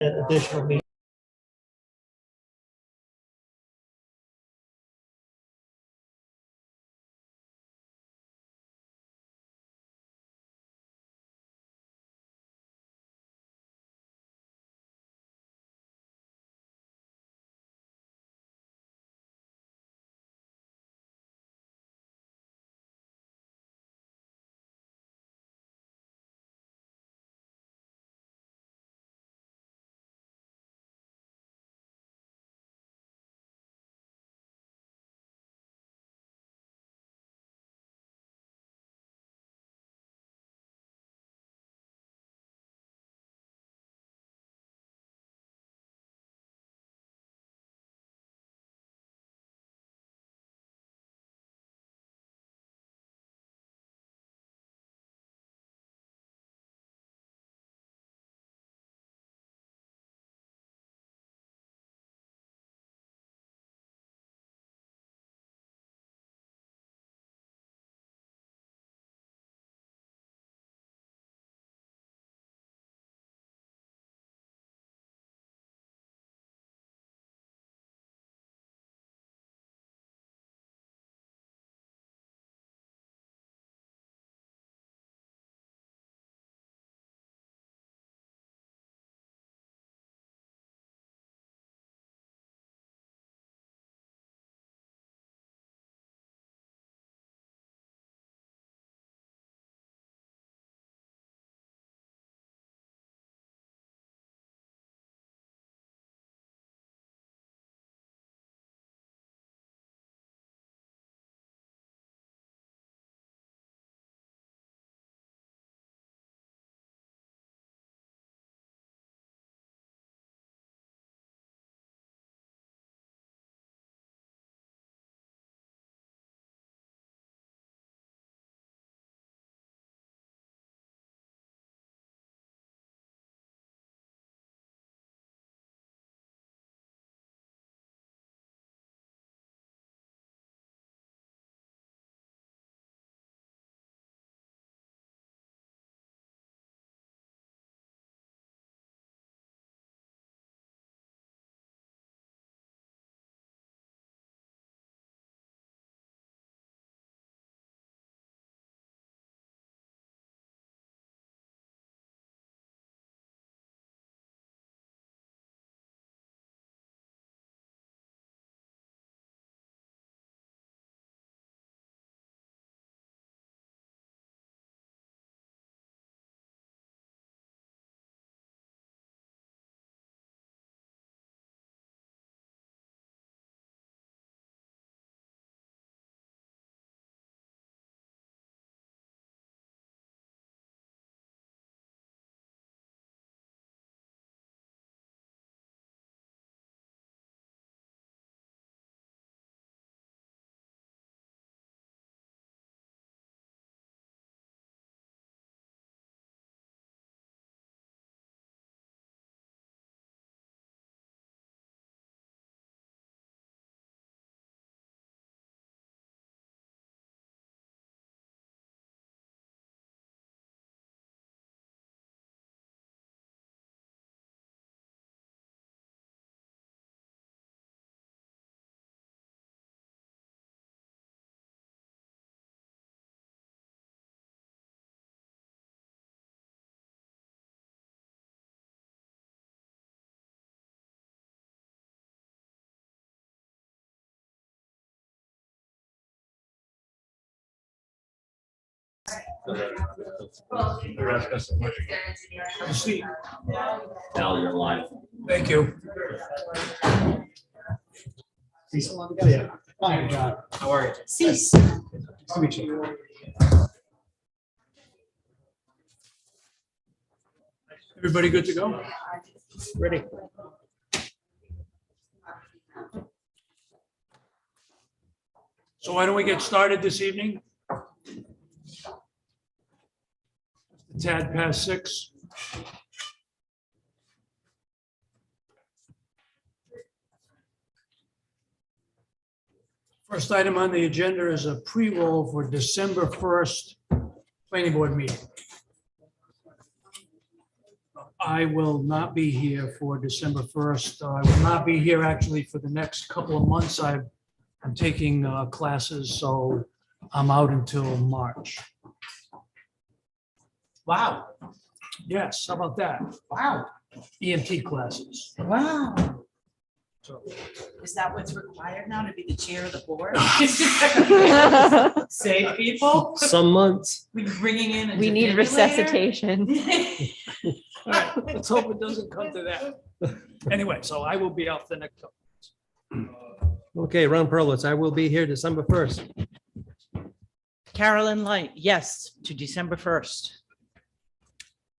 additional meeting. See, Now you're live. thank you. Yeah. Hi, John. How are you? Cease. Nice to meet you. Everybody good to go? Ready? So why don't we get started this evening? Just a tad past 6. First item on the agenda is a pre-roll for December 1st planning board meeting. I will not be here for December 1st. I will not be here actually for the next couple of months. I'm taking classes, so I'm out until March. Wow, Yes, how about that? wow, EMT classes. wow. So Is that what's required now to be the chair of the board? Save people? Some months. We bringing in a We need defibrillator? resuscitation. all right, let's hope it doesn't come to that. Anyway, so I will be out the next couple. Okay, Ron Perlitz, I will be here December 1st. Carolyn Light, yes, to December 1st.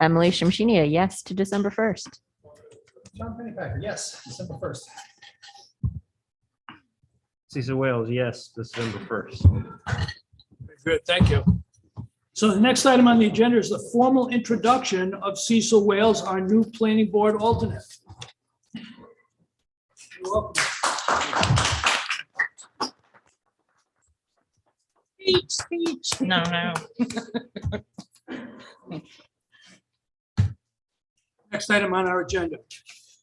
Emily Shamshinia, yes to December 1st. John Pennypacker, yes, December 1st. Cecil Wales, yes, December 1st. Very good, thank you. So the next item on the agenda is the formal introduction of Cecil Wales, our new planning board alternate. You're welcome. Speech. No. Next item on our agenda.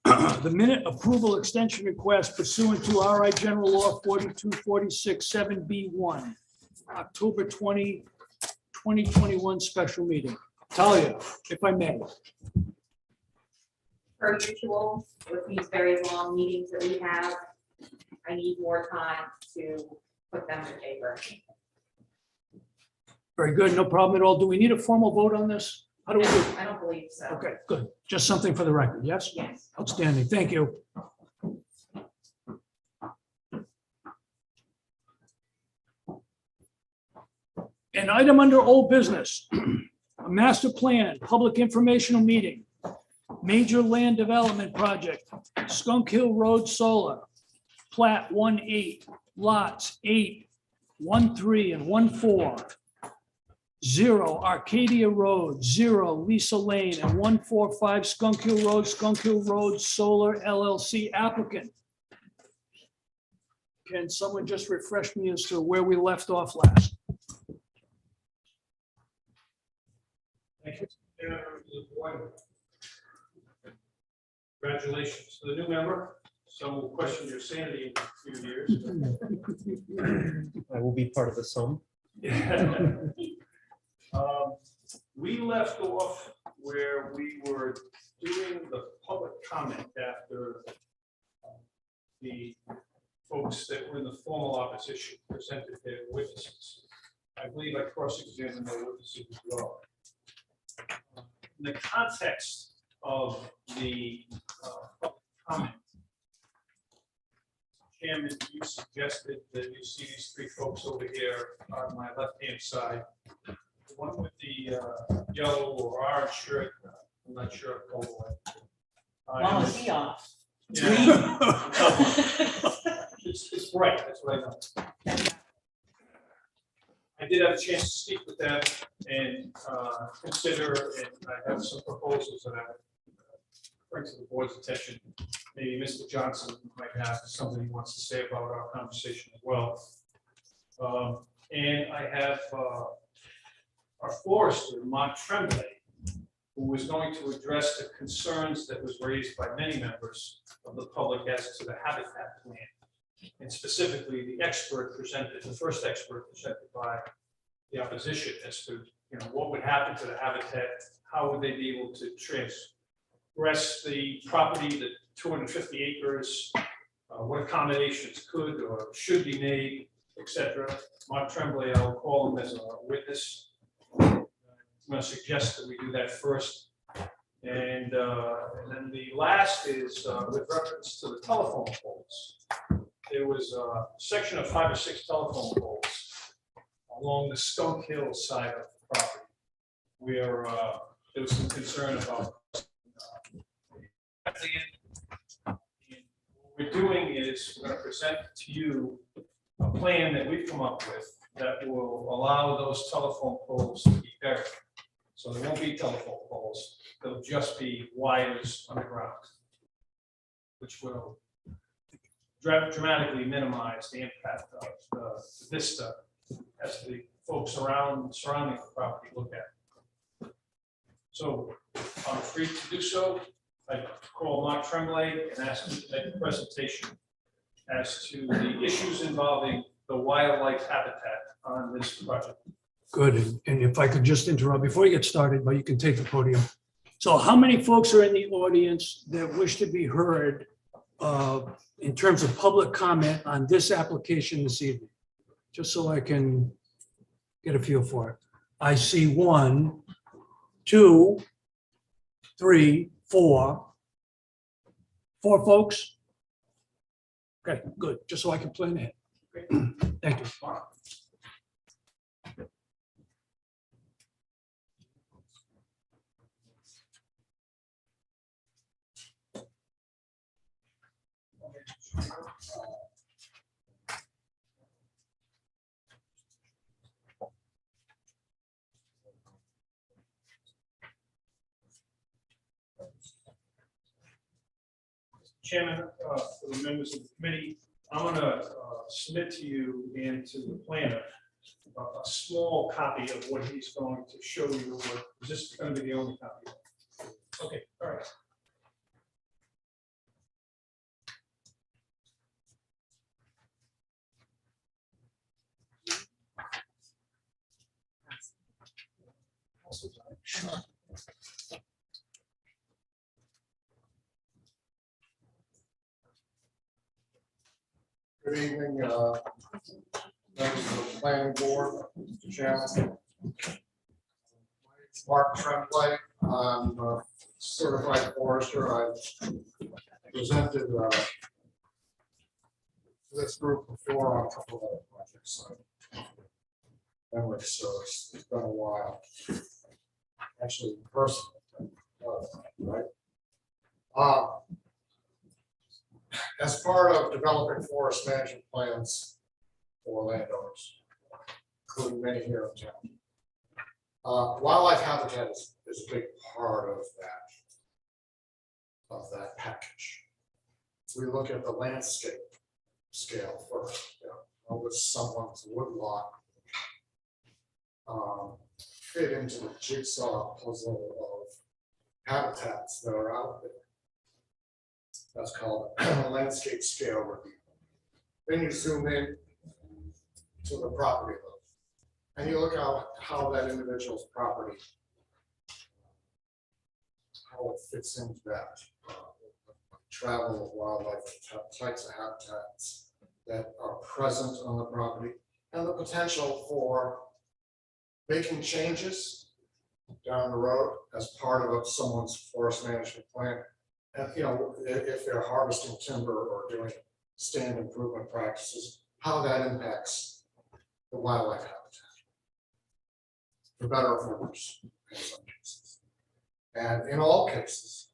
The minute approval extension request pursuant to RI General Law 4246 7B1, October 20, 2021 special meeting. Talia, if I may. Per usual, with these very long meetings that we have, I need more time to put them in paper. Very good, no problem at all. Do we need a formal vote on this? How do we do? I don't believe so. Okay, good. Just something for the record, yes? Yes. Outstanding, thank you. An item under old business, a master plan, public informational meeting, major land development project, Skunk Hill Road Solar, plat 1-8, lots 8, 1-3, and 1-4. 0 Arcadia Road, 0 Lisa Lane, and 145 Skunk Hill Road Solar LLC applicant. Can someone just refresh me as to where we left off last? Thank you. Congratulations to the new member. Some will question your sanity in a few years. I will be part of the sum. We left off where we were doing the public comment after the folks that were in the formal opposition presented their witnesses. I believe I cross-examined their witnesses as well. In the context of the public comment, Chairman, you suggested that you see these three folks over here on my left-hand side. The one with the yellow or orange shirt, I'm not sure. Oh, is he off? Yeah. It's bright, that's what I know. I did have a chance to speak with them and consider, and I have some proposals that I would bring to the board's attention. Maybe Mr. Johnson might have something he wants to say about our conversation as well. And I have our forester, Mark Tremblay, who was going to address the concerns that was raised by many members of the public as to the habitat plan. And specifically, the expert presented, the first expert presented by the opposition as to, what would happen to the habitat, how would they be able to transgress the property, the 250 acres, what accommodations could or should be made, etc. Mark Tremblay, I'll call him as a witness. I'm going to suggest that we do that first. And then the last is with reference to the telephone poles. There was a section of 5 or 6 telephone poles along the Skunk Hill side of the property where there was some concern about. What we're doing is we're going to present to you a plan that we've come up with that will allow those telephone poles to be buried. So there won't be telephone poles, they'll just be wires underground, which will dramatically minimize the impact of the vista as the folks surrounding the property look at it. So I'm free to do so. I call Mark Tremblay and ask him to make a presentation as to the issues involving the wildlife habitat on this project. Good, and if I could just interrupt before you get started, but you can take the podium. So how many folks are in the audience that wish to be heard in terms of public comment on this application this evening? Just so I can get a feel for it. I see 1, 2, 3, 4. 4 folks? Okay, good, just so I can plan ahead. Thank you. Chairman, for the members of the committee, I'm going to submit to you and to the planner a small copy of what he's going to show you. Is this going to be the only copy? Okay, all right. Good evening, members of the planning board, Mr. Chairman. Mark Tremblay, I'm a certified forester. I've presented this group before on a couple of other projects. So memory serves, it's been a while. Actually, personally, right? As part of developing forest management plans for landowners, including many here in town, wildlife habitat is a big part of that package. We look at the landscape scale first. How would someone's woodlot fit into the jigsaw puzzle of habitats that are out there? That's called a landscape scale review. Then you zoom in to the property level, and you look at how that individual's property, how it fits into that travel of wildlife, types of habitats that are present on the property, and the potential for making changes down the road as part of someone's forest management plan. And, if they're harvesting timber or doing stand improvement practices, how that impacts the wildlife habitat, for better or for worse in some cases. And in all cases,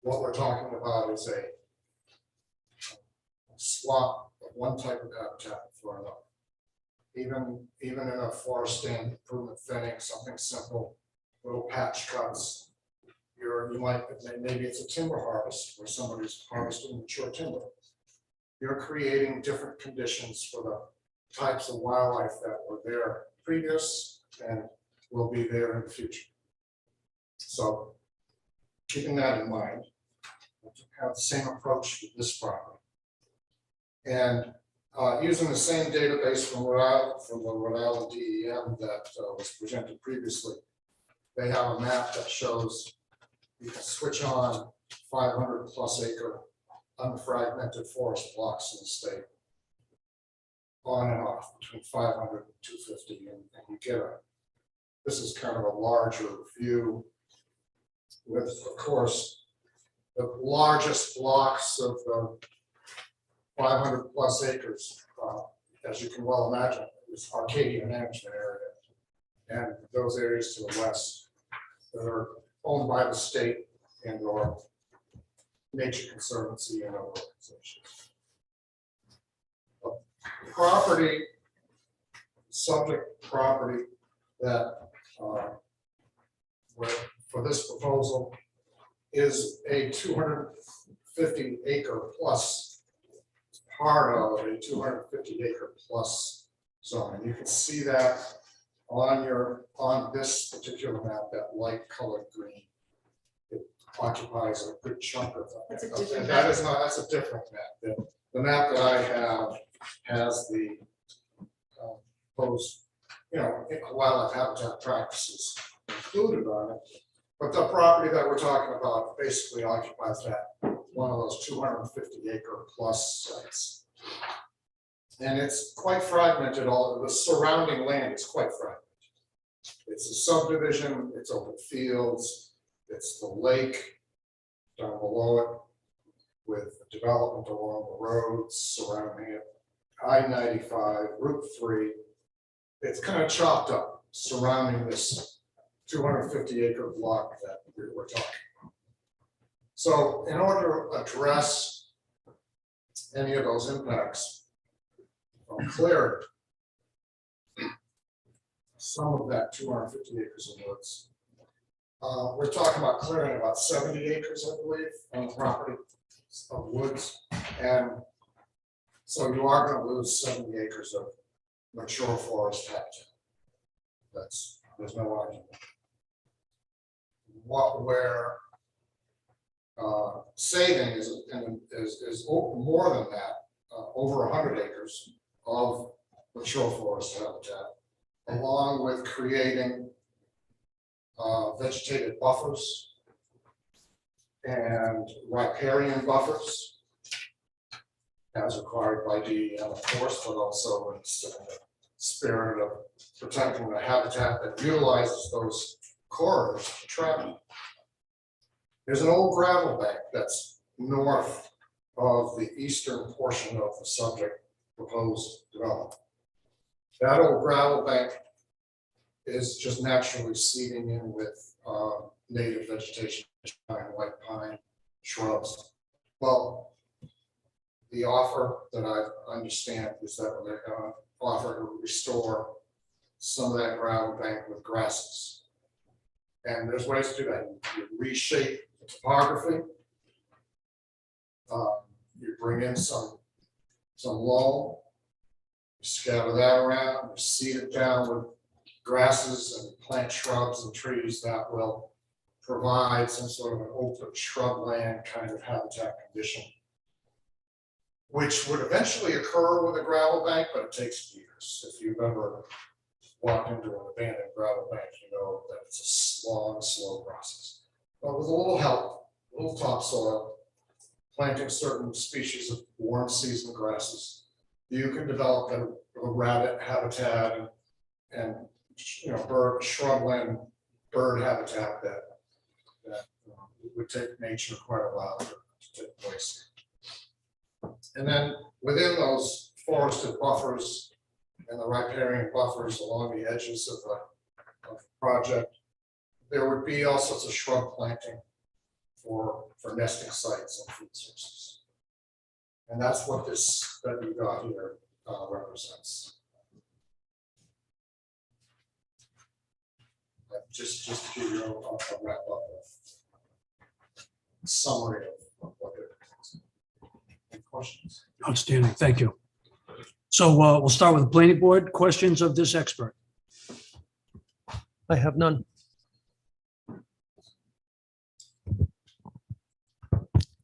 what we're talking about is a swap of one type of habitat for another. Even in a forest stand improvement thinning, something simple, little patch cuts. Maybe it's a timber harvest where somebody's harvesting mature timber. You're creating different conditions for the types of wildlife that were there previous and will be there in the future. So keeping that in mind, we'll have the same approach with this property. And using the same database from the Rhode Island DEM that was presented previously, they have a map that shows you can switch on 500 plus acre unfragmented forest blocks in the state, on and off between 500 and 250, and you get this is kind of a larger view with, of course, the largest blocks of the 500 plus acres, as you can well imagine, is Arcadia management area, and those areas to the west that are owned by the state and or Nature Conservancy and other organizations. Property, subject property that for this proposal is a 250 acre plus, part of a 250 acre plus zone. And you can see that on this particular map, that light colored green, it occupies a good chunk of That's a that. different And that map. is not, that's a different map. The map that I have has the proposed, wildlife habitat practices included on it. But the property that we're talking about basically occupies that, one of those 250 acre plus sites. And it's quite fragmented, all of the surrounding land is quite fragmented. It's a subdivision, it's open fields, it's the lake down below it with development along the roads surrounding it. I-95, Route 3, it's kind of chopped up surrounding this 250 acre block that we're talking about. So in order to address any of those impacts, clear some of that 250 acres of woods. We're talking about clearing about 70 acres, I believe, on the property of woods. And so you are going to lose 70 acres of mature forest habitat. There's no argument. Where saving is more than that, over 100 acres of mature forest habitat, along with creating vegetated buffers and riparian buffers as required by DEM, of course, but also in the spirit of protecting the habitat that utilizes those corridors for travel. There's an old gravel bank that's north of the eastern portion of the subject proposed development. That old gravel bank is just naturally seeding in with native vegetation, white pine, shrubs. Well, the offer that I understand is that they're going to offer to restore some of that gravel bank with grasses. And there's ways to do that. You reshape the topography. You bring in some loam, you scatter that around, you seed it down with grasses and plant shrubs and trees that will provide some sort of an open shrubland kind of habitat condition, which would eventually occur with a gravel bank, but it takes years. If you've ever walked into an abandoned gravel bank, you know that it's a long, slow process. But with a little help, a little topsoil, planting certain species of warm season grasses, you can develop a rabbit habitat and shrubland, bird habitat that would take nature quite a while to take place. And then within those forested buffers and the riparian buffers along the edges of the project, there would be all sorts of shrub planting for nesting sites and food sources. And that's what this that we got here represents. Just to give you a wrap up a summary of what it is. Any questions? Outstanding, thank you. So we'll start with the planning board. Questions of this expert? I have none.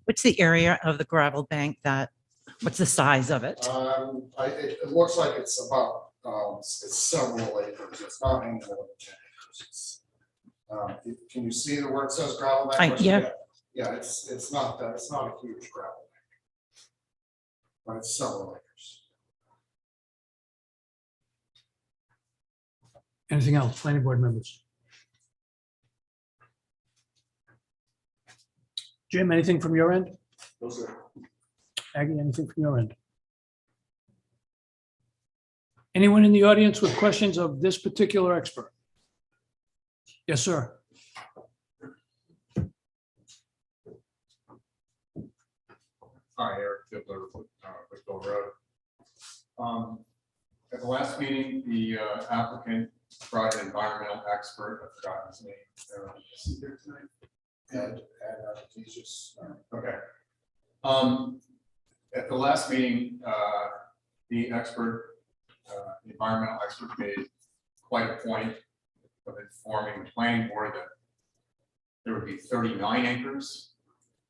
What's the area of the gravel bank what's the size of it? It looks like it's about it's several acres. It's not any more than 10 acres. Can you see where it says gravel bank? Yeah. Yeah, it's not that. It's not a huge gravel bank, but it's several acres. Anything else, planning board members? Jim, anything from your end? No, sir. Aggie, anything from your end? Anyone in the audience with questions of this particular expert? Yes, sir. Hi, Eric Dibbler with Wickville Road. At the last meeting, the applicant brought an environmental expert, I've forgotten his name. Is he here tonight? And he's just Okay. At the last meeting, the expert, the environmental expert made quite a point of informing the planning board that there would be 39 acres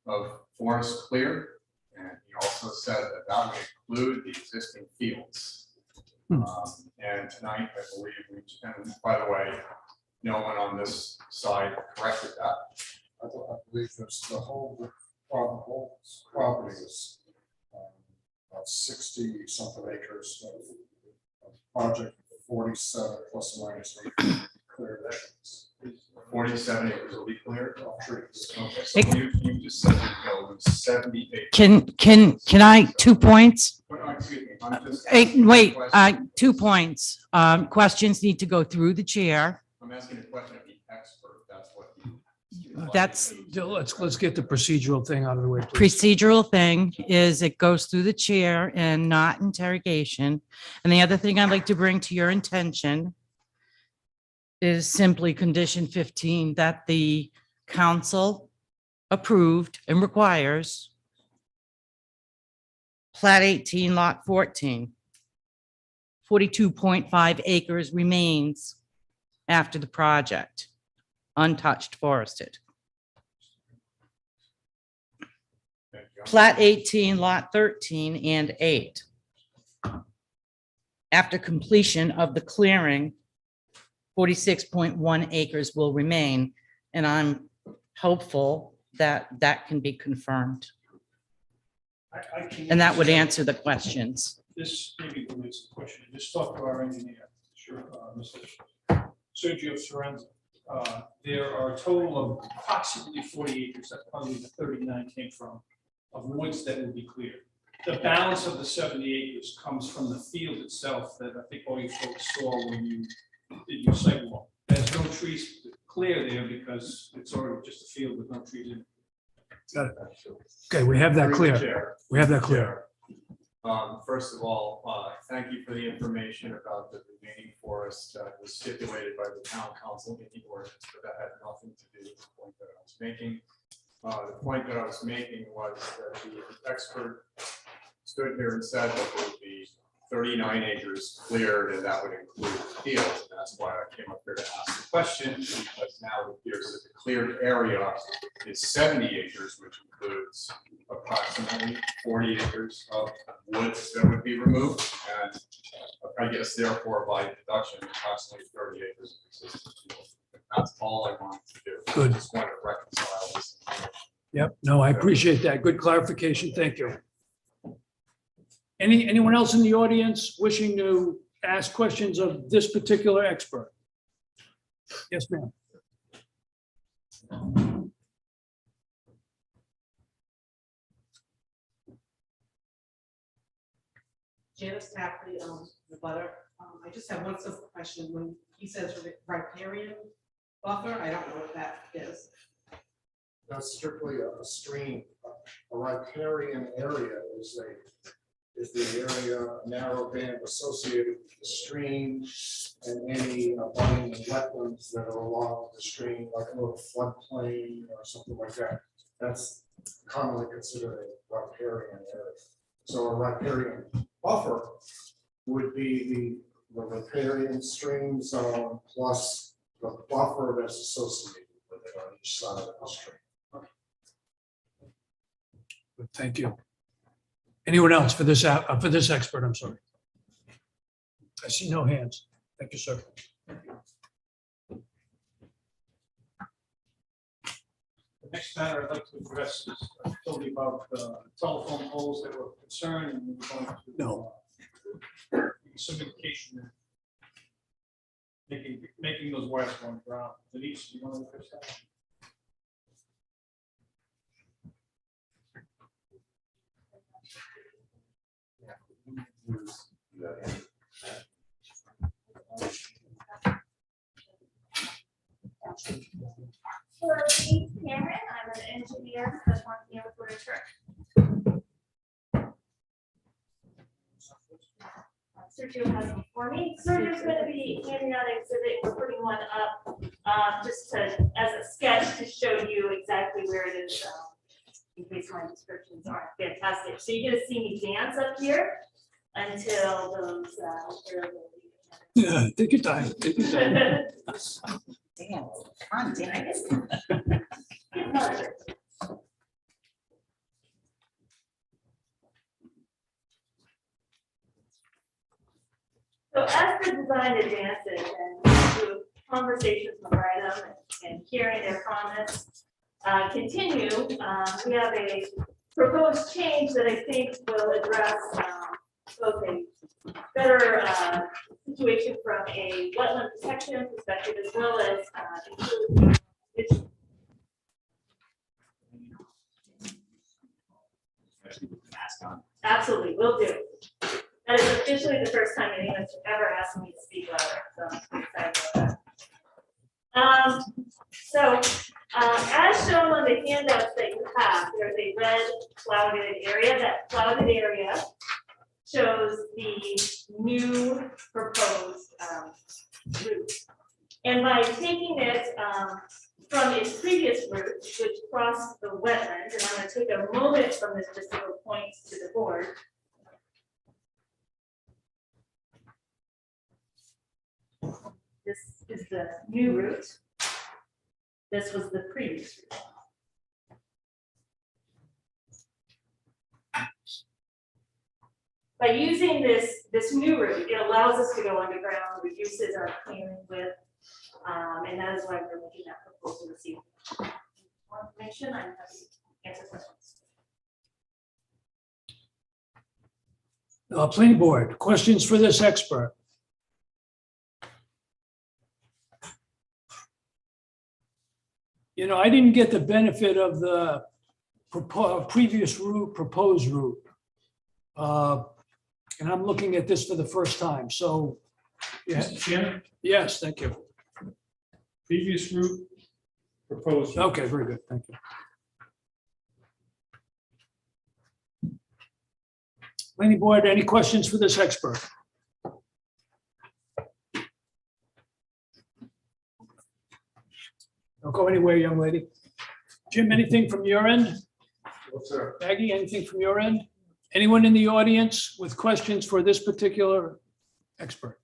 of forest cleared. And he also said that that would include the existing fields. And tonight, I believe, and by the way, no one on this side corrected that. I believe there's the whole property is about 60 something acres of project, 47 plus or minus clear acres. 47 acres will be cleared. Of trees. Okay, so you just said it was 70 acres. Can I, 2 points? Well, excuse me, I'm just. Wait, 2 points. Questions need to go through the chair. I'm asking a question of the expert, that's what. he- That's Let's get the procedural thing out of the way, please. procedural thing is it goes through the chair and not interrogation. And the other thing I'd like to bring to your attention is simply condition 15 that the council approved and requires plat 18 lot 14. 42.5 acres remains after the project, untouched, forested. Thank you. Plat 18, lot 13 and 8. After completion of the clearing, 46.1 acres will remain, and I'm hopeful that that can be confirmed. I can And that would answer the questions. This maybe relates to the question. Just talk to our engineer, sure, Mr. Sergio Sorenzo. There are a total of approximately 40 acres, that's probably the 39 came from, of woods that will be cleared. The balance of the 70 acres comes from the field itself that I think all you folks saw when you did your site walk. There's no trees clear there because it's already just a field with no trees in it. Got it. Okay, we have that Through the clear. chair. We have that clear. First of all, thank you for the information about the remaining forest that was stipulated by the town council in the ordinance, but that had nothing to do with the point that I was making. The point that I was making was that the expert stood here and said that there would be 39 acres cleared, and that would include the fields. And that's why I came up here to ask the question, because now it appears that the cleared area is 70 acres, which includes approximately 40 acres of woods that would be removed. And I guess therefore by deduction, approximately 30 acres of existing fields. That's all I wanted to do. Good. I just wanted to reconcile this. Yep, no, I appreciate that. Good clarification. Thank you. Anyone else in the audience wishing to ask questions of this particular expert? Yes, ma'am. Janice Tapley, the butter. I just have one simple question. When he says riparian buffer, I don't know what that is. That's strictly a stream. A riparian area is the area, a narrow band associated with the stream and any abutting wetlands that are along the stream, like a little floodplain or something like that. That's commonly considered a riparian area. So a riparian buffer would be the riparian stream zone plus the buffer that's associated with it on each side of the stream. Thank you. Anyone else for this expert? I'm sorry. I see no hands. Thank you, sir. The next matter I'd like to address is I told you about telephone poles that were concerned and we're going to. No. Some indication that making those wires going ground. Denise, you want to look at that? Hello, Denise Cameron. I'm an engineer for 20 Literature. Sergio has it for me. Sergio's going to be handing out an exhibit. We're putting one up just as a sketch to show you exactly where it is. In case my descriptions aren't fantastic. So you're going to see me dance up here until those Yeah, take your time, take your time. Damn, come on, damn it. So as the design advances and through conversations with them and hearing their comments continue, we have a proposed change that I think will address both a better situation from a wetland protection perspective as well as improve its- Absolutely, will do. That is officially the first time anyone's ever asked me to speak louder, so I'm pretty excited about that. As shown on the handouts that you have, there's a red clouded area. That clouded area shows the new proposed route. And by taking it from its previous route, which crossed the wetland, and I'm going to take a moment from this just to point to the board. This is the new route. This was the previous route. By using this new route, it allows us to go underground, reduces our clearing width, and that is why we're making that proposal this evening. More information, I'm happy to answer questions. Planning board, questions for this expert? You know, I didn't get the benefit of the previous route, proposed route. And I'm looking at this for the first time, so. Yeah. Mr. Chairman, Yes, thank you. previous route, proposed. route. Okay, very good, thank you. Planning board, any questions for this expert? Don't go anywhere, young lady. Jim, anything from your end? Yes, sir. Maggie, anything from your end? Anyone in the audience with questions for this particular expert?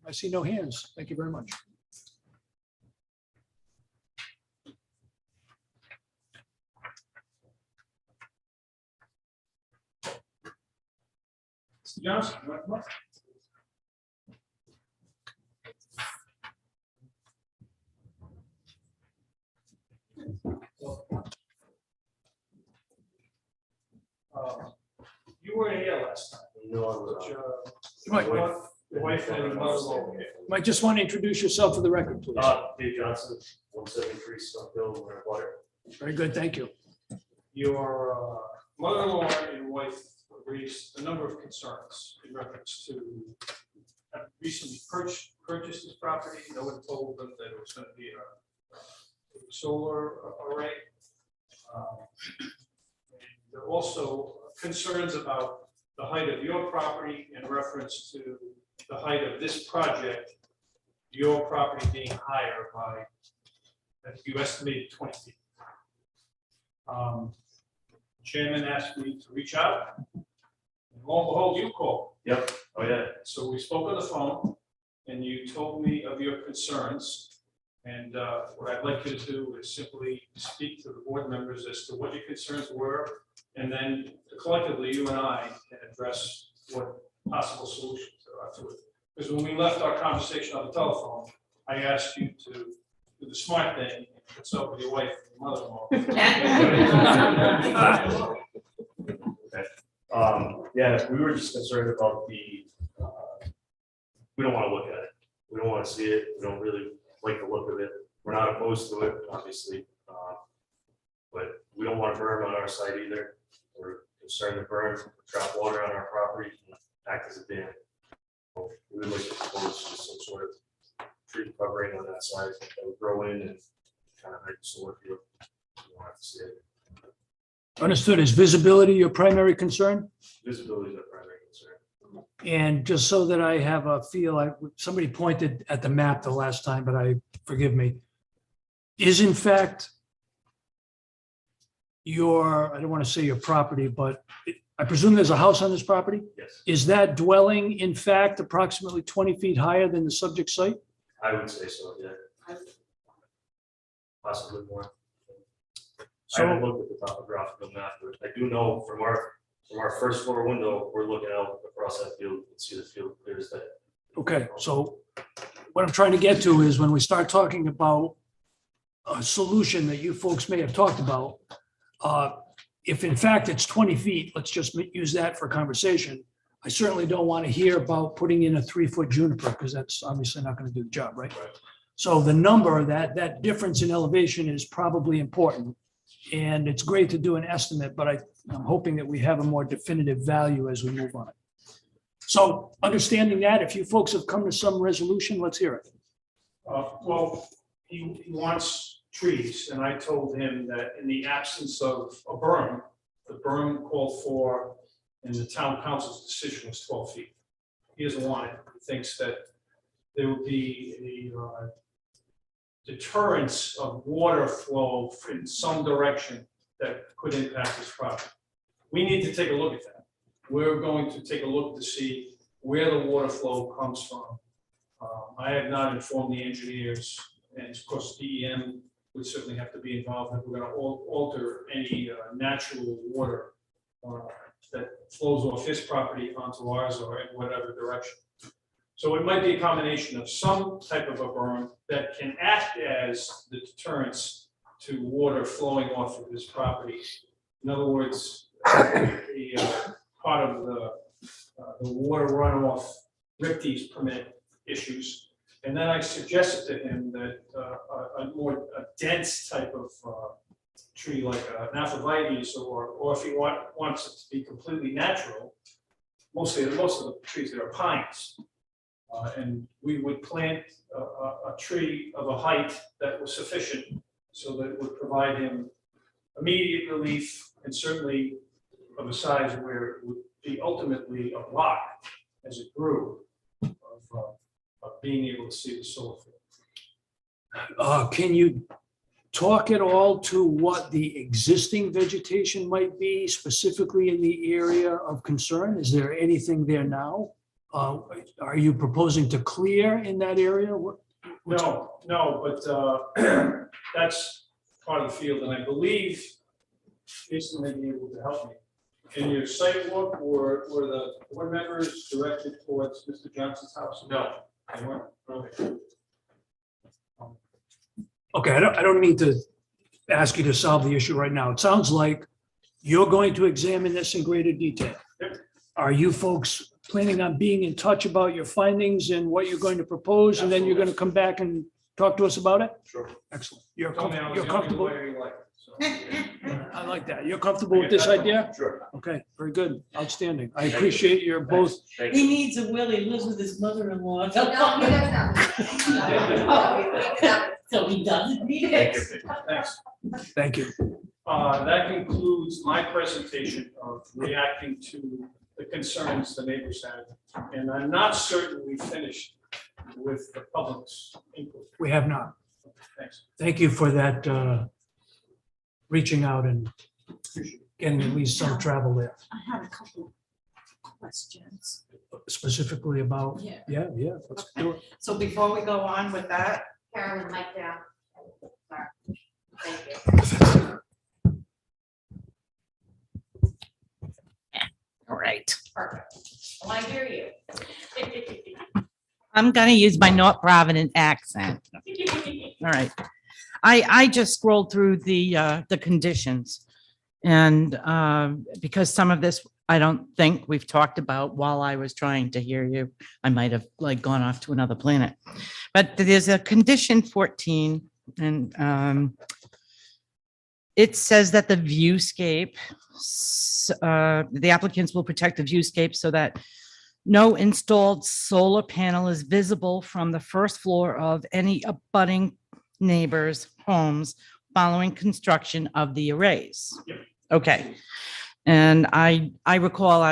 I see no hands. Thank you very much. Mr. Johnson, you want to come up? You were here last time. No, I was But, You might- your wife and mother-in-law. Might just want to introduce yourself for the record, please. Dave Johnson, 173 Stumpville, Winter Water. Very good, thank you. Your mother-in-law and wife raised a number of concerns in reference to have recently purchased this property. No one told them that it was going to be a solar array. And there are also concerns about the height of your property in reference to the height of this project, your property being higher by, I think you estimated 20 feet. Chairman asked me to reach out. And lo and behold, you called. Yep, oh yeah. So we spoke on the phone and you told me of your concerns. And what I'd like you to do is simply speak to the board members as to what your concerns were. And then collectively, you and I can address what possible solutions there are to it. Because when we left our conversation on the telephone, I asked you to do the smart thing, and consult with your wife and your mother-in-law. Yeah, we were just concerned about we don't want to look at it. We don't want to see it. We don't really like the look of it. We're not opposed to it, obviously. But we don't want to burn on our side either. We're concerned to burn, trap water on our property, and act as a dam. We would like to propose just some sort of tree covering on that side that would grow in and kind of hide the solar field. We don't have to see it. Understood. Is visibility your primary concern? Visibility is our primary concern. And just so that I have a feel, somebody pointed at the map the last time, but forgive me, is in fact your, I don't want to say your property, but I presume there's a house on this property? Yes, Is that dwelling in fact approximately 20 feet higher than the subject site? I would say so, yeah. Possibly more. I So, haven't looked at the topographical map, but I do know from our first floor window, we're looking out across that field, you can see the field clear as day. okay, so what I'm trying to get to is when we start talking about a solution that you folks may have talked about, if in fact it's 20 feet, let's just use that for conversation. I certainly don't want to hear about putting in a 3-foot juniper because that's obviously not going to do the job, right? Right. So the number, that difference in elevation is probably important. And it's great to do an estimate, but I'm hoping that we have a more definitive value as we move on. So understanding that, if you folks have come to some resolution, let's hear it. Well, he wants trees, and I told him that in the absence of a berm, the berm called for, and the town council's decision was 12 feet. He doesn't want it. He thinks that there would be a deterrence of water flow in some direction that could impact this property. We need to take a look at that. We're going to take a look to see where the water flow comes from. I have not informed the engineers, and of course DEM would certainly have to be involved if we're going to alter any natural water that flows off his property onto ours or in whatever direction. So it might be a combination of some type of a berm that can act as the deterrence to water flowing off of his property. In other words, part of the water runoff RIPTES permit issues. And then I suggested to him that a dense type of tree like an Aphrodites, or if he wants it to be completely natural, most of the trees there are pines. And we would plant a tree of a height that was sufficient so that it would provide him immediate relief and certainly of a size where it would be ultimately a block as it grew of being able to see the solar field. Can you talk at all to what the existing vegetation might be specifically in the area of concern? Is there anything there now? Are you proposing to clear in that area? No, but that's part of the field, and I believe Jason may be able to help me. In your site walk, were the board members directed towards Mr. Johnson's house? No. They weren't? Okay. Okay, I don't mean to ask you to solve the issue right now. It sounds like you're going to examine this in greater detail. Yep. Are you folks planning on being in touch about your findings and what you're going to propose, and then you're going to come back and talk to us about it? Sure. Excellent. You're Told me I was the only comfortable? lawyer you like, so. I like that. You're comfortable with this idea? Sure. Okay, very good. Outstanding. I appreciate your both. Thank He you. needs a will, he lives with his mother-in-law. No, he does not. So he doesn't need Thank it. you. Thanks. Thank you. That concludes my presentation of reacting to the concerns the neighbors had. And I'm not certain we finished with the public's input. We have not. Thanks. Thank you for that, reaching out and getting at least some travel there, I have a couple questions. specifically about, Yeah. yeah, let's do it. So before we go on with that, Carolyn, mic down. Sorry. Thank you. All right. Perfect. Well, I hear you. I'm gonna use my North Providence accent. All right. I just scrolled through the conditions. And because some of this, I don't think we've talked about while I was trying to hear you. I might have like gone off to another planet. But there's a condition 14 and it says that the viewscape, the applicants will protect the viewscape so that no installed solar panel is visible from the first floor of any abutting neighbors' homes following construction of the arrays. Yep. Okay. And I recall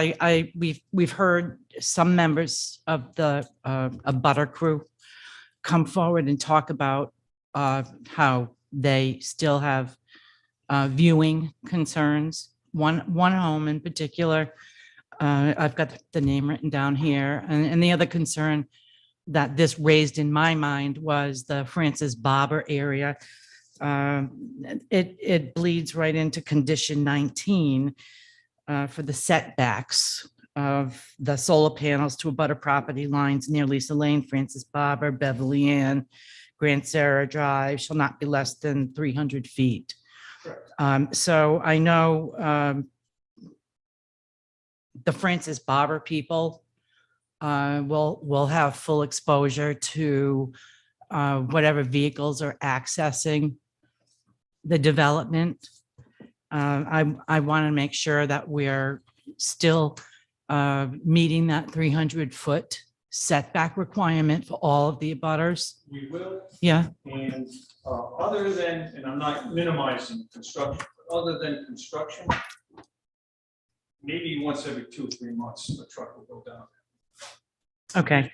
we've heard some members of the abutter crew come forward and talk about how they still have viewing concerns one home in particular. I've got the name written down here. And the other concern that this raised in my mind was the Francis Barber area. It bleeds right into condition 19 for the setbacks of the solar panels to abutter property lines near Lisa Lane, Francis Barber, Beverly Ann, Grand Sarah Drive shall not be less than 300 feet. So I know the Francis Barber people will have full exposure to whatever vehicles are accessing the development. I want to make sure that we're still meeting that 300-foot setback requirement for all of the abutters. We will, Yeah, and other than, and I'm not minimizing construction, but other than construction, maybe once every 2 or 3 months, the truck will go down. okay.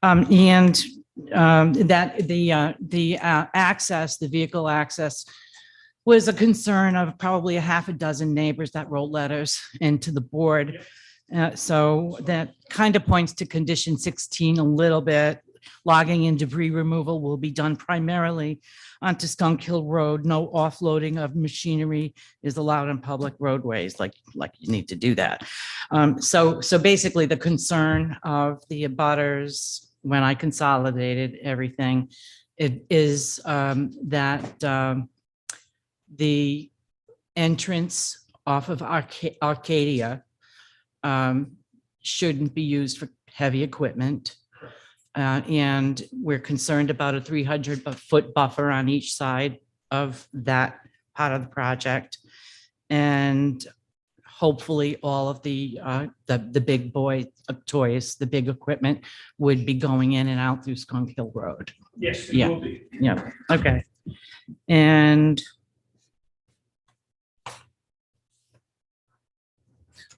And that the access, the vehicle access was a concern of probably a half a dozen neighbors that wrote letters into the board. So that kind of points to condition 16 a little bit. Logging and debris removal will be done primarily onto Skunk Hill Road. No offloading of machinery is allowed on public roadways, like you need to do that. So basically the concern of the abutters when I consolidated everything, it is that the entrance off of Arcadia shouldn't be used for heavy equipment. And we're concerned about a 300-foot buffer on each side of that part of the project. And hopefully all of the big boy toys, the big equipment would be going in and out through Skunk Hill Road. Yes, it Yeah. will be. Yeah, okay. And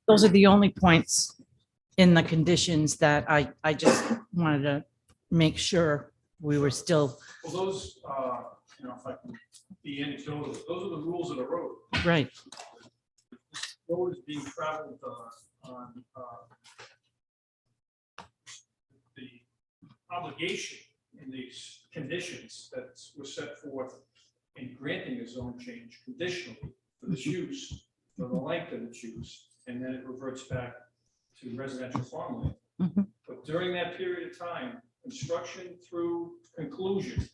those are the only points in the conditions that I just wanted to make sure we were still Well, those, if I can be anecdotal, those are the rules of the road. right. Road is being traveled on the obligation in these conditions that were set forth in granting a zone change conditionally for this use, for the length of its use, and then it reverts back to residential farmland. Mhm. But during that period of time, construction through conclusion,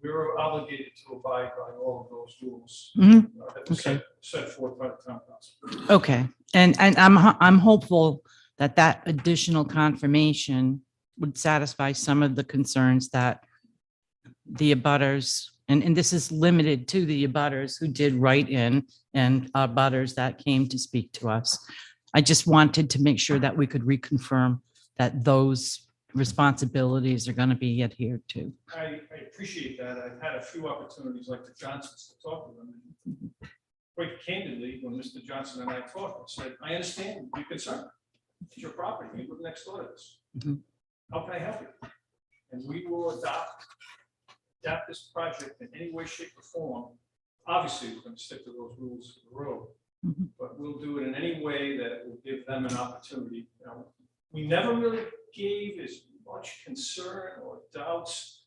we were obligated to abide by all of those rules Mhm. that were Okay. set forth by the town council. Okay, and I'm hopeful that that additional confirmation would satisfy some of the concerns that the abutters, and this is limited to the abutters who did write in and abutters that came to speak to us. I just wanted to make sure that we could reconfirm that those responsibilities are going to be adhered to. I appreciate that. I've had a few opportunities like the Johnsons to talk to them. Quite candidly, when Mr. Johnson and I talked, I said, I understand your concern. It's your property. You live next door to this. Mhm. How can I help you? And we will adapt this project in any way, shape, or form. Obviously, we're going to stick to those rules of the road, Mhm. but we'll do it in any way that will give them an opportunity. We never really gave as much concern or doubts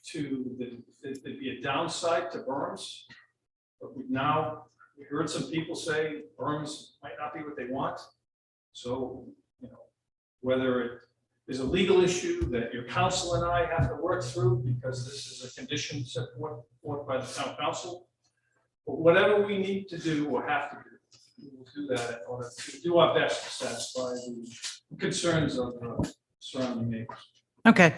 to there'd be a downside to berms. But we heard some people say berms might not be what they want. So, whether it is a legal issue that your council and I have to work through because this is a condition set forth by the town council, but whatever we need to do or have to do, we will do that in order to do our best to satisfy the concerns of the surrounding neighbors. Okay.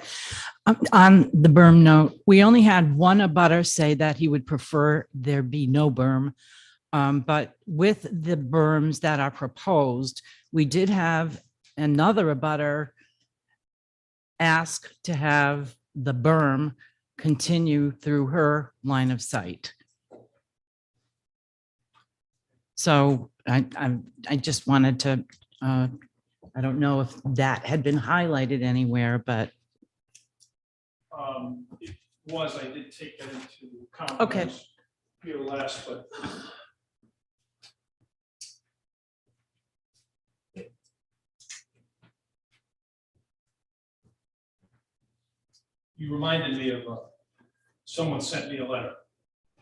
On the berm note, we only had one abutter say that he would prefer there be no berm. But with the berms that are proposed, we did have another abutter ask to have the berm continue through her line of sight. So I just wanted to, I don't know if that had been highlighted anywhere, but. It was, I did take that into account. Okay. Here last, but you reminded me of, someone sent me a letter,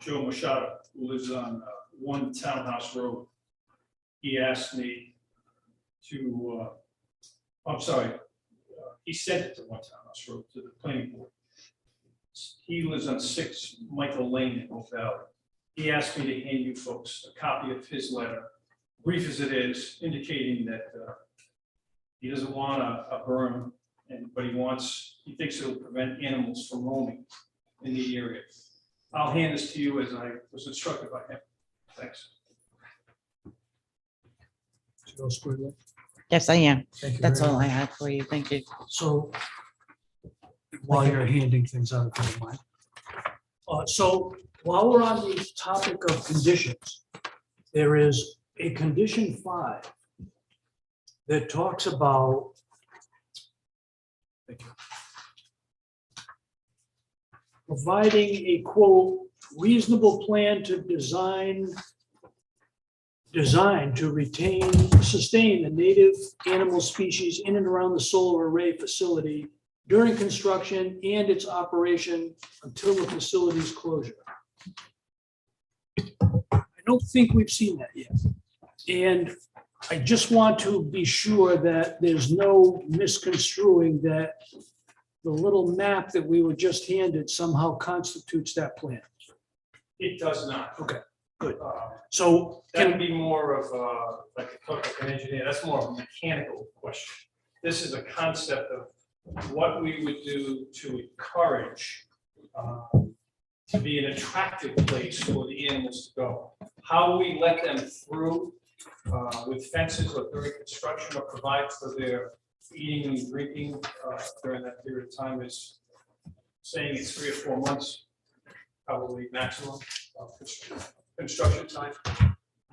Joe Machado, who lives on One Townhouse Road. He asked me to, I'm sorry, he sent it to One Townhouse Road, to the planning board. He lives on 6 Michael Lane in Oak Valley. He asked me to hand you folks a copy of his letter, brief as it is, indicating that he doesn't want a berm, but he thinks it'll prevent animals from roaming in the area. I'll hand this to you as I was instructed by him. Thanks. Joe Squidward. Yes, I am. Thank you That's very all I much. had for you. Thank you. So while you're handing things out, if you don't mind. So while we're on the topic of conditions, there is a condition 5 that talks about providing a quote, reasonable plan to designed to sustain the native animal species in and around the solar array facility during construction and its operation until the facility's closure. I don't think we've seen that yet. And I just want to be sure that there's no misconstruing that the little map that we were just handed somehow constitutes that plan. It does not. Okay, good. So That would can, be more of like an engineer, that's more of a mechanical question. This is a concept of what we would do to encourage to be an attractive place for the animals to go. How we let them through with fences or during construction or provide for their eating and drinking during that period of time is saying it's 3 or 4 months, probably maximum of construction time.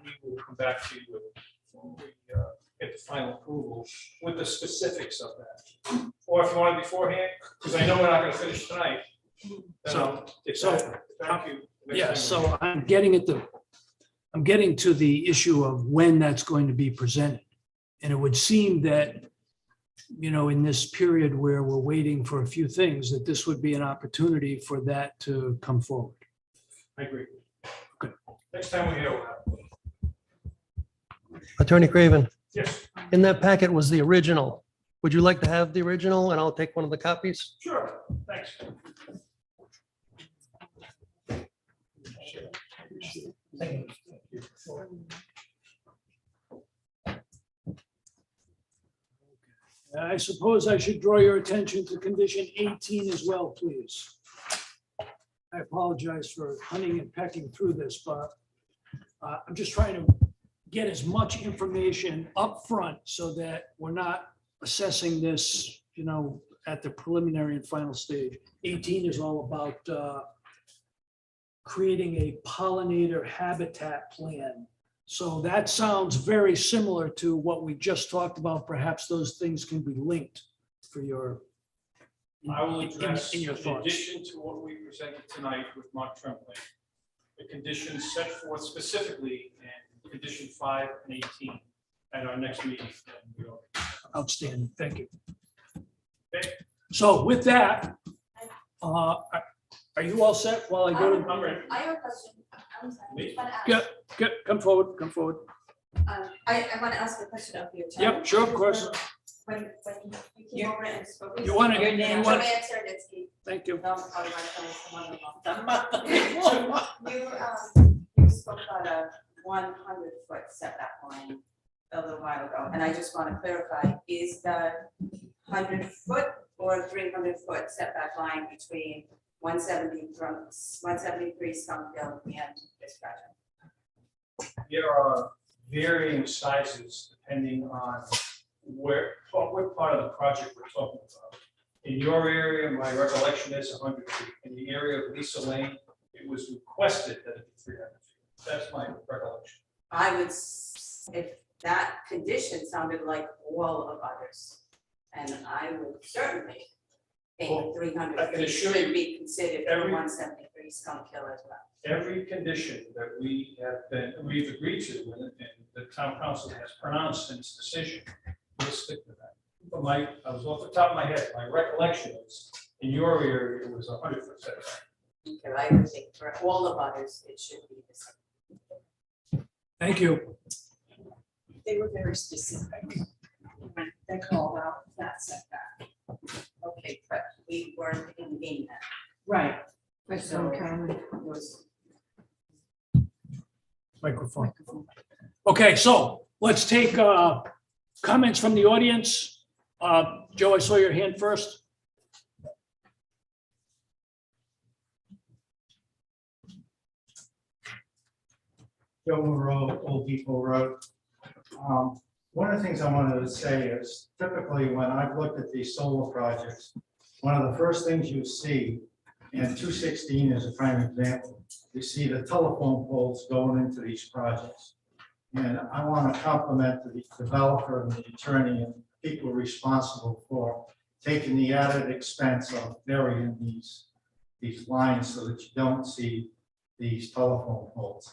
We will come back to you when we get the final approval with the specifics of that. Or if you want it beforehand, because I know we're not going to finish tonight. Thank you. yeah, so I'm getting to the issue of when that's going to be presented. And it would seem that, you know, in this period where we're waiting for a few things, that this would be an opportunity for that to come forward. I agree. Good. Next time we're here, we'll have. Attorney Craven, Yes, in that packet was the original. Would you like to have the original and I'll take one of the copies? sure, thanks. I suppose I should draw your attention to condition 18 as well, please. I apologize for hunting and pecking through this, but I'm just trying to get as much information up front so that we're not assessing this, you know, at the preliminary and final stage. 18 is all about creating a pollinator habitat plan. So that sounds very similar to what we just talked about. Perhaps those things can be linked for your, I will address, in in your thoughts. addition to what we presented tonight with Mark Tremblay, the conditions set forth specifically in condition 5 and 18 at our next meeting. Outstanding, thank you. Okay. So with that, are you all set while I go to? I'm ready. I have a question. I'm sorry. Me? I wanna ask- Yeah, come forward, come forward. I want to ask a question of you. Yep, sure, of course. When you came over and spoke. with You want to, me, you Joanne want, Sernitsky. thank you. No, I'm probably not coming from You spoke about a 100-foot setback line a little while ago, and I just want to clarify, is the 100-foot or 300-foot setback line between 173 Skunk Hill and this project? There are varying sizes depending on what part of the project we're talking about. In your area, my recollection is 100 feet. In the area of Lisa Lane, it was requested that it be 300 feet. That's my recollection. I would, if that condition sounded like all of others, and I would certainly think Well, 300 I can feet assure should you be considered for every- 173 Skunk Hill as well. Every condition that we've agreed to, and the town council has pronounced in its decision, we'll stick to that. But I was off the top of my head, my recollection is In your area, it was 100% setback. Okay, I would think for all of others, it should be the same. Thank you. They were very specific. They called out that setback. Okay, but we weren't in that. Right. So it was Microphone. Okay, so let's take comments from the audience. Joe, I saw your hand first. Joe Moreau, Old Depot Road. One of the things I wanted to say is typically when I've looked at these solar projects, one of the first things you see, and 216 is a prime example, you see the telephone poles going into these projects. And I want to compliment the developer and the attorney and people responsible for taking the added expense of burying these lines so that you don't see these telephone poles.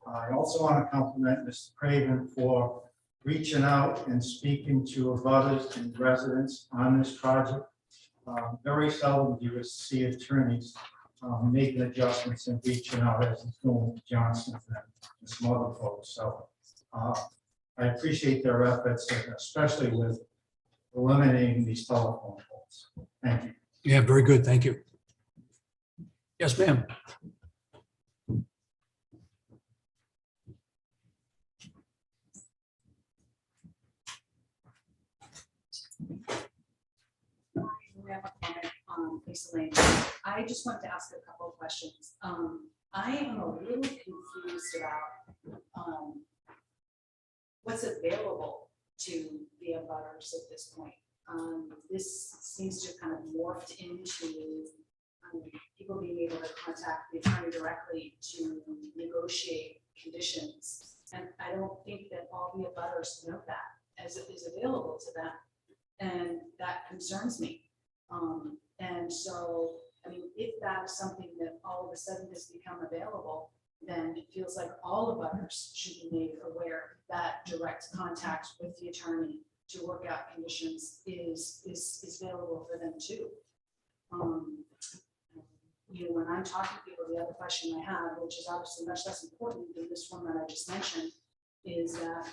I also want to compliment Mr. Craven for reaching out and speaking to abutters and residents on this project. Very seldom do you see attorneys making adjustments and reaching out as it's doing with Johnson and some other folks. So I appreciate their efforts, especially with eliminating these telephone poles. Thank you. Yeah, very good. Thank you. Yes, ma'am. Lisa Lane. I just wanted to ask a couple of questions. I am a little confused about what's available to the abutters at this point. This seems to have kind of morphed into people being able to contact the attorney directly to negotiate conditions. And I don't think that all the abutters know that as it is available to them. And that concerns me. And so, I mean, if that is something that all of a sudden has become available, then it feels like all of us should be made aware that direct contact with the attorney to work out conditions is available for them too. You know, when I'm talking to people, the other question I have, which is obviously much less important than this one that I just mentioned, is that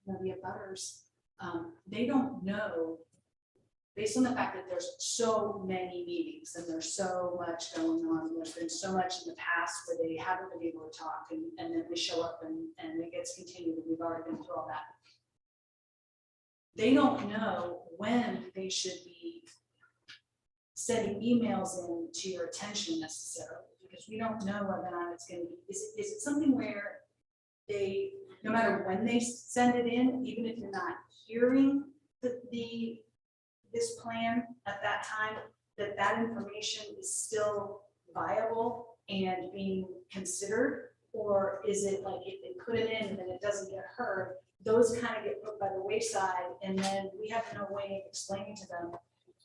you know, the abutters, they don't know. Based on the fact that there's so many meetings and there's so much going on, there's been so much in the past where they haven't been able to talk and then they show up and it gets continued and we've already been through all that. They don't know when they should be sending emails in to your attention necessarily, because we don't know whether or not it's going to be, is it something where they, no matter when they send it in, even if you're not hearing this plan at that time, that information is still viable and being considered? Or is it like if they put it in and then it doesn't get heard, those kind of get put by the wayside and then we have no way of explaining to them,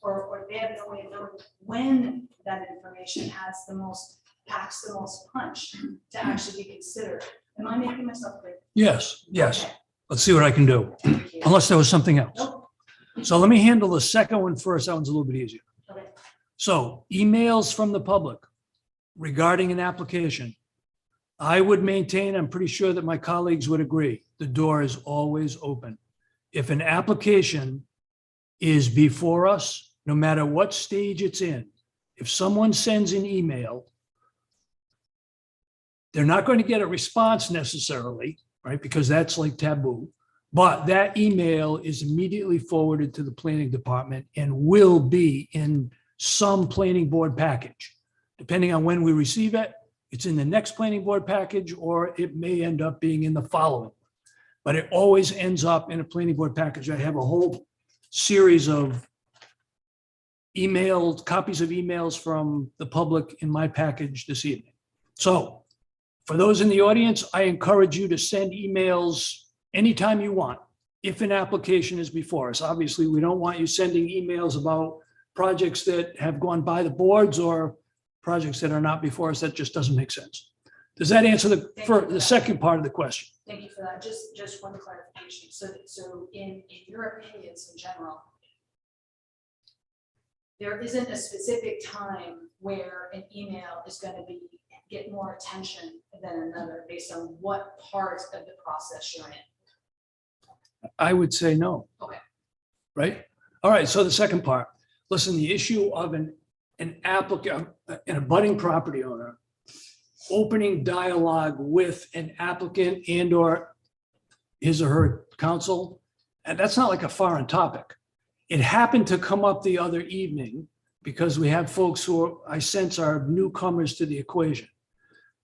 or they have no way of knowing when that information has the most, packs the most punch to actually be considered. Am I making myself clear? Yes, yes. Okay. Let's see what I can do, Thank you. unless there was something else. Nope. So let me handle the second one first. That one's a little bit easier. Okay. So emails from the public regarding an application. I would maintain, I'm pretty sure that my colleagues would agree, the door is always open. If an application is before us, no matter what stage it's in, if someone sends an email, they're not going to get a response necessarily, right? Because that's like taboo. But that email is immediately forwarded to the planning department and will be in some planning board package. Depending on when we receive it, it's in the next planning board package, or it may end up being in the following. But it always ends up in a planning board package. I have a whole series of copies of emails from the public in my package this evening. So for those in the audience, I encourage you to send emails anytime you want, if an application is before us. Obviously, we don't want you sending emails about projects that have gone by the boards or projects that are not before us. That just doesn't make sense. Does that answer the second part of the question? Thank you for that. Just one clarification. So in your opinions in general, there isn't a specific time where an email is going to get more attention than another based on what part of the process you're in. I would say no. Okay. Right? All right, so the second part, listen, the issue of an applicant, an abutting property owner, opening dialogue with an applicant and or his or her counsel, and that's not like a foreign topic. It happened to come up the other evening because we have folks who I sense are newcomers to the equation.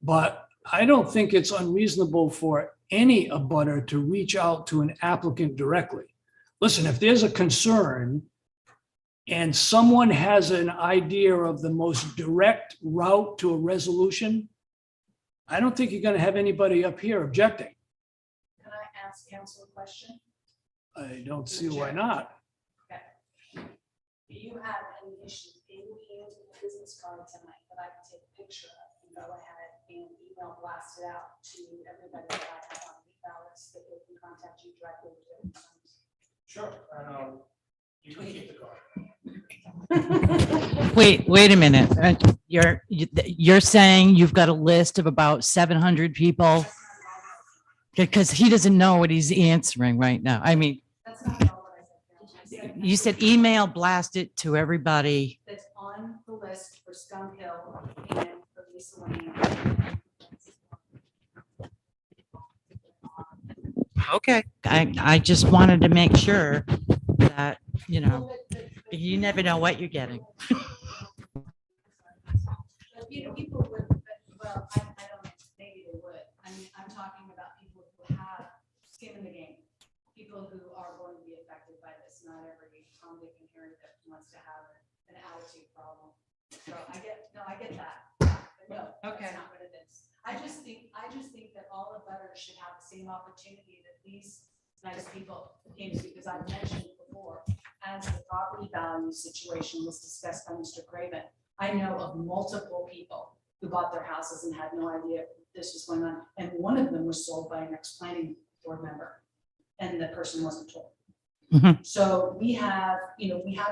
But I don't think it's unreasonable for any abutter to reach out to an applicant directly. Listen, if there's a concern and someone has an idea of the most direct route to a resolution, I don't think you're going to have anybody up here objecting. Can I ask counsel a question? I don't see why not. Okay. Do you have any issues in the business card tonight that I can take a picture of and go ahead and email blast it out to everybody that I have on the ballots that they can contact you directly with their concerns? Sure, you can keep the card. Wait a minute. You're saying you've got a list of about 700 people? Because he doesn't know what he's answering right now. I mean, That's not all what I said. you said email blast it to everybody. That's on the list for Skunk Hill and for Lisa Lane. Okay. I just wanted to make sure that, you know, you never know what you're getting. But people would, well, I don't know, maybe they would. I mean, I'm talking about people who have skin in the game, people who are going to be affected by this. Not every Tom, Dick, and Harry that wants to have an attitude problem. So I get that. But no, Okay. that's not what it is. I just think that all of butters should have the same opportunity that these nice people came to, because I've mentioned before, as the property value situation was discussed by Mr. Craven, I know of multiple people who bought their houses and had no idea this was going on. And one of them was sold by an ex-planning board member, and the person wasn't told. Mhm. So we have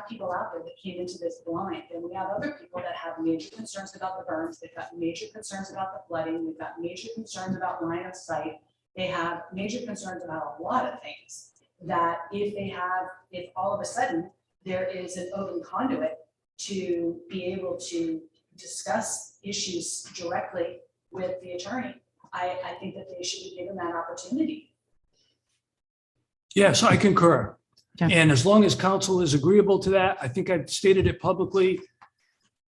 people out there that came into this blind, and we have other people that have major concerns about the burns. They've got major concerns about the flooding. They've got major concerns about line of sight. They have major concerns about a lot of things that if all of a sudden there is an open conduit to be able to discuss issues directly with the attorney, I think that they should be given that opportunity. Yes, I concur. Yeah. And as long as council is agreeable to that, I think I've stated it publicly.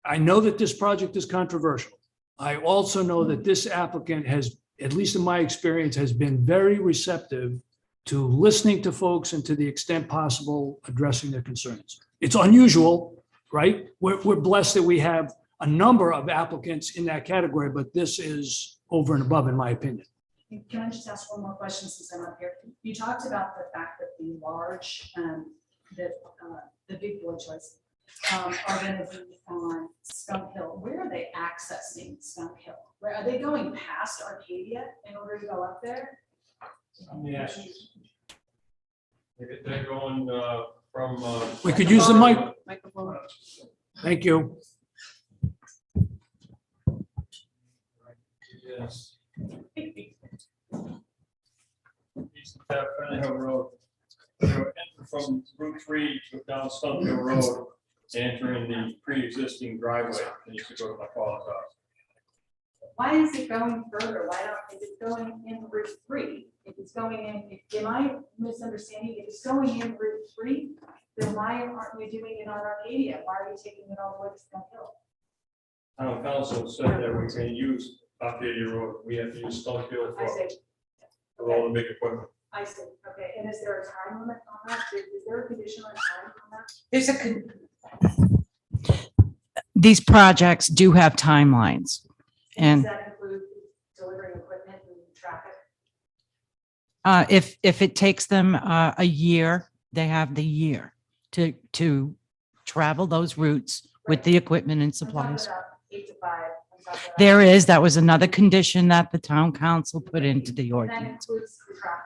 I know that this project is controversial. I also know that this applicant has, at least in my experience, has been very receptive to listening to folks and to the extent possible, addressing their concerns. It's unusual, right? We're blessed that we have a number of applicants in that category, but this is over and above, in my opinion. Can I just ask one more question since I'm up here? You talked about the fact that the large, the big boy choice are going to be on Skunk Hill. Where are they accessing Skunk Hill? Where are they going past Arcadia in order to go up there? Yes. They're going from. We could use the mic. Microphone. Thank you. Yes. East of Fannin Hill Road. Enter from Route 3 to down Skunk Hill Road, entering the pre-existing driveway. And you should go to my father's house. Why is it going further? If it's going in Route 3, if it's going in, am I misunderstanding? If it's going in Route 3, then why aren't we doing it on Arcadia? Why are we taking it all the way to Skunk Hill? Town council said that we can use Arcadia Road. We have to use Skunk Hill I see, for all the big equipment. I see. Okay, and is there a time limit on that? Is there a condition on time on that? There's these projects do have timelines. Does And that include delivering equipment and traffic? if it takes them a year, they have the year to travel those routes with the equipment and I'm supplies. talking about 8 to 5. I'm talking about- That was another condition that the town council put into the And that ordinance. includes the traffic.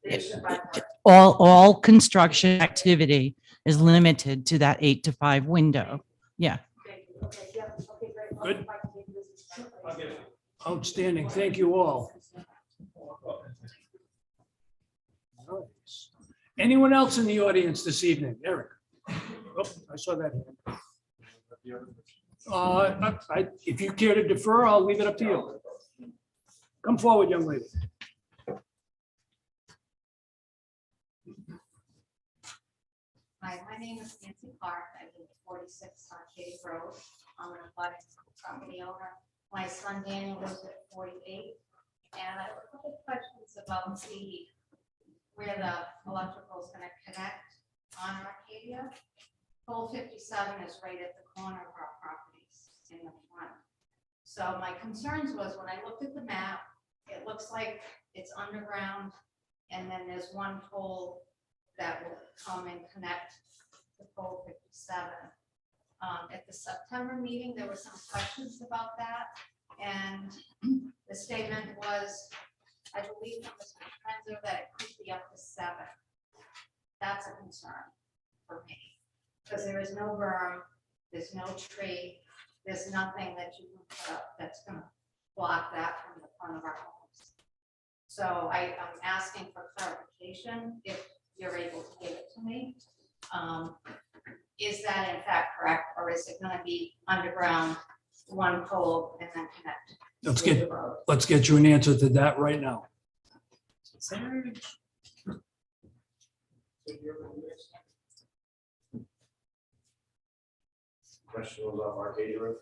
The 8 to 5 part. All construction activity is limited to that 8 to 5 window. Yeah. Thank you. Okay, yeah, okay, great. Good. If I can take this as a- I'll get it. Outstanding. Thank you all. Anyone else in the audience this evening? Eric? Oh, I saw that. hand. If you care to defer, I'll leave it up to you. Come forward, young lady. Hi, my name is Nancy Clark. I live at 46 Arcade Road. I'm an athletic property owner. My son Daniel lives at 48. And I have a couple of questions about where the electrical is going to connect on Arcadia. Pole 57 is right at the corner of our properties in the front. So my concerns was when I looked at the map, it looks like it's underground and then there's one pole that will come and connect to pole 57. At the September meeting, there were some questions about that. And the statement was, I believe from Mr. Trenzer, that it could be up to 7. That's a concern for me. Because there is no berm, there's no tree, there's nothing that you can put up that's gonna block that from the front of our homes. So I'm asking for clarification if you're able to give it to me. Is that in fact correct, or is it gonna be underground, one pole and then connect? Let's get you an answer to that right now. Question was on Arcadia Road.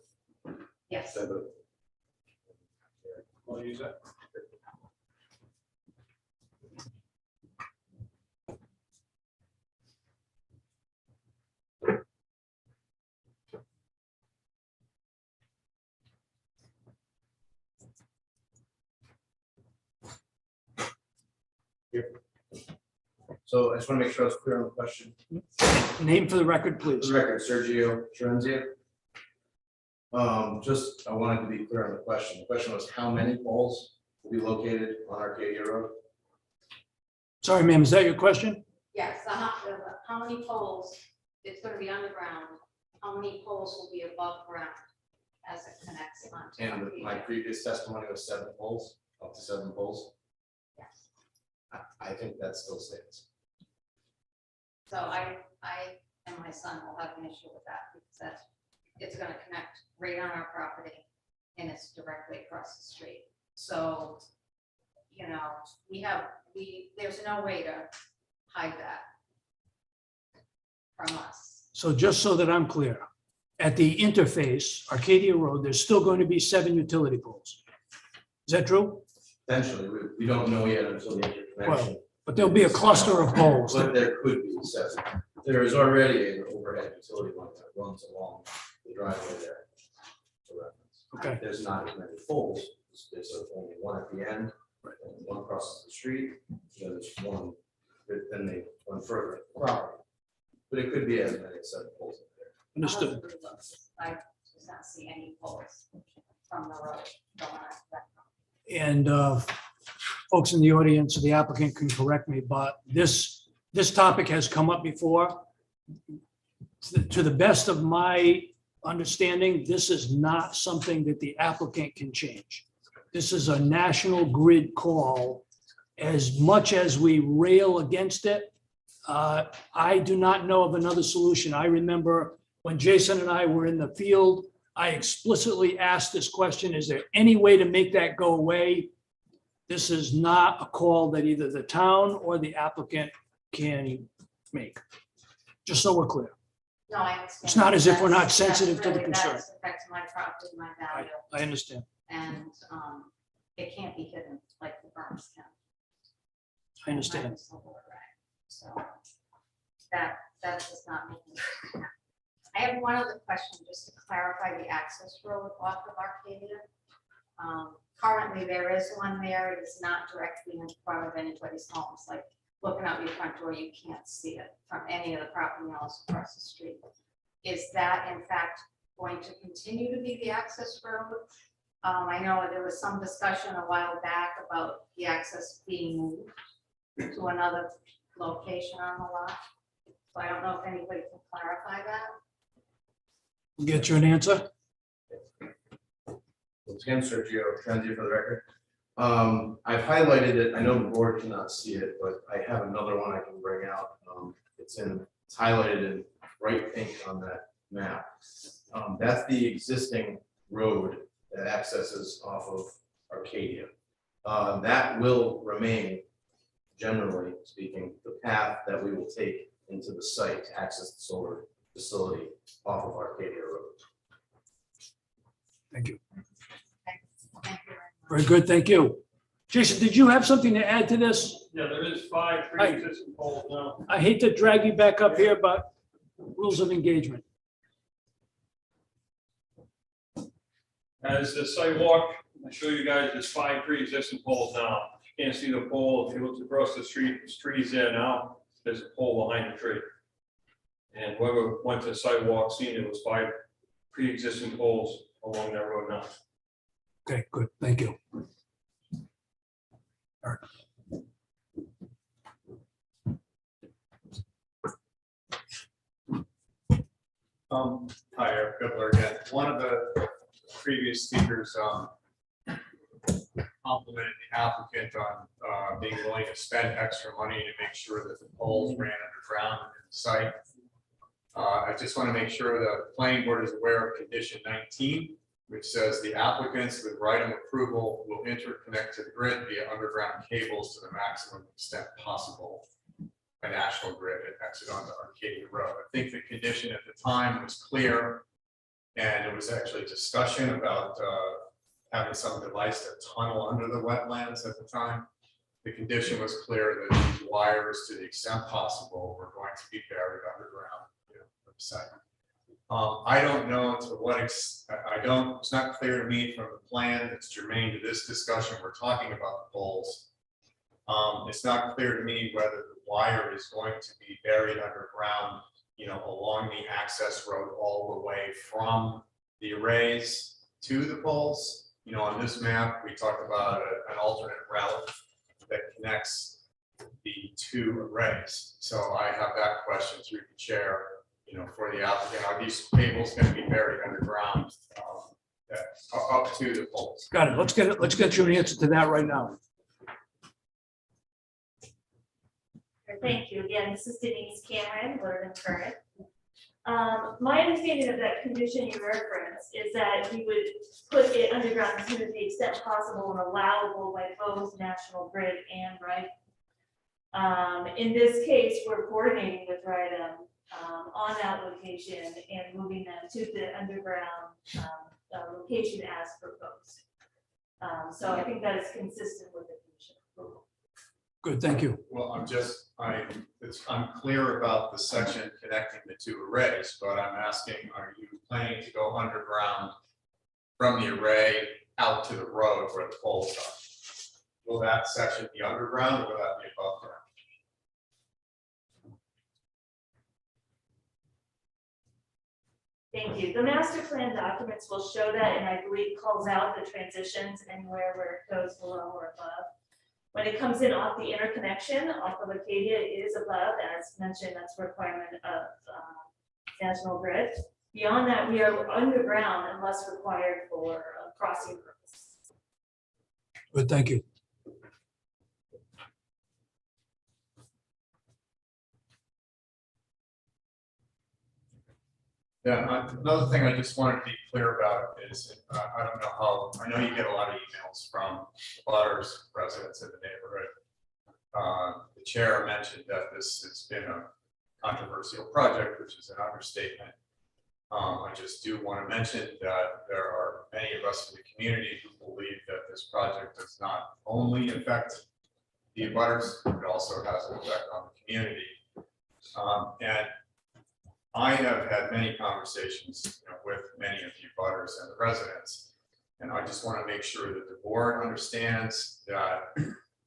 Yes. I'll use that. So I just want to make sure I was clear on the question. Name for the record, For please. the record, Sergio Trenzia. Just, I wanted to be clear on the question. The question was how many poles will be located on Arcadia Road? Sorry, ma'am, is that your question? Yes, how many poles, it's gonna be underground, how many poles will be above ground as it connects onto? And Arcadia? my previous testimony was 7 poles, up to 7 poles. Yes. I think that still stands. So I and my son will have an issue with that because it's gonna connect right on our property and it's directly across the street. So, you know, there's no way to hide that from us. So just so that I'm clear, at the interface, Arcadia Road, there's still going to be 7 utility poles. Is that true? Potentially, we don't know yet until the interconnection. But there'll be a cluster of poles. But there could be 7. There is already an overhead utility line that runs along the driveway there. For reference. Okay. There's not as many poles. There's only one at the end, and one crosses the street. There's one, then they went further up the property. But it could be as many as 7 poles up there. Understood. I just not see any poles from the road going on to that. And folks in the audience, the applicant can correct me, but this topic has come up before. To the best of my understanding, this is not something that the applicant can change. This is a national grid call. As much as we rail against it, I do not know of another solution. I remember when Jason and I were in the field, I explicitly asked this question, is there any way to make that go away? This is not a call that either the town or the applicant can make. Just so we're clear. No, I understand. It's not as if we're not That's sensitive to the really- concern. That affects my property, my value, I understand. and it can't be hidden like the berms can. I understand. So that's just not making sense. I have one other question, just to clarify the access road off of Arcadia. Currently, there is one there. It is not directly in front of anybody's homes, like looking out your front door, you can't see it from any of the property owners across the street. Is that in fact going to continue to be the access road? I know there was some discussion a while back about the access being moved to another location on the lot. So I don't know if anybody can clarify that. We'll get you an answer. Once again, Sergio Trenzi for the record. I've highlighted it. I know the board cannot see it, but I have another one I can bring out. It's highlighted in bright pink on that map. That's the existing road that accesses off of Arcadia. That will remain, generally speaking, the path that we will take into the site to access the solar facility off of Arcadia Road. Thank you. Thank you very much. Very good, thank you. Jason, did you have something to add to this? Yeah, there is 5 pre-existing poles now. I hate to drag you back up here, but rules of engagement. As the sidewalk, I show you guys, there's 5 pre-existing poles now. You can't see the pole. If you look across the street, there's trees there now. There's a pole behind the tree. And whoever went to the sidewalk, seen it was 5 pre-existing poles along that road now. Okay, good, thank you. Hi, Eric Goodler again. One of the previous speakers complimented the applicant on being willing to spend extra money to make sure that the poles ran underground in the site. I just want to make sure the planning board is aware of condition 19, which says the applicants with right of approval will interconnect to the grid via underground cables to the maximum extent possible. A national grid and exit onto Arcadia Road. I think the condition at the time was clear, and it was actually discussion about having some device to tunnel under the wetlands at the time. The condition was clear that these wires, to the extent possible, were going to be buried underground, from the site. I don't know to what extent. It's not clear to me from the plan that's germane to this discussion. We're talking about the poles. It's not clear to me whether the wire is going to be buried underground, along the access road all the way from the arrays to the poles. On this map, we talked about an alternate route that connects the 2 arrays. So I have that question through the chair, for the applicant. Are these cables going to be buried underground up to the poles? Got it, let's get you an answer to that right now. Thank you. Again, this is Denise Cameron, Learn and Current. My understanding of that condition you referenced is that we would put it underground to the extent possible and allowable by both National Grid and RIDE. In this case, we're coordinating with RIDE on that location and moving them to the underground location as proposed. So I think that is consistent with the condition approval. Good, thank you. Well, I'm clear about the section connecting the 2 arrays, but I'm asking, are you planning to go underground from the array out to the road where the poles are? Will that section be underground or will that be above ground? Thank you. The master plan documents will show that, and I believe calls out the transitions anywhere where it goes below or above. When it comes in off the interconnection off of Acadia, it is above, as mentioned, that's a requirement of National Grid. Beyond that, we are underground unless required for crossing purposes. Good, thank you. Yeah, another thing I just wanted to be clear about is, I don't know how, I know you get a lot of emails from butters, residents in the neighborhood. The chair mentioned that this has been a controversial project, which is an understatement. I just do want to mention that there are many of us in the community who believe that this project does not only affect the butters, it also has an effect on the community. And I have had many conversations with many of you butters and the residents, and I just want to make sure that the board understands that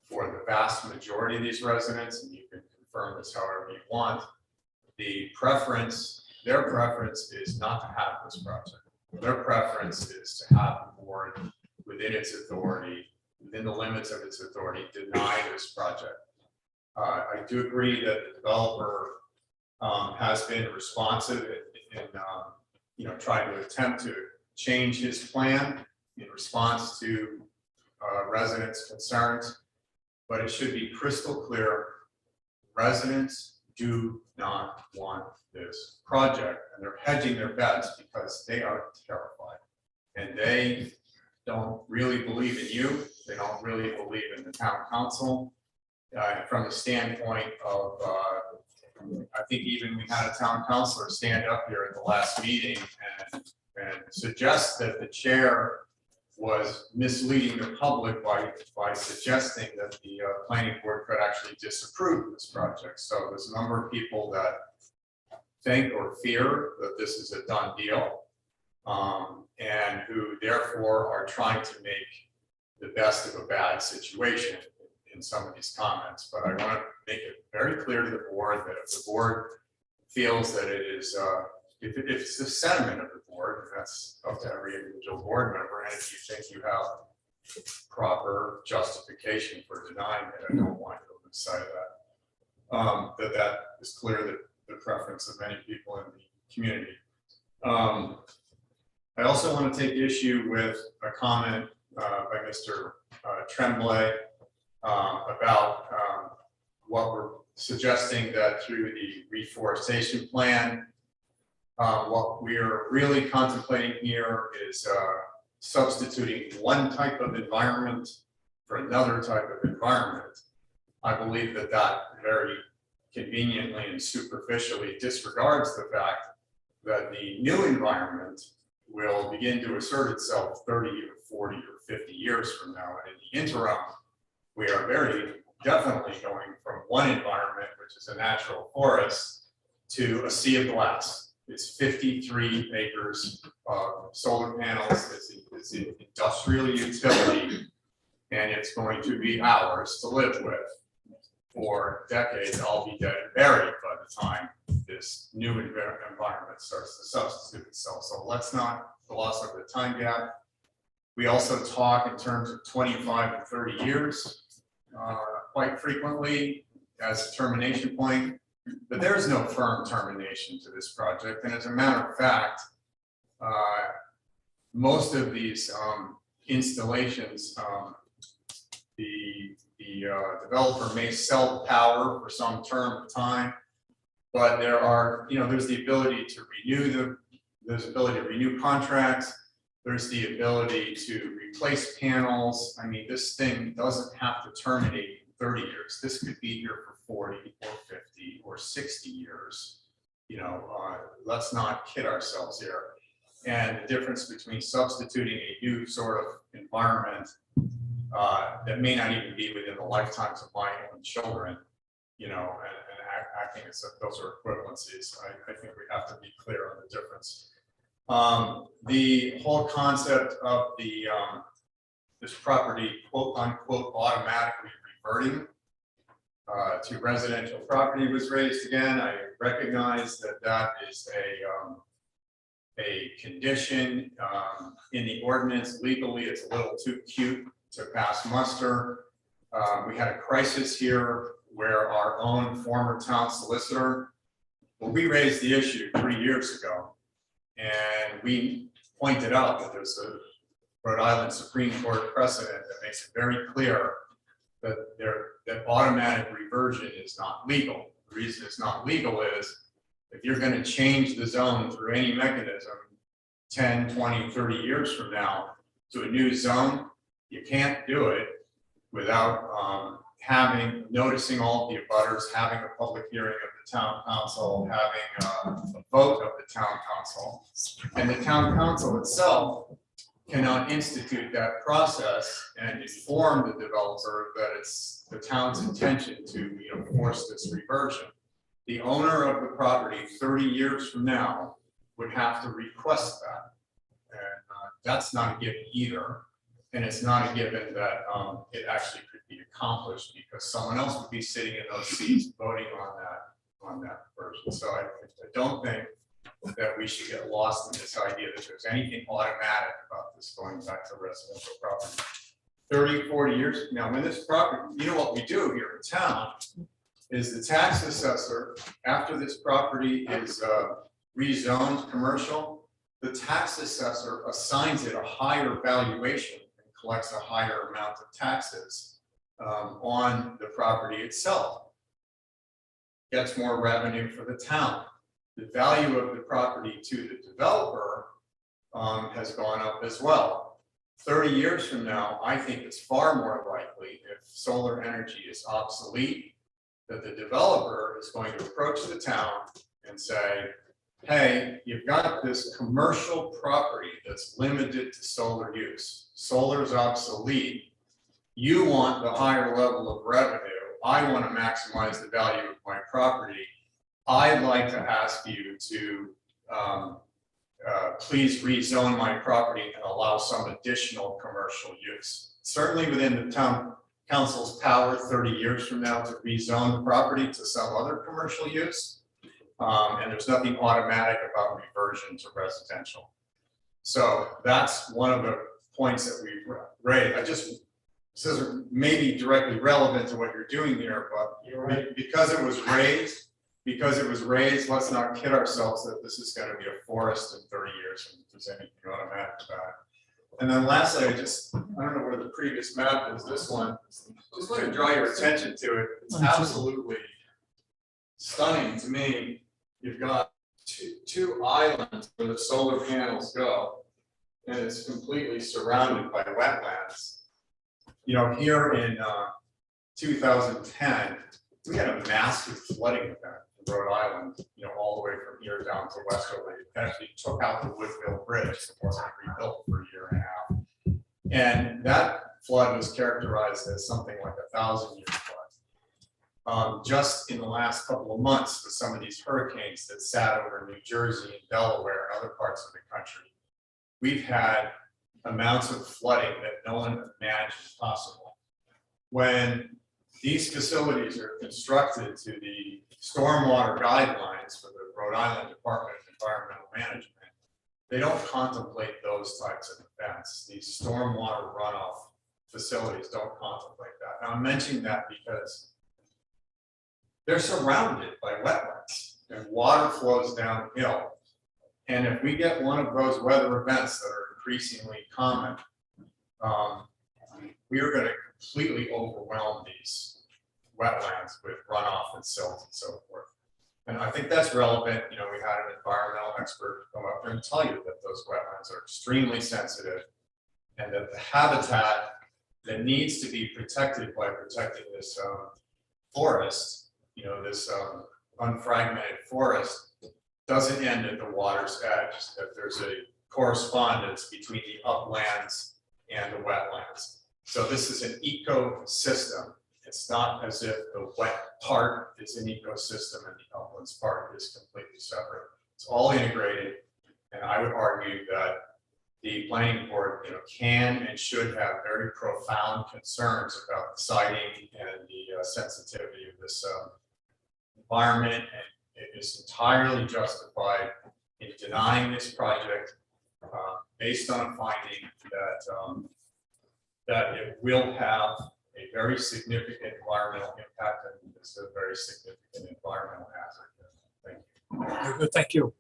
for the vast majority of these residents, and you can confirm this however you want, their preference is not to have this project. Their preference is to have the board within its authority, within the limits of its authority, deny this project. I do agree that the developer has been responsive in trying to attempt to change his plan in response to residents' concerns. But it should be crystal clear, residents do not want this project, and they're hedging their bets because they are terrified. And they don't really believe in you, they don't really believe in the town council. From the standpoint of, I think even we had a town councilor stand up here at the last meeting and suggest that the chair was misleading the public by suggesting that the planning board could actually disapprove this project. So there's a number of people that think or fear that this is a done deal, and who therefore are trying to make the best of a bad situation in some of these comments. But I want to make it very clear to the board that if the board feels that it is, if it's the sentiment of the board, that's up to every individual board member, and if you think you have proper justification for denying it, I don't want to lose sight of that. That is clear the preference of many people in the community. I also want to take issue with a comment by Mr. Tremblay about what we're suggesting that through the reforestation plan, what we are really contemplating here is substituting one type of environment for another type of environment. I believe that very conveniently and superficially disregards the fact that the new environment will begin to assert itself 30 or 40 or 50 years from now. And in the interim, we are very definitely going from one environment, which is a natural forest, to a sea of glass. It's 53 acres of solar panels. It's an industrial utility, and it's going to be ours to live with for decades. I'll be dead and buried by the time this new environment starts to substitute itself. So let's not gloss over the time gap. We also talk in terms of 25 and 30 years quite frequently as a termination point, but there is no firm termination to this project. And as a matter of fact, most of these installations, the developer may sell power for some term of time, but there are, there's the ability to renew contracts. There's the ability to replace panels. I mean, this thing doesn't have to terminate in 30 years. This could be here for 40 or 50 or 60 years. Let's not kid ourselves here. And the difference between substituting a new sort of environment that may not even be within the lifetimes of my own children, and I think those are equivalencies. I think we have to be clear on the difference. The whole concept of this property, quote unquote, automatically reverting to residential property was raised again. I recognize that is a condition in the ordinance. Legally, it's a little too cute to pass muster. We had a crisis here where our own former town solicitor, we raised the issue 3 years ago. And we pointed out that there's a Rhode Island Supreme Court precedent that makes it very clear that that automatic reversion is not legal. The reason it's not legal is if you're going to change the zone through any mechanism 10, 20, 30 years from now to a new zone, you can't do it without noticing all of the abutters, having a public hearing of the town council, having a vote of the town council. And the town council itself cannot institute that process and inform the developer that it's the town's intention to force this reversion. The owner of the property 30 years from now would have to request that. And that's not a given either. And it's not a given that it actually could be accomplished because someone else would be sitting in those seats voting on that version. So I don't think that we should get lost in this idea that there's anything automatic about this going back to residential property. 30, 40 years from now, when this property, what we do here in town is the tax assessor, after this property is rezoned commercial, the tax assessor assigns it a higher valuation and collects a higher amount of taxes on the property itself. Gets more revenue for the town. The value of the property to the developer has gone up as well. 30 years from now, I think it's far more likely, if solar energy is obsolete, that the developer is going to approach the town and say, hey, you've got this commercial property that's limited to solar use. Solar is obsolete. You want the higher level of revenue. I want to maximize the value of my property. I'd like to ask you to please rezone my property and allow some additional commercial use. Certainly within the town council's power 30 years from now to rezone the property to some other commercial use. And there's nothing automatic about reversion to residential. So that's one of the points that we've raised. This isn't maybe directly relevant to what you're doing here, but because it was raised, let's not kid ourselves that this is going to be a forest in 30 years and if there's anything automatic about it. And then lastly, I don't know where the previous map is, this one, just want to draw your attention to it. It's absolutely stunning to me. You've got two islands where the solar panels go, and it's completely surrounded by wetlands. You know, here in 2010, we had a massive flooding event in Rhode Island, you know, all the way from here down to Westerly. It actually took out the Woodville Bridge. It wasn't rebuilt for a year and a half. And that flood was characterized as something like 1,000-year flood. Just in the last couple of months with some of these hurricanes that sat over New Jersey and Delaware and other parts of the country, we've had amounts of flooding that no one imagined possible. When these facilities are constructed to the stormwater guidelines for the Rhode Island Department of Environmental Management, they don't contemplate those types of events. These stormwater runoff facilities don't contemplate that. Now, I'm mentioning that because they're surrounded by wetlands and water flows downhill. And if we get one of those weather events that are increasingly common, we are going to completely overwhelm these wetlands with runoff and silt and so forth. And I think that's relevant. You know, we had an environmental expert come up there and tell you that those wetlands are extremely sensitive and that the habitat that needs to be protected by protecting this forest, you know, this unfragmented forest, doesn't end at the water's edge, that there's a correspondence between the uplands and the wetlands. So this is an ecosystem. It's not as if the wet part is an ecosystem and the uplands part is completely separate. It's all integrated, and I would argue that the planning board, you know, can and should have very profound concerns about the siting and the sensitivity of this environment, and it is entirely justified in denying this project based on a finding that that it will have a very significant environmental impact and it's a very significant environmental hazard. Thank you. Very good, thank you.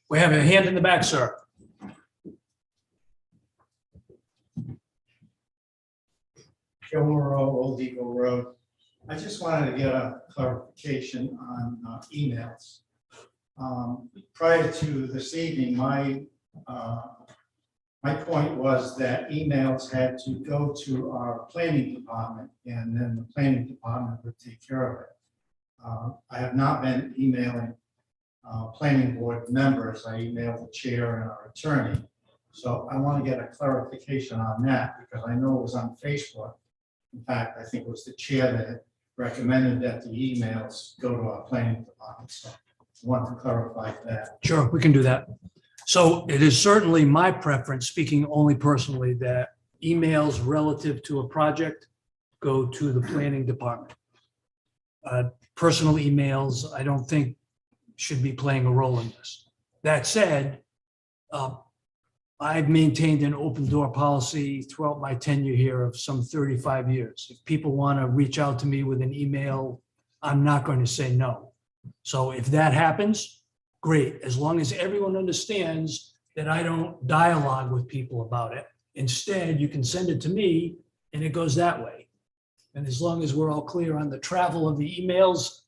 We have a hand in the back, sir. Joe Moreau, Old Depot Road. I just wanted to get a clarification on emails. Prior to this evening, my point was that emails had to go to our planning department and then the planning department would take care of it. I have not been emailing planning board members. I emailed the chair and our attorney. So I want to get a clarification on that because I know it was on Facebook. In fact, I think it was the chair that had recommended that the emails go to our planning department. So I want to clarify that. Sure, we can do that. So it is certainly my preference, speaking only personally, that emails relative to a project go to the planning department. Personal emails, I don't think should be playing a role in this. That said, I've maintained an open door policy throughout my tenure here of some 35 years. If people want to reach out to me with an email, I'm not going to say no. So if that happens, great, as long as everyone understands that I don't dialogue with people about it. Instead, you can send it to me and it goes that way. And as long as we're all clear on the travel of the emails,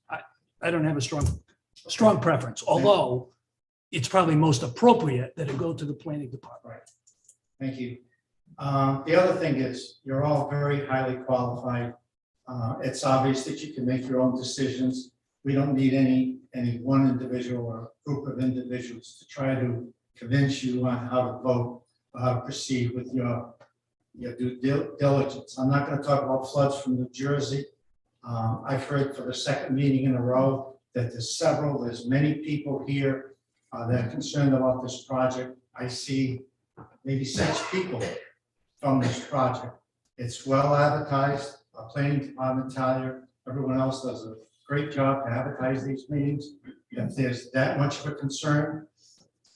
I don't have a strong preference, although it's probably most appropriate that it go to the planning department. Thank you. The other thing is, you're all very highly qualified. It's obvious that you can make your own decisions. We don't need any one individual or group of individuals to try to convince you on how to vote, or how to proceed with your due diligence. I'm not going to talk about floods from New Jersey. I've heard for the second meeting in a row that there's many people here that are concerned about this project. I see maybe 6 people from this project. It's well advertised. Our planning department, Talia, everyone else does a great job to advertise these meetings. If there's that much of a concern,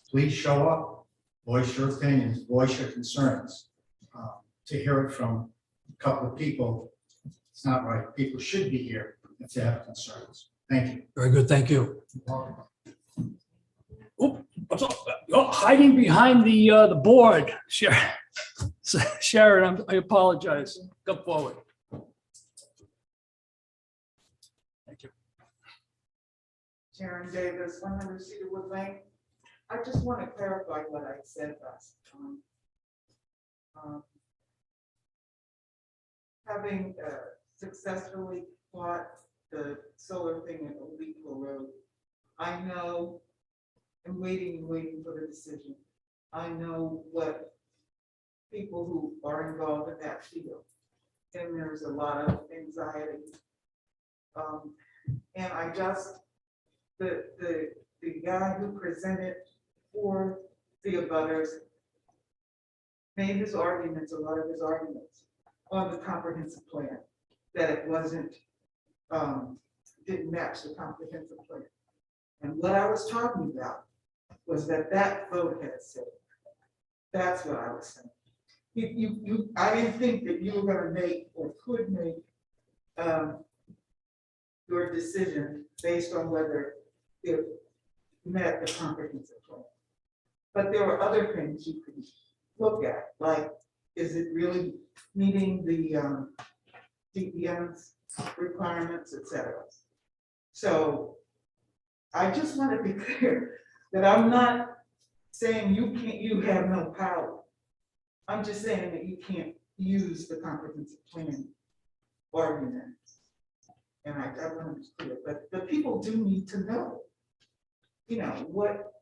please show up, voice your opinions, voice your concerns. To hear it from a couple of people, it's not right. People should be here if they have concerns. Thank you. Very good, thank you. Oh, what's up? Oh, hiding behind the board, Sharon, I apologize. Come forward. Thank you. Sharon Davis, 100 Cedarwood Lane. I just want to clarify what I said last time. Having successfully fought the solar thing at Old Depot Road, I know, I'm waiting for the decision. I know what people who are involved in that field, and there's a lot of anxiety. And I just, the guy who presented for the abutters made his arguments, a lot of his arguments on the comprehensive plan, that it wasn't, didn't match the comprehensive plan. And what I was talking about was that vote had said. That's what I was saying. I didn't think that you were going to make or could make your decision based on whether it met the comprehensive plan. But there were other things you could look at, like, is it really meeting the DPM's requirements, etc. So I just want to be clear that I'm not saying you have no power. I'm just saying that you can't use the comprehensive plan argument. And I want to be clear, but the people do need to know, you know, what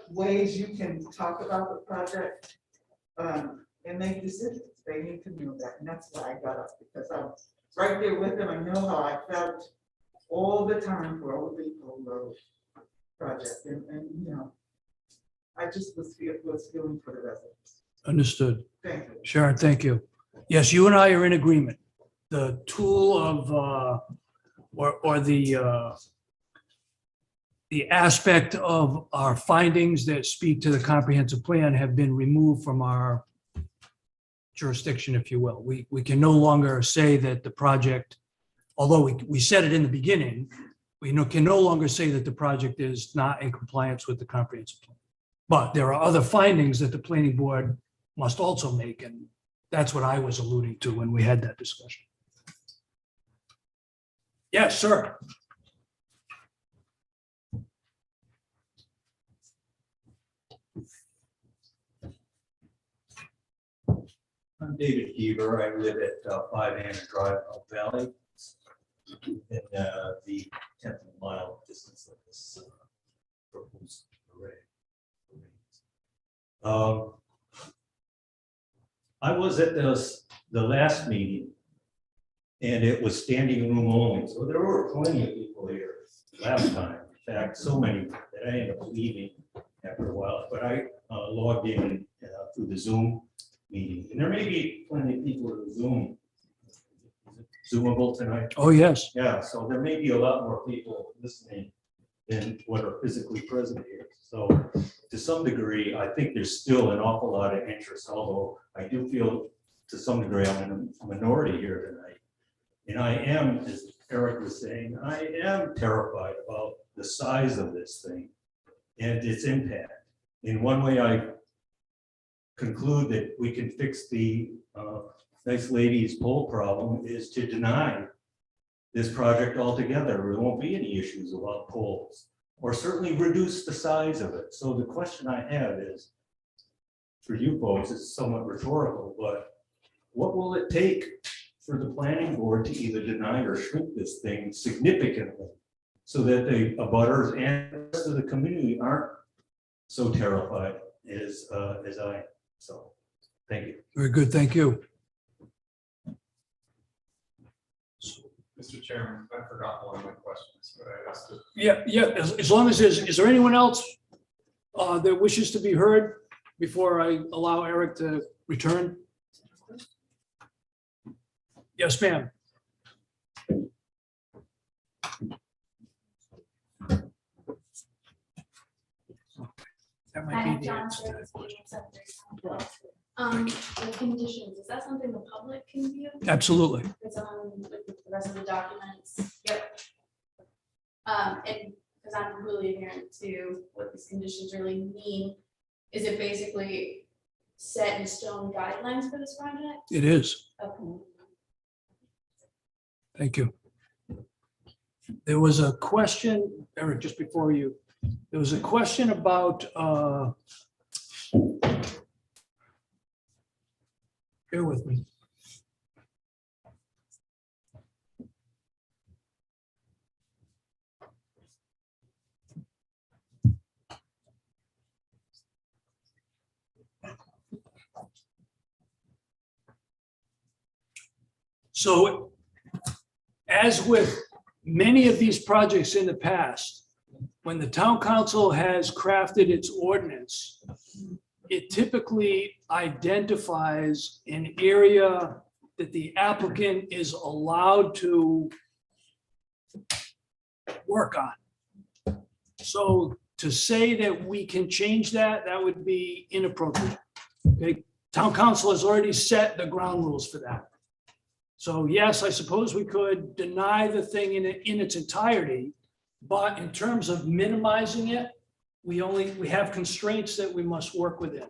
ways you can talk about the project and make decisions. They need to know that, and that's why I got up, because I'm right there with them. I know how I felt all the time for Old Depot Road project, and you know, I just was feeling for the residents. Understood. Thank you. Sharon, thank you. Yes, you and I are in agreement. The tool of, or the aspect of our findings that speak to the comprehensive plan have been removed from our jurisdiction, if you will. We can no longer say that the project, although we said it in the beginning, we can no longer say that the project is not in compliance with the comprehensive plan. But there are other findings that the planning board must also make, and that's what I was alluding to when we had that discussion. Yes, sir. I'm David Heaver. I live at 5 Anna Drive, Elk Valley, in the 10th mile distance of this proposed array. I was at the last meeting, and it was standing room only, so there were plenty of people here last time. In fact, so many that I ended up leaving after a while, but I logged in through the Zoom meeting, and there may be plenty of people in the Zoom. Is it Zoomable tonight? Oh, yes. Yeah, so there may be a lot more people listening than what are physically present here. So to some degree, I think there's still an awful lot of interest, although I do feel to some degree I'm in a minority here tonight. And I am, as Eric was saying, I am terrified about the size of this thing and its impact. In one way, I conclude that we can fix the nice lady's pole problem is to deny this project altogether. There won't be any issues about poles, or certainly reduce the size of it. So the question I have is, for you folks, it's somewhat rhetorical, but what will it take for the planning board to either deny or shrink this thing significantly so that the abutters and the rest of the community aren't so terrified as I am? So, thank you. Very good, thank you. Mr. Chairman, I forgot one of my questions, but I asked it. Yeah, as long as is there anyone else that wishes to be heard before I allow Eric to return? Yes, ma'am. That might be the answer. The conditions, is that something the public can view? Absolutely. It's on with the rest of the documents. Yep. And because I'm really ignorant to what these conditions really mean, is it basically set in stone guidelines for this project? It is. Okay. Thank you. There was a question, Eric, just before you, there was a question about, bear with me. So as with many of these projects in the past, when the town council has crafted its ordinance, it typically identifies an area that the applicant is allowed to work on. So to say that we can change that, that would be inappropriate. Okay, town council has already set the ground rules for that. So yes, I suppose we could deny the thing in its entirety, but in terms of minimizing it, we have constraints that we must work within.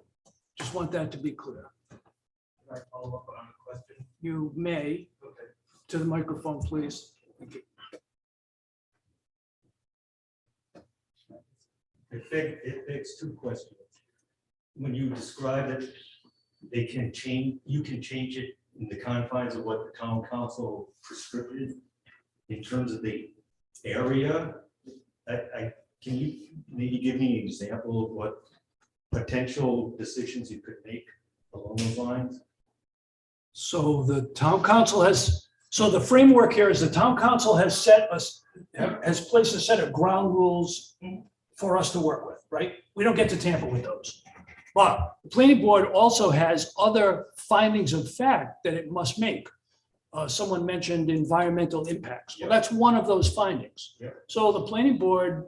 Just want that to be clear. Can I follow up on the question? You may, Okay. to the microphone, please. Thank you. It begs two questions. When you describe it, you can change it in the confines of what the town council prescribed in terms of the area. Can you maybe give me an example of what potential decisions you could make along those lines? So the town council so the framework here is the town council has placed a set of ground rules for us to work with, right? We don't get to tamper with those. But the planning board also has other findings of fact that it must make. Someone mentioned environmental impacts. Well, that's one of those findings. Yeah. So the planning board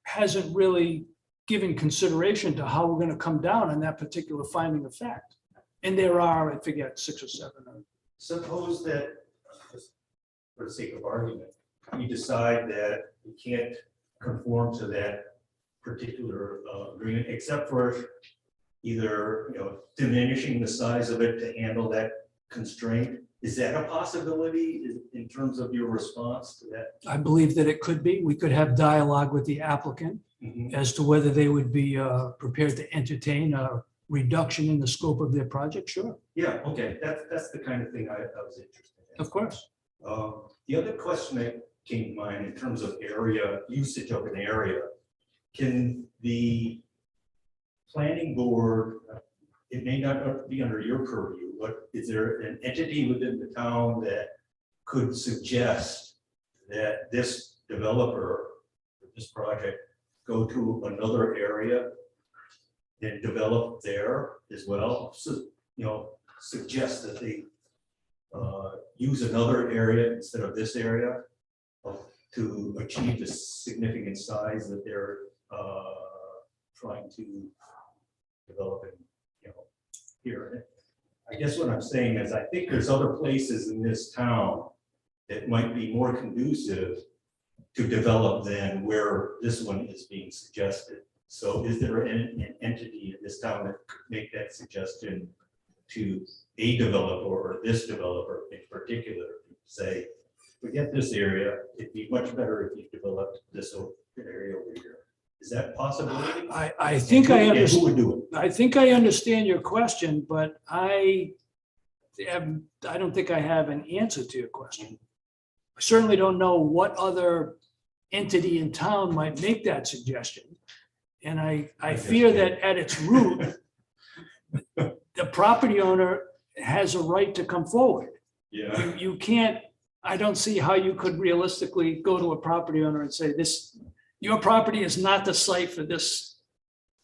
hasn't really given consideration to how we're going to come down on that particular finding of fact. And there are, I forget, 6 or 7. Suppose that, just for the sake of argument, you decide that you can't conform to that particular agreement, except for either, diminishing the size of it to handle that constraint. Is that a possibility in terms of your response to that? I believe that it could be. We could have dialogue with the applicant as to whether they would be prepared to entertain a reduction in the scope of their project. Sure. Yeah, okay, that's the kind of thing I was interested in. Of course. The other question that came to mind in terms of area, usage of an area, can the planning board, it may not be under your purview, but is there an entity within the town that could suggest that this developer, this project, go to another area and develop there as well? So, suggest that they use another area instead of this area to achieve the significant size that they're trying to develop it, here. I guess what I'm saying is I think there's other places in this town that might be more conducive to develop than where this one is being suggested. So is there an entity in this town that could make that suggestion to a developer or this developer in particular, say, forget this area, it'd be much better if you developed this area over here? Is that a possibility? I think I And who understand. would do it? I think I understand your question, but I don't think I have an answer to your question. I certainly don't know what other entity in town might make that suggestion. And I fear that at its root, the property owner has a right to come forward. Yeah. You can't, I don't see how you could realistically go to a property owner and say, your property is not the site for this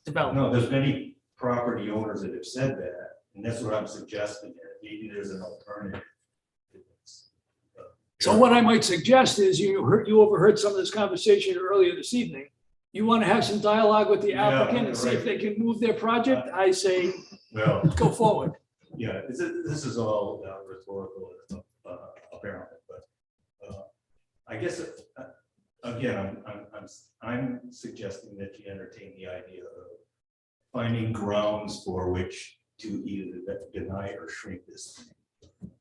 development. No, there's many property owners that have said that, and that's what I'm suggesting, that maybe there's an alternative. So what I might suggest is you overheard some of this conversation earlier this evening. You want to have some dialogue with the Yeah, applicant and see if they can move their project? I say, Well, go forward. yeah, this is all rhetorical, apparently, but I guess, again, I'm suggesting that you entertain the idea of finding grounds for which to either deny or shrink this thing.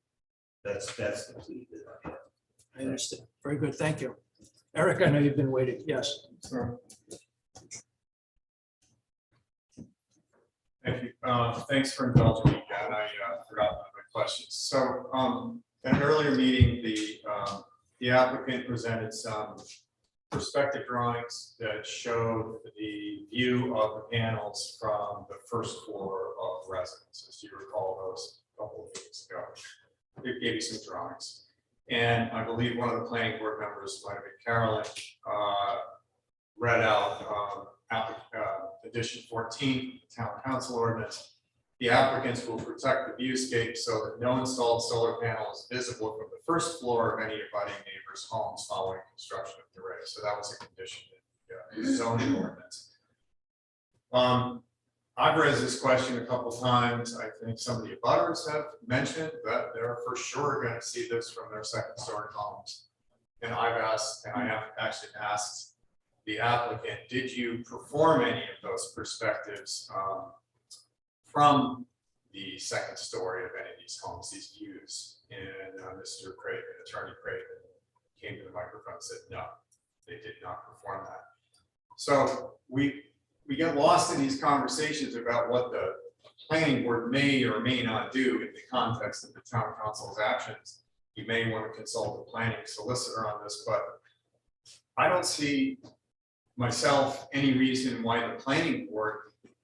That's the plea that I have. I understand. Very good. Thank you. Eric, I know you've been waiting. Yes. Sure. Thank you. Thanks for indulging me again. I forgot one of my questions. So at an earlier meeting, the applicant presented some perspective drawings that showed the view of the panels from the first floor of residences. You recall those a couple of weeks ago. It gave you some drawings. And I believe one of the planning board members, might have been Carolyn, read out addition 14, town council ordinance. The applicants will protect the viewscape so that no installed solar panel is visible from the first floor of any abutting neighbor's homes following construction of the array. So that was a condition in the zoning ordinance. I've raised this question a couple times. I think some of the abutters have mentioned that they're for sure going to see this from their second story homes. And I've asked, and I have actually asked the applicant, did you perform any of those perspectives from the second story of any of these homes, these views? And Mr. Craig, Attorney Craig, came to the microphone and said, no, they did not perform that. So we get lost in these conversations about what the planning board may or may not do in the context of the town council's actions. You may want to consult the planning solicitor on this, but I don't see myself any reason why the planning board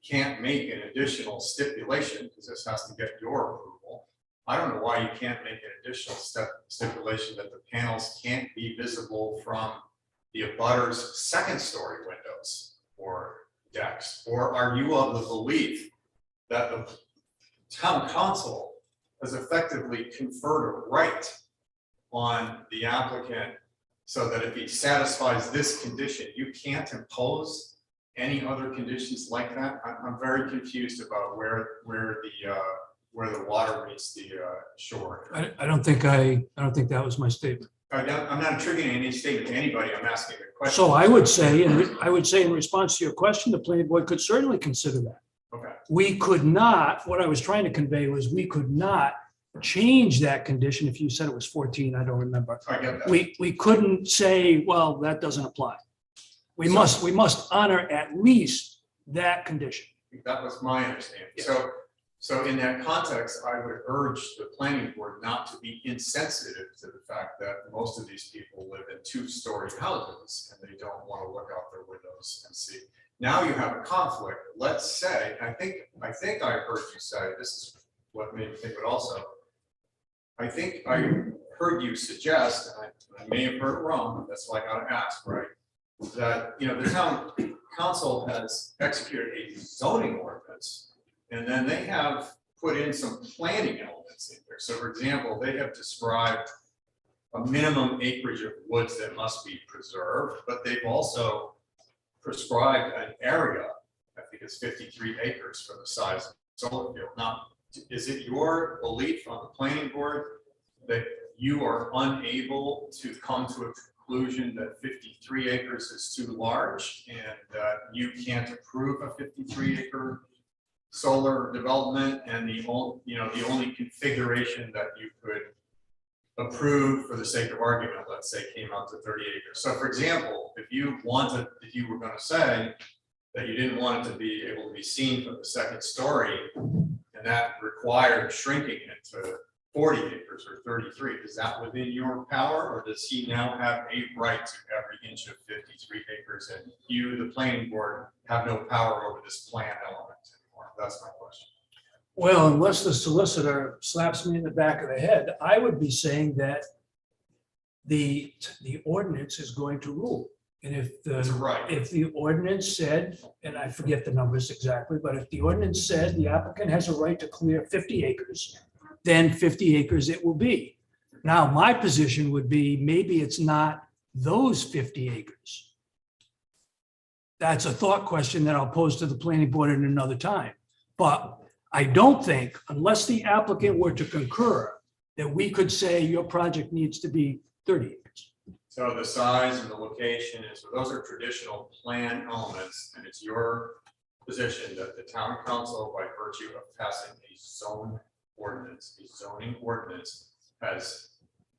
can't make an additional stipulation, because this has to get your approval. I don't know why you can't make an additional stipulation that the panels can't be visible from the abutter's second story windows or decks. Or are you of the belief that the town council has effectively conferred a right on the applicant so that if he satisfies this condition, you can't impose any other conditions like that? I'm very confused about where the water meets the shore. I don't think that was my statement. I'm not attributing any statement to anybody. I'm asking a question. So I would say in response to your question, the planning board could certainly consider that. Okay. We could not, what I was trying to convey was we could not change that condition. If you said it was 14, I don't remember. I get that. We couldn't say, well, that doesn't apply. We must honor at least that condition. That was my understanding. Yeah. So in that context, I would urge the planning board not to be insensitive to the fact that most of these people live in two-story houses and they don't want to look out their windows and see. Now you have a conflict. Let's say, I think I heard you say, this is what made me think of it also. I think I heard you suggest, and I may have heard it wrong, that's why I gotta ask, right? That, the town council has executed a zoning ordinance, and then they have put in some planning elements in there. So for example, they have described a minimum acreage of woods that must be preserved, but they've also prescribed an area I think it's 53 acres for the size of the solar field. Now, is it your belief on the planning board that you are unable to come to a conclusion that 53 acres is too large and that you can't approve a 53 acre solar development, and the only configuration that you could approve for the sake of argument, let's say, came out to 30 acres. So for example, if you were going to say that you didn't want it to be able to be seen from the second story, and that required shrinking it to 40 acres or 33, is that within your power, or does he now have a right to every inch of 53 acres, and you, the planning board, have no power over this plan element anymore? That's my question. Well, unless the solicitor slaps me in the back of the head, I would be saying that the ordinance is going to rule. And if the ordinance said, and I forget the numbers exactly, but if the ordinance said the applicant has a right to clear 50 acres, then 50 acres it will be. Now, my position would be, maybe it's not those 50 acres. That's a thought question that I'll pose to the planning board at another time. But I don't think, unless the applicant were to concur, that we could say your project needs to be 30 acres. So the size and the location so those are traditional plan elements, and it's your position that the town council, by virtue of passing a zoning ordinance, has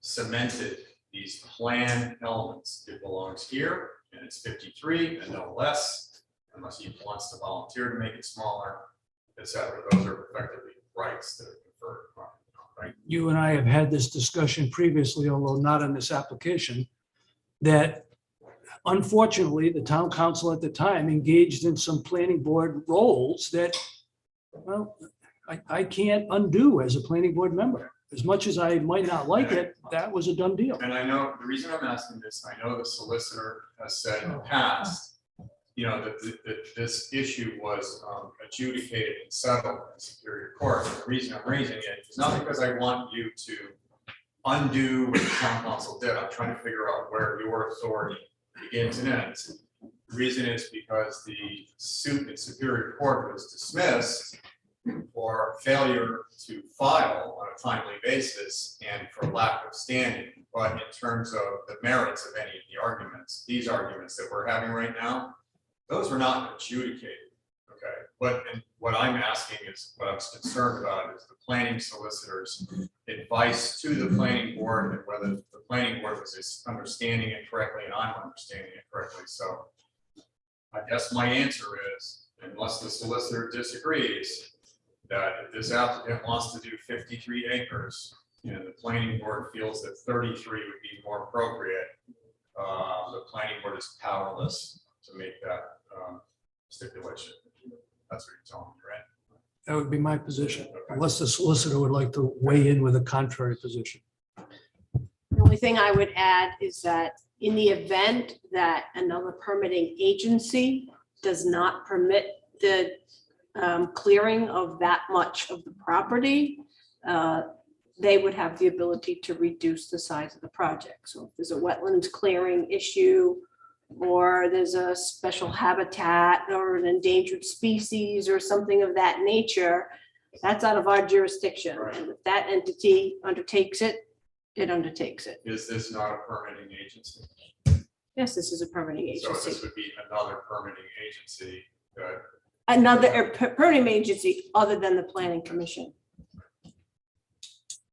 cemented these plan elements. It belongs here, and it's 53 and no less, unless he wants to volunteer to make it smaller, etc. Those are effectively rights that are conferred upon, right? You and I have had this discussion previously, although not on this application, that unfortunately, the town council at the time engaged in some planning board roles that, well, I can't undo as a planning board member. As much as I might not like it, that was a done deal. And I know, the reason I'm asking this, I know the solicitor has said in the past, that this issue was adjudicated and settled in Superior Court. And the reason I'm raising it is not because I want you to undo what the town council did. I'm trying to figure out where your authority begins and ends. The reason is because the suit in Superior Court was dismissed for failure to file on a timely basis and for lack of standing. But in terms of the merits of any of the arguments, these arguments that we're having right now, those were not adjudicated, okay? And what I'm asking is, what I'm concerned about is the planning solicitor's advice to the planning board, and whether the planning board was understanding it correctly and I'm understanding it correctly. So I guess my answer is, unless the solicitor disagrees, that if this applicant wants to do 53 acres, the planning board feels that 33 would be more appropriate, the planning board is powerless to make that stipulation. That's what you're telling me, right? That would be my position, unless the solicitor would like to weigh in with a contrary position. The only thing I would add is that in the event that another permitting agency does not permit the clearing of that much of the property, they would have the ability to reduce the size of the project. So if there's a wetlands clearing issue, or there's a special habitat or an endangered species or something of that nature, that's out of our jurisdiction. And if that entity undertakes it, it undertakes it. Is this not a permitting agency? Yes, this is a permitting So agency. this would be another permitting agency that Another permitting agency other than the planning commission.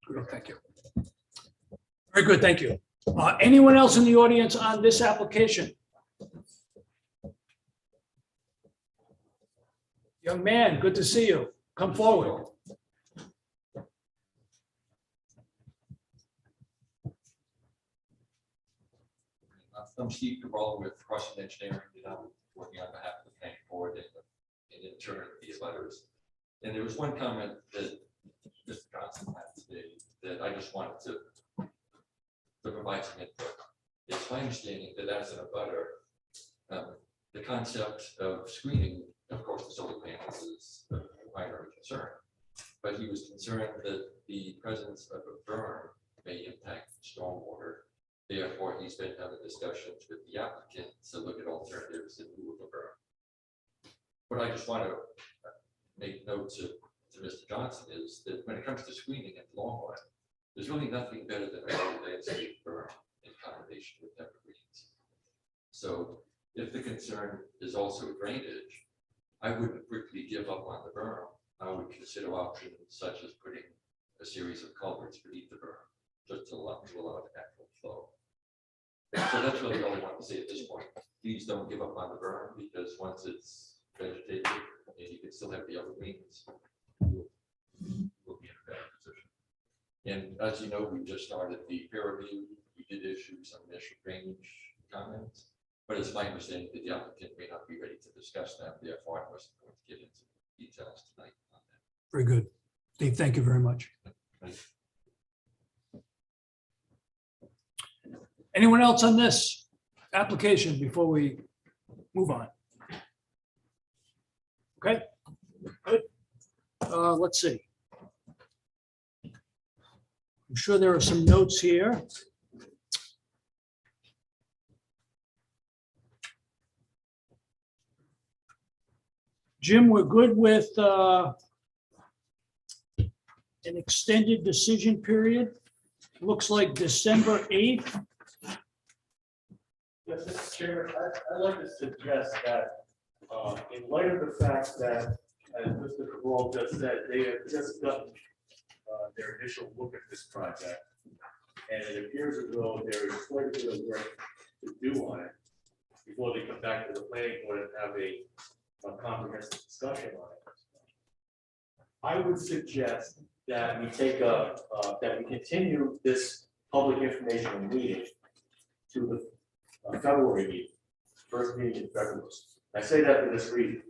Good, thank you. Very good, thank you. Anyone else in the audience on this application? Young man, good to see you. Come forward. I'm Steve Cabral with Russian Engineering, and I'm working on behalf of the planning board and in turn the letters. And there was one comment that Mr. Johnson had today that I just wanted to provide some input. It's my understanding that as an abutter, the concept of screening, of course, the solar panels is a primary concern. But he was concerned that the presence of a berm may impact stormwater. Therefore, he's been having discussions with the applicant to look at alternatives in lieu of a berm. what I just want to make note to Mr. Johnson is that when it comes to screening at long run, there's really nothing better than a landscape berm in combination with evergreens. So if the concern is also drainage, I wouldn't quickly give up on the berm. I would consider options such as putting a series of culverts beneath the berm, just to allow the natural flow. So that's really all I want to say at this point. Please don't give up on the berm, because once it's vegetated and you can still have the evergreens, we'll be in a better position. And as you know, we just started the peer review. We did issue some initial drainage comments, but it's my understanding that the applicant may not be ready to discuss them. Therefore, I wasn't going to get into details tonight on that. Very good. Steve, thank you very much. Anyone else on this application before we move on? Okay, good. Let's see. I'm sure there are some notes here. Jim, we're good with an extended decision period. Looks like December 8th. Yes, Mr. Chairman, I'd like to suggest that in light of the fact that, as Mr. Cabral just said, they have just gotten their initial look at this project. And it appears as though there is quite a bit of work to do on it before they come back to the planning board and have a comprehensive discussion on it. I would suggest that we that we continue this public information meeting to the February meeting, first meeting in February. I say that for this reason.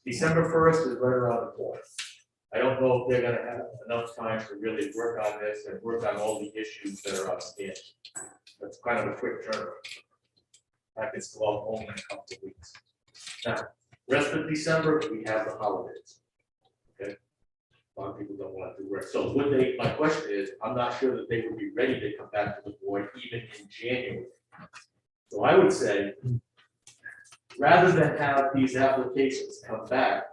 December 1st is right around the corner. I don't know if they're gonna have enough time to really work on this and work on all the issues that are outstanding. That's kind of a quick turnaround. Packets go out only in a couple of weeks. Now, rest of December, we have the holidays. Okay. A lot of people don't want to do work. So would they, my question is, I'm not sure that they would be ready to come back to the board even in January. So I would say, rather than have these applications come back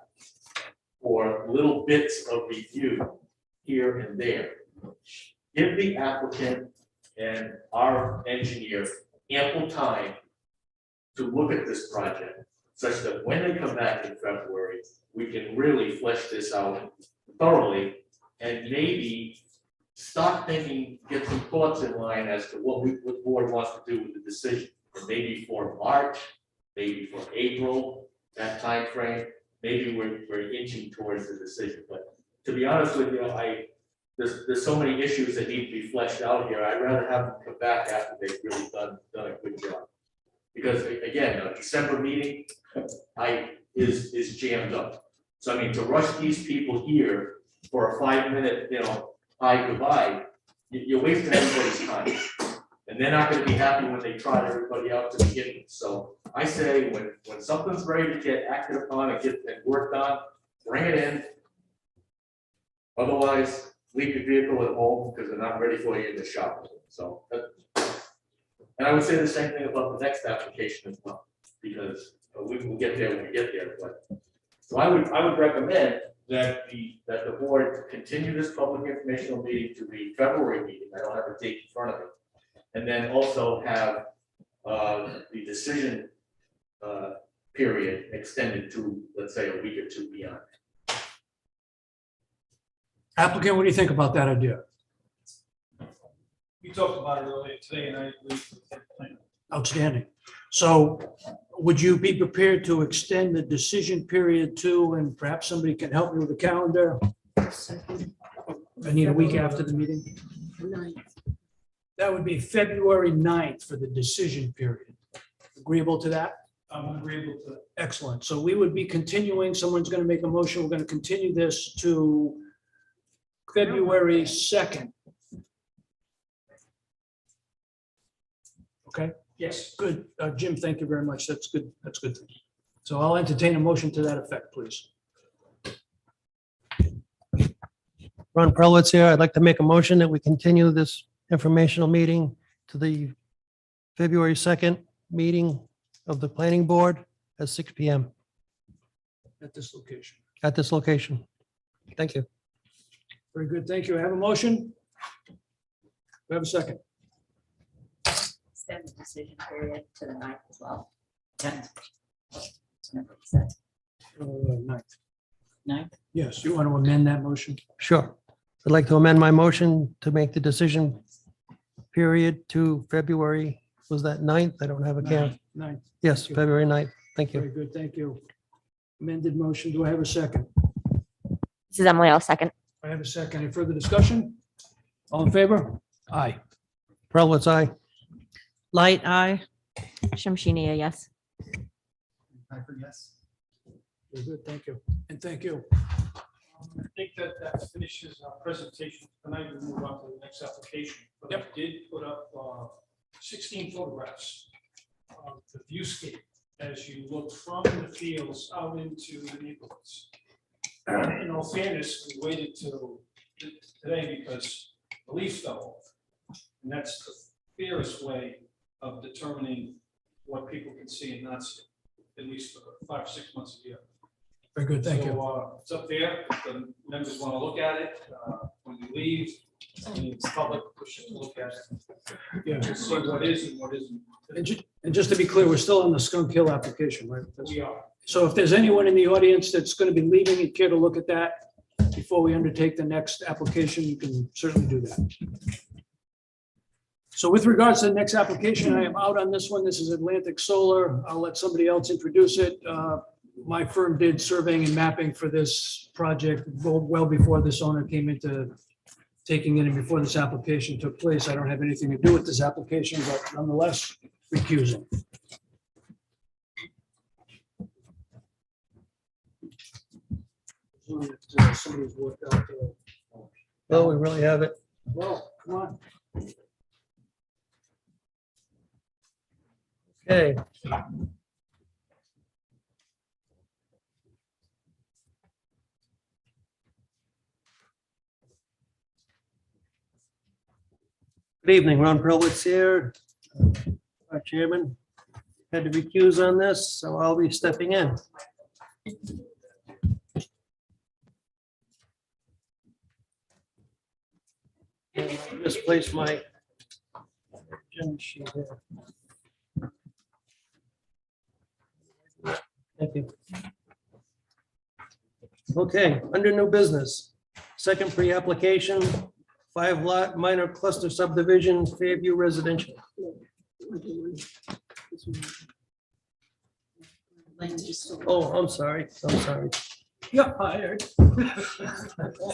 for little bits of review here and there, give the applicant and our engineer ample time to look at this project, such that when they come back in February, we can really flesh this out thoroughly and maybe start thinking, get some thoughts in line as to what the board wants to do with the decision. And maybe for March, maybe for April, that time frame. Maybe we're inching towards the decision. But to be honest with you, there's so many issues that need to be fleshed out here. I'd rather have them come back after they've really done a good job. Because again, a December meeting is jammed up. So I mean, to rush these people here for a 5-minute, hi, goodbye, you're wasting everybody's time. And they're not gonna be happy when they trot everybody out to the beginning. So I say, when something's ready to get acted upon and worked on, bring it in. Otherwise, leave your vehicle at home because they're not ready for you in the shop. So, and I would say the same thing about the next application as well, because we will get there when we get there. But so I would recommend that the board continue this public informational meeting to the February meeting. I don't have a date in front of it. And then also have the decision period extended to, let's say, a week or two beyond. Applicant, what do you think about that idea? We talked about it earlier today, and I agree with that plan. Outstanding. So would you be prepared to extend the decision period to, and perhaps somebody can help me with the calendar? I need a week after the meeting. That would be February 9th for the decision period. Agreeable to that? I'm agreeable to. Excellent. So we would be continuing, someone's going to make a motion, we're going to continue this to February 2nd. Okay? Yes. Good. Jim, thank you very much. That's good. That's good. So I'll entertain a motion to that effect, please. Ron Perlitz here. I'd like to make a motion that we continue this informational meeting to the February 2nd meeting of the planning board at 6 p.m. at this location. at this location. Thank you. Very good, thank you. I have a motion. We have a second. Extend the decision period to the 9th as well. 10th. Ninth. 9th. Yes, you want to amend that motion? Sure. I'd like to amend my motion to make the decision period to February, was that 9th? I don't have a count. Ninth. Yes, February 9th. Thank Very you. good, thank you. Amended motion, do I have a second? This is Emily, I'll second. I have a second. Any further discussion? All in favor? Aye. Prelwitz, aye. Light eye. Shamshini, yes. Yes. Very good, thank you. And thank you. I think that finishes our presentation tonight. We move on to the next application. But I did put up 16 photographs of the viewscape as you look from the fields out into the neighborhoods. In all fairness, we waited till today because the leaves fell off. And that's the fairest way of determining what people can see and not see, at least for 5 or 6 months a year. Very good, thank you. So it's up there, if the members want to look at it, when you leave, and it's public, we should look at it. Yeah. To see what is and what isn't. And just to be clear, we're still on the Skunk Hill application, right? We are. So if there's anyone in the audience that's going to be leaving and care to look at that before we undertake the next application, you can certainly do that. So with regards to the next application, I am out on this one. This is Atlantic Solar. I'll let somebody else introduce it. My firm did surveying and mapping for this project well before this owner came into taking it and before this application took place. I don't have anything to do with this application, but nonetheless, recusing. Somebody's worked out. Well, we really have it. Well, come on. Okay. Good evening, Ron Perlwitz here, our chairman. Had to recuse on this, so I'll be stepping in. Misplaced my agenda sheet here. Thank you. Okay, under new business, second pre-application, 5-lot minor cluster subdivision, Fairview Residential. Oh, I'm sorry. Yeah, hired.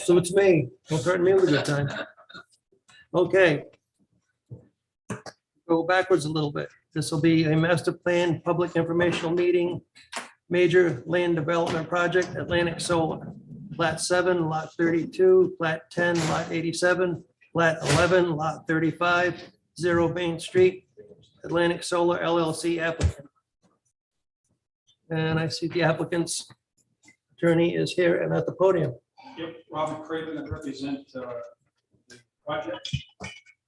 So it's me. Don't threaten me with a good time. Okay. Go backwards a little bit. This will be a master plan, public informational meeting, major land development project, Atlantic Solar. Plat 7, lot 32, plat 10, lot 87, plat 11, lot 35, 0 Main Street, Atlantic Solar LLC applicant. And I see the applicant's attorney is here and at the podium. Yep, Robert Craven, I represent the project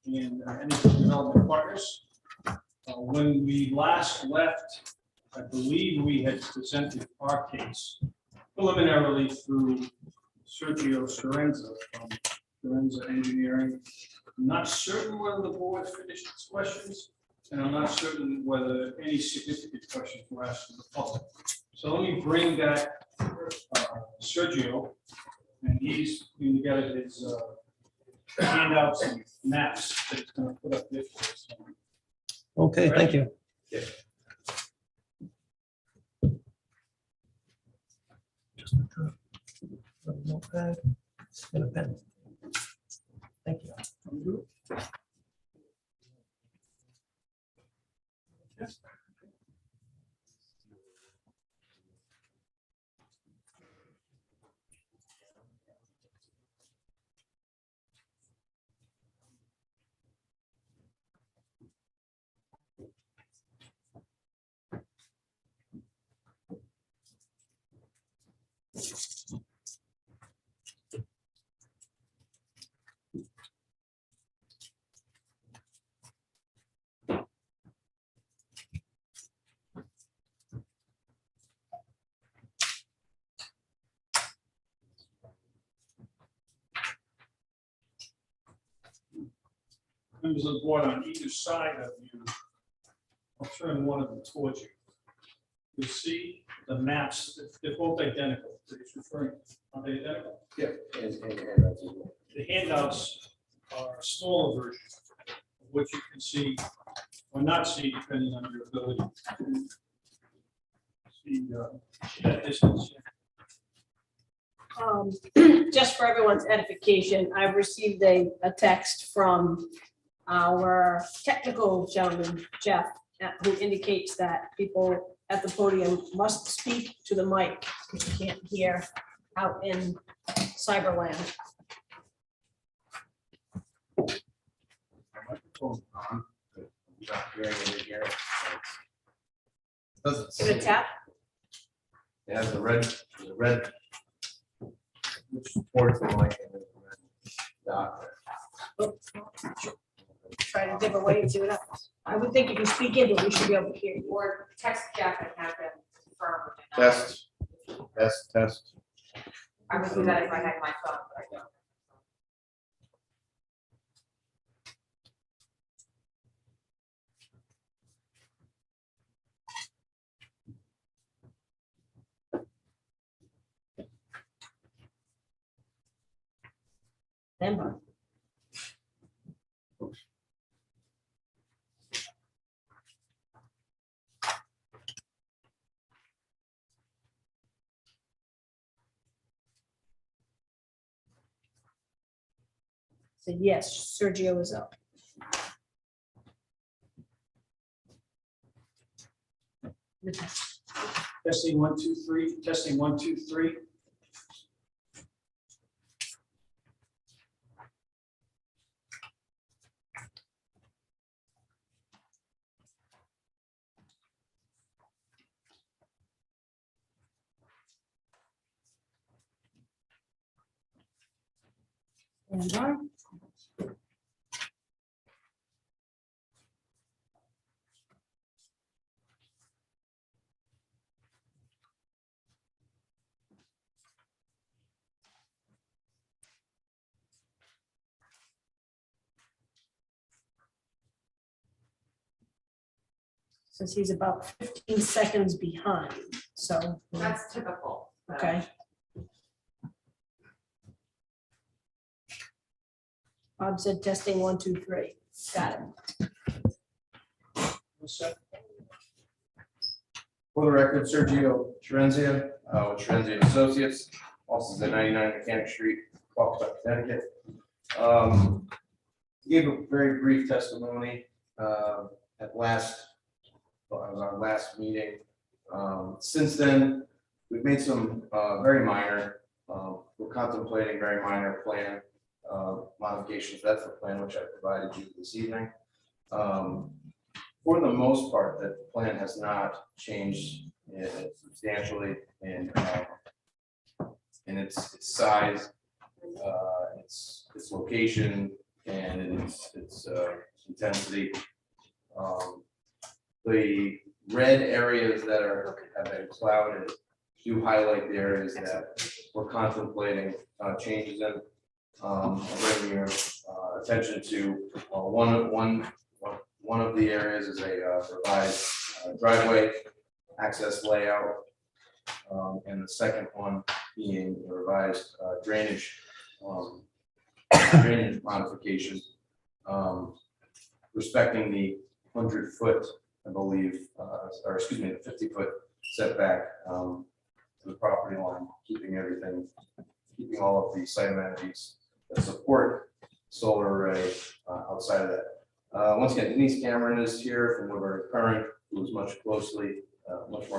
and Energy Development Partners. When we last left, I believe we had presented our case preliminarily through Sergio Sorenza from Sorenza Engineering. I'm not certain whether the board finished its questions, and I'm not certain whether any significant questions were asked from the public. So let me bring back Sergio, and he's putting together his handouts and maps that he's going to put up there for us. Okay, thank you. Yeah. Just a notepad and a pen. Thank you. members of the board on either side of you. I'll turn one of them towards you. You see the maps, they're both identical. It's referring, are they identical? Yeah. The handouts are a smaller version of what you can see or not see depending on your ability to see that distance. Just for everyone's edification, I've received a text from our technical gentleman, Jeff, who indicates that people at the podium must speak to the mic because you can't hear out in cyberland. Microphone's on, but I'm not hearing it here. Doesn't Give it a say. tap. It has the red, which supports the mic and the red dot. Try to dip away and see what happens. I would think if you speak into it, we should be able to hear you. Or text Jeff and have him confirm. Test. I would do that if I had my phone, but I don't. Stand by. So yes, Sergio is up. Testing 1, 2, 3. Testing 1, 2, 3. Stand by. Since he's about 15 seconds behind, so. That's typical. Okay. Bob said testing 1, 2, 3. Got it. For the record, Sergio Trenzia, with Trenzia Associates, offices at 99 Mechanic Street, Hopkinton, Connecticut. Gave a very brief testimony at our last meeting. Since then, we've made some very minor, we're contemplating very minor plan modifications. That's the plan which I provided you this evening. For the most part, the plan has not changed substantially in its size, its location, and its intensity. The red areas that have been clouded do highlight the areas that we're contemplating changes in. Bring your attention to one of the areas is a revised driveway access layout, and the second one being the revised drainage modification, respecting the 100-foot, I believe, or excuse me, the 50-foot setback to the property line, keeping all of the site amenities that support solar array outside of that. Once again, Denise Cameron is here from Woodbury Current, who is much more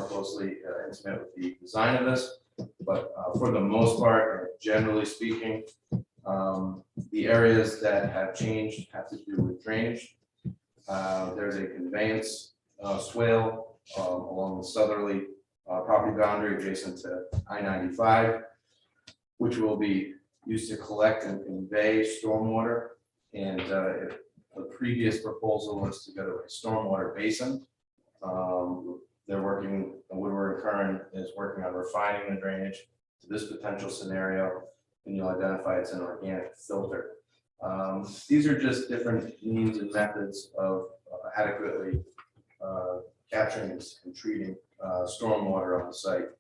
closely intimate with the design of this. But for the most part, generally speaking, the areas that have changed have to do with drainage. There's a conveyance swale along the southerly property boundary adjacent to I-95, which will be used to collect and convey stormwater. And if the previous proposal was to go to a stormwater basin, they're working, Woodward Current is working on refining the drainage to this potential scenario, and you'll identify it's an organic filter. These are just different means and methods of adequately capturing and treating stormwater on the site.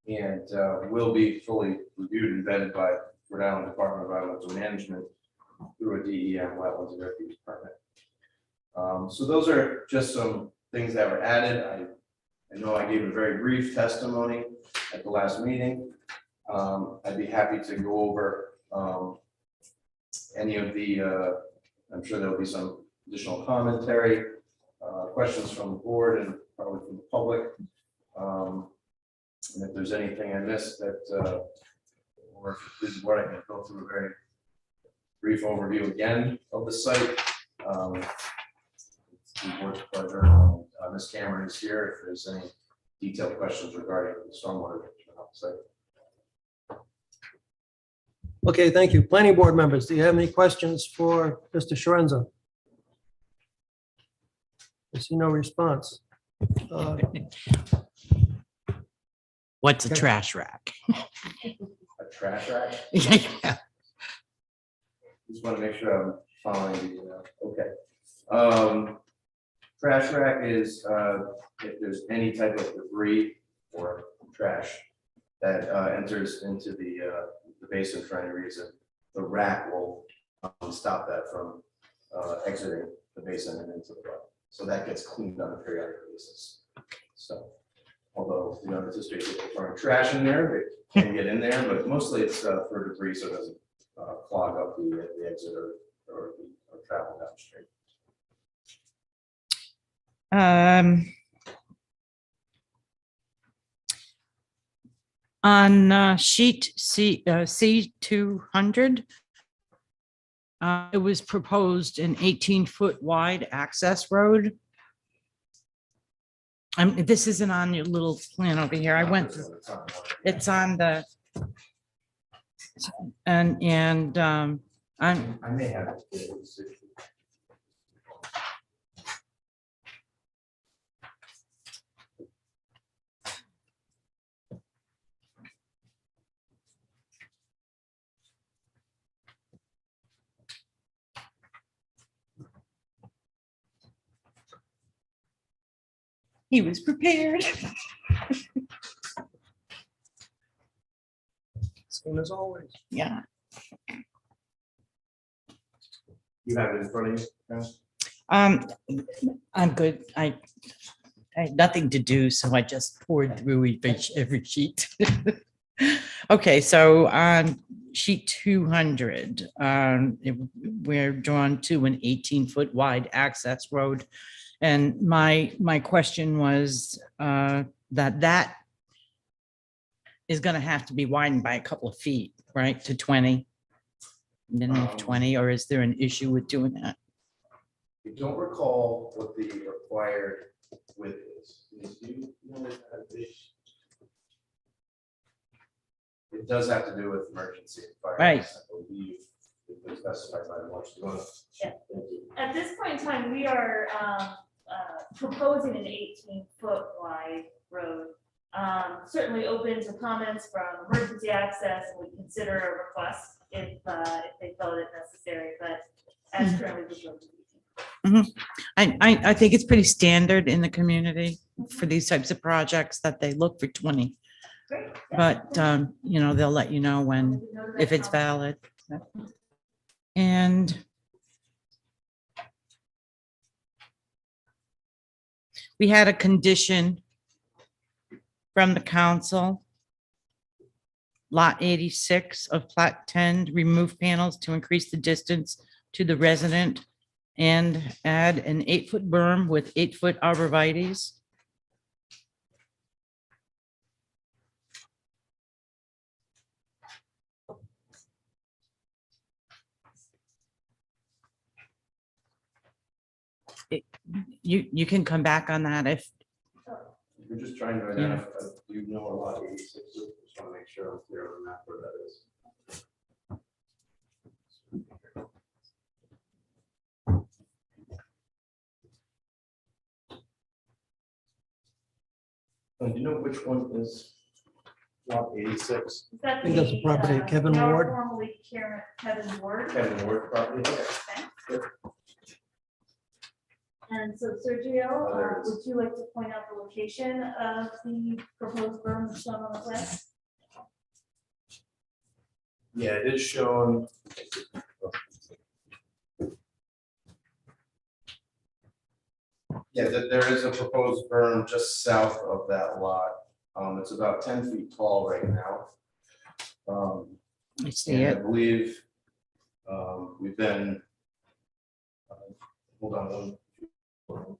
And will be fully reviewed and vetted by Rhode Island Department of Environmental Management through a DEM wetlands and refuge permit. So those are just some things that were added. I know I gave a very brief testimony at the last meeting. I'd be happy to go over any of the, I'm sure there'll be some additional commentary, questions from the board and probably from the public. And if there's anything I missed that, or if this is what I can go through a very brief overview again of the site. It's the board's pleasure. Ms. Cameron is here if there's any detailed questions regarding the stormwater management on the site. Okay, thank you. Planning board members, do you have any questions for Mr. Shorenza? I see no response. What's a Okay. trash rack? A trash rack? Yeah. Just want to make sure I'm following you. Okay. Trash rack is if there's any type of debris or trash that enters into the basin for any reason, the rack will stop that from exiting the basin and into the well. So that gets cleaned on a periodic basis. So although you don't anticipate people throwing trash in there, it can get in there, but mostly it's for debris so it doesn't clog up the exit or travel downstream. On sheet C200, it was proposed an 18-foot wide access road. This isn't on your little plan over here. I went, it's on the, and I may have it. he was prepared. Same as always. Yeah. You have it in front of you? Guys? I'm good. I had nothing to do, so I just poured through every sheet. Okay, so on sheet 200, we're drawn to an 18-foot wide access road. And my question was that is going to have to be widened by a couple of feet, right, to 20, minimum of 20, or is there an issue with doing that? I don't recall what the required width is. It does have to do with emergency and fire. Right. I believe it was specified by March. Yeah. At this point in time, we are proposing an 18-foot wide road. Certainly open to comments from emergency access, and we consider a request if they felt it necessary, but as currently proposed. I think it's pretty standard in the community for these types of projects that they look for 20. Great. But, you know, they'll let you know when, if it's valid. And we had a condition from the council, lot 86 of plat 10, remove panels to increase the distance to the resident and add an 8-foot berm with 8-foot arborvitaes. You can come back on that if. We're just trying to identify, do you know a lot of 86? Just want to make sure I'm clear on the map where that is. Do you know which one is Lot 86, Is that I think that's the property of Kevin now Ward. Formerly Kevin Ward. Kevin Ward property. And so Sergio, there it is. would you like to point out the location of the proposed berm shown on the plan? Yeah, it is shown. Yeah, there is a proposed berm just south of that lot. It's about 10 feet tall right now. I see And I it. believe we've been, hold on one.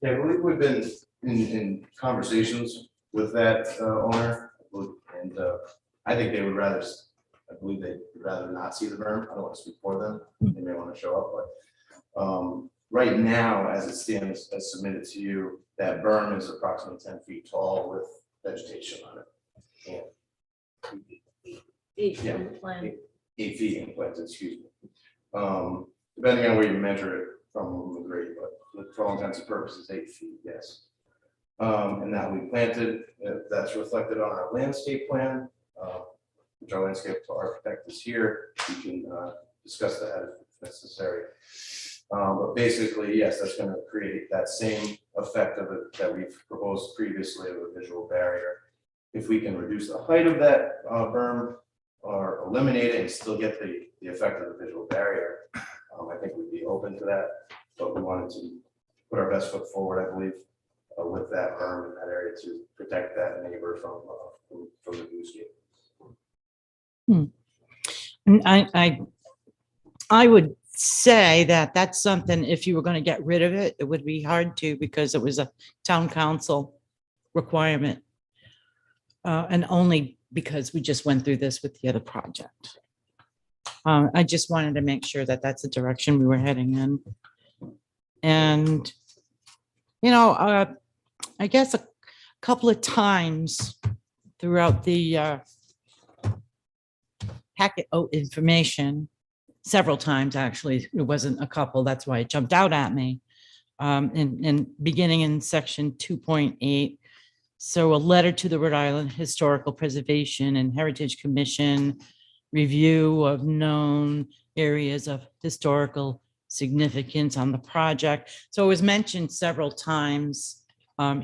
Yeah, I believe we've been in conversations with that owner, and I think they would rather, I believe they'd rather not see the berm. I don't want to speak for them. They may want to show up, but right now, as it stands, as submitted to you, that berm is approximately 10 feet tall with vegetation on it. And 8 Yeah. feet plan. 8 feet in planted, excuse me. Depending on where you measure it from the grade, but for all intents and purposes, 8 feet, yes. And that we planted, that's reflected on our landscape plan, which our landscape architect is here. We can discuss that if necessary. But basically, yes, that's going to create that same effect of it that we've proposed previously of a visual barrier. If we can reduce the height of that berm or eliminate it and still get the effect of the visual barrier, I think we'd be open to that. But we wanted to put our best foot forward, I believe, with that berm in that area to protect that neighbor from the goose gate. And I would say that that's something, if you were going to get rid of it, it would be hard to, because it was a town council requirement. And only because we just went through this with the other project. I just wanted to make sure that that's the direction we were heading in. And, you know, I guess a couple of times throughout the packet information, several times, actually, it wasn't a couple, that's why it jumped out at me. And beginning in section 2.8, so a letter to the Rhode Island Historical Preservation and Heritage Commission, review of known areas of historical significance on the project. So it was mentioned several times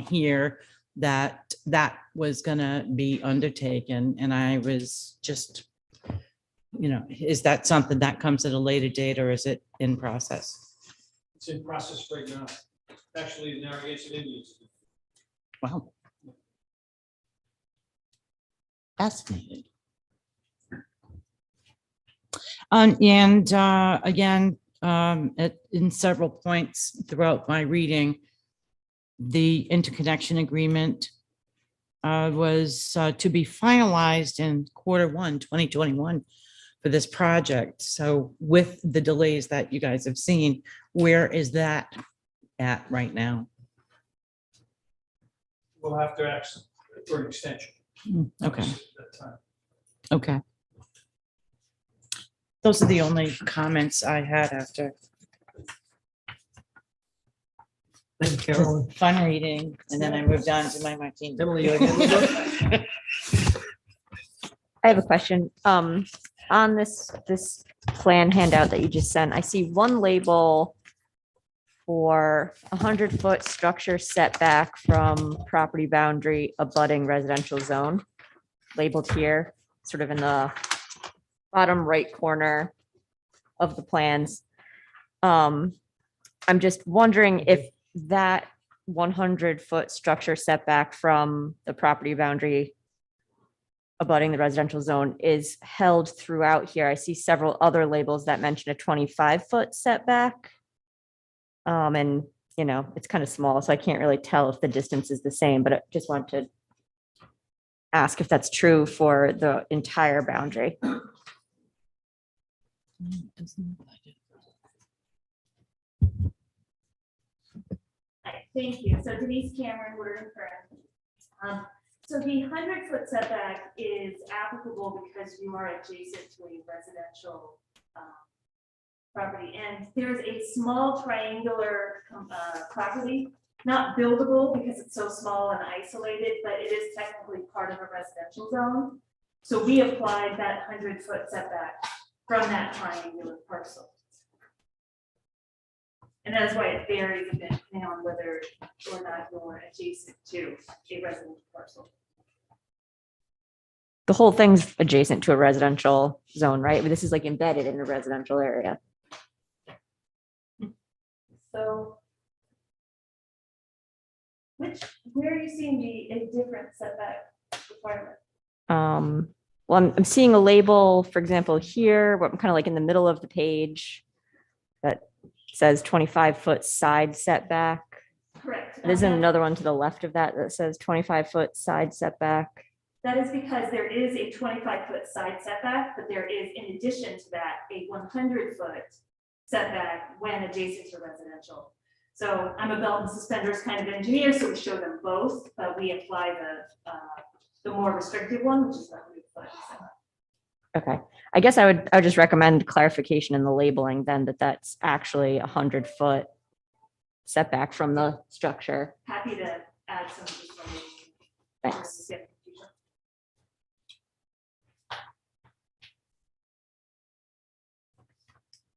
here that that was gonna be undertaken, and I was just, you know, is that something that comes at a later date, or is it in process? It's in process right now. Actually, the Narragansett Indians. Wow. Fascinating. And again, in several points throughout my reading, the interconnection agreement was to be finalized in Q1 2021 for this project. So with the delays that you guys have seen, where is that at right now? We'll have to ask for an extension. Okay. At that time. Okay. Those are the only comments I had after. Thank you, Carolyn. Fun reading, and then I moved on to my martini. Emily, you again? I have a question. On this plan handout that you just sent, I see one label for 100-foot structure setback from property boundary abutting residential zone, labeled here, sort of in the bottom right corner of the plans. I'm just wondering if that 100-foot structure setback from the property boundary abutting the residential zone is held throughout here. I see several other labels that mention a 25-foot setback. And, you know, it's kind of small, so I can't really tell if the distance is the same, but I just want to ask if that's true for the entire boundary. Hi, thank you. So Denise Cameron, we're in Kern. So the 100-foot setback is applicable because you are adjacent to a residential property. And there's a small triangular property, not buildable because it's so small and isolated, but it is technically part of a residential zone. So we applied that 100-foot setback from that triangular parcel. And that's why it varies a bit depending on whether or not you're adjacent to a residential parcel. The whole thing's adjacent to a residential zone, right? This is like embedded in a residential area. So where are you seeing a different setback requirement? Well, I'm seeing a label, for example, here, where I'm kind of like in the middle of the page that says 25-foot side setback. Correct. There's another one to the left of that that says 25-foot side setback. That is because there is a 25-foot side setback, but there is, in addition to that, a 100-foot setback when adjacent to residential. So I'm a belt and suspenders kind of engineer, so we show them both, but we apply the more restrictive one, which is the 100-foot setback. Okay, I guess I would just recommend clarification in the labeling then that that's actually 100-foot setback from the structure. Happy to add some. Thanks.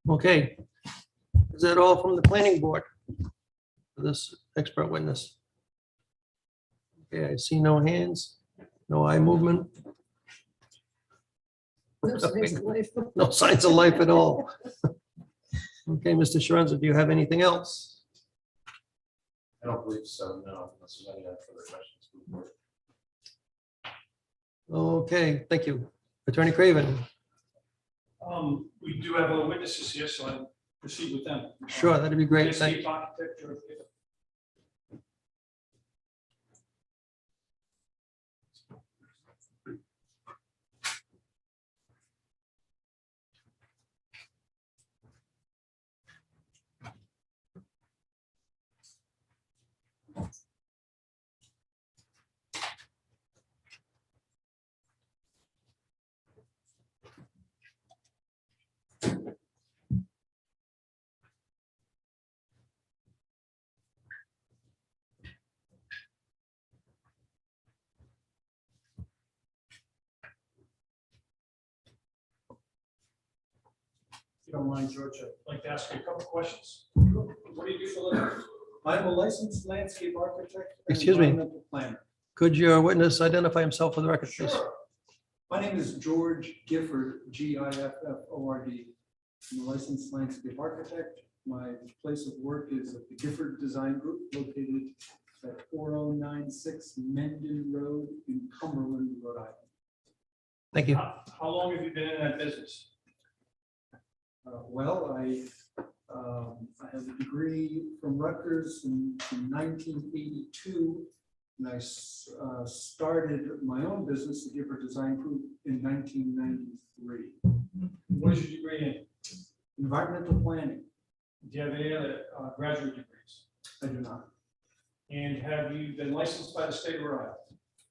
Okay. Is that all from the planning board for this expert witness? Okay, I see no hands, no eye movement. No signs of life. No signs of life at all. Okay, Mr. Sharonza, do you have anything else? I don't believe so, no, unless there's any further questions. Okay, thank you. Attorney Craven. We do have other witnesses here, so I'll proceed with them. Sure, that'd be great. Thank Landscape architecture. If you don't mind, George, I'd like to ask you a couple questions. What do you do for a living? I'm a licensed landscape architect. and Excuse me. environmental planner. Could your witness identify himself for the record, please? Sure. My name is George Gifford, Gifford. I'm a licensed landscape architect. My place of work is at the Gifford Design Group located at 4096 Mendon Road in Cumberland, Rhode Island. Thank you. How long have you been in that business? Well, I have a degree from Rutgers in 1982, and I started my own business, the Gifford Design Group, in 1993. What is your degree in? Environmental planning. Do you have any other graduate degrees? I do not. And have you been licensed by the state of Rhode Island?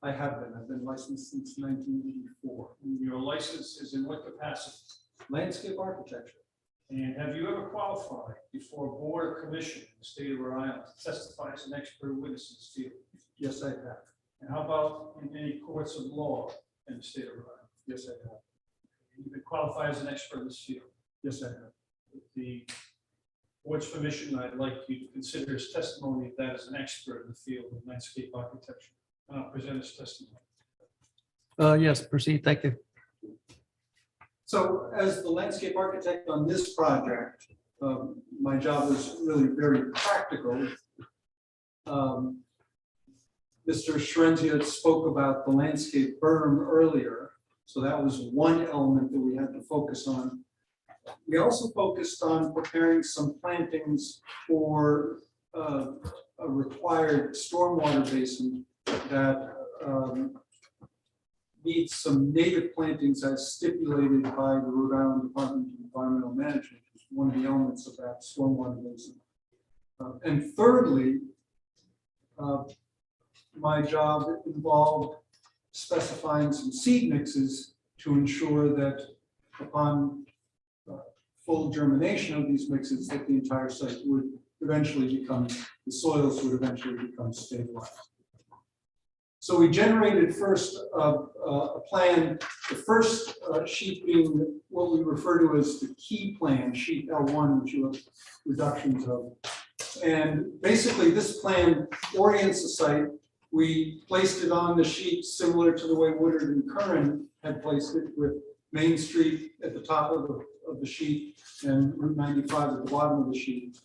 I have been. I've been licensed since 1984. And your license is in what capacity? Landscape architecture. And have you ever qualified before a board or commission in the state of Rhode Island to testify as an expert witness in this field? Yes, I have. And how about in any courts of law in the state of Rhode Island? Yes, I have. You've been qualified as an expert in this field? Yes, I have. With the board's permission, I'd like you to consider his testimony of that as an expert in the field of landscape architecture. And I'll present his testimony. Yes, proceed. Thank you. So as the landscape architect on this project, my job is really very practical. Mr. Shrenzia spoke about the landscape berm earlier. So that was one element that we had to focus on. We also focused on preparing some plantings for a required stormwater basin that needs some native plantings as stipulated by the Rhode Island Department of Environmental Management, which is one of the elements of that stormwater basin. And thirdly, my job involved specifying some seed mixes to ensure that upon full germination of these mixes, that the entire site would eventually become, the soils would eventually become stabilized. So we generated first a plan, the first sheet being what we refer to as the key plan, sheet L1, which you have reductions of. And basically this plan orients the site. We placed it on the sheet similar to the way Woodard and Curran had placed it, with Main Street at the top of the sheet and Route 95 at the bottom of the sheet.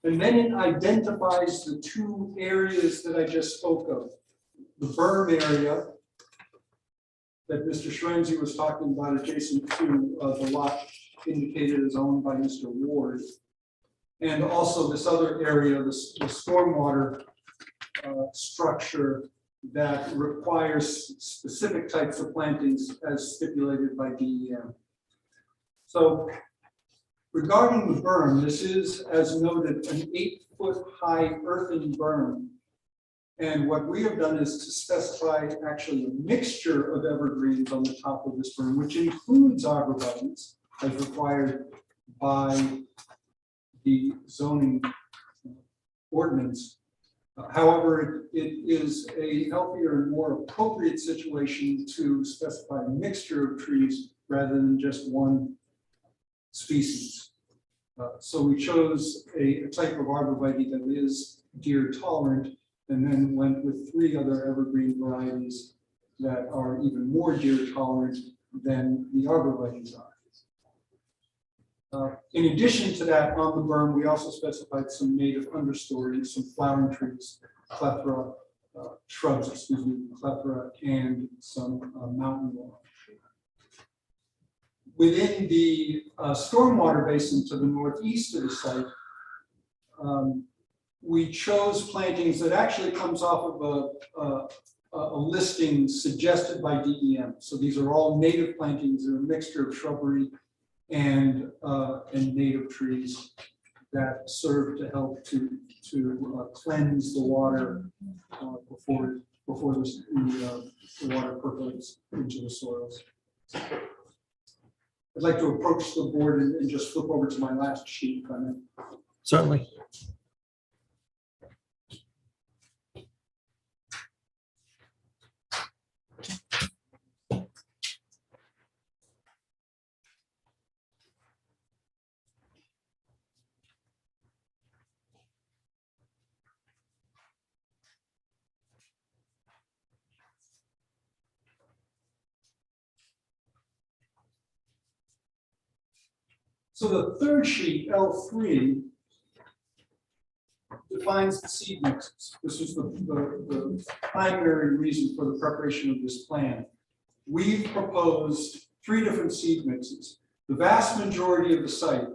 And then it identifies the two areas that I just spoke of. The berm area that Mr. Schrenzi was talking about, adjacent to the lot indicated as owned by Mr. Ward. And also this other area, the stormwater structure that requires specific types of plantings as stipulated by DEM. So regarding the berm, this is, as noted, an 8-foot high earthen berm. And what we have done is to specify actually a mixture of evergreens on the top of this berm, which includes arborvitae's as required by the zoning ordinance. However, it is a healthier and more appropriate situation to specify a mixture of trees rather than just one species. So we chose a type of arborvitae that is deer tolerant, and then went with 3 other evergreen varieties that are even more deer tolerant than the arborvitaes are. In addition to that, on the berm, we also specified some native understories, some flowering trees, clethra, shrubs, excuse me, clethra, and some mountain laurel. Within the stormwater basin to the northeast of the site, we chose plantings that actually comes off of a listing suggested by DEM. So these are all native plantings. They're a mixture of shrubbery and native trees that serve to help to cleanse the water before the water percolates into the soils. I'd like to approach the board and just flip over to my last sheet, if I may. Certainly. So the third sheet, L3, defines the seed mixes. This is the primary reason for the preparation of this plan. We've proposed 3 different seed mixes. The vast majority of the site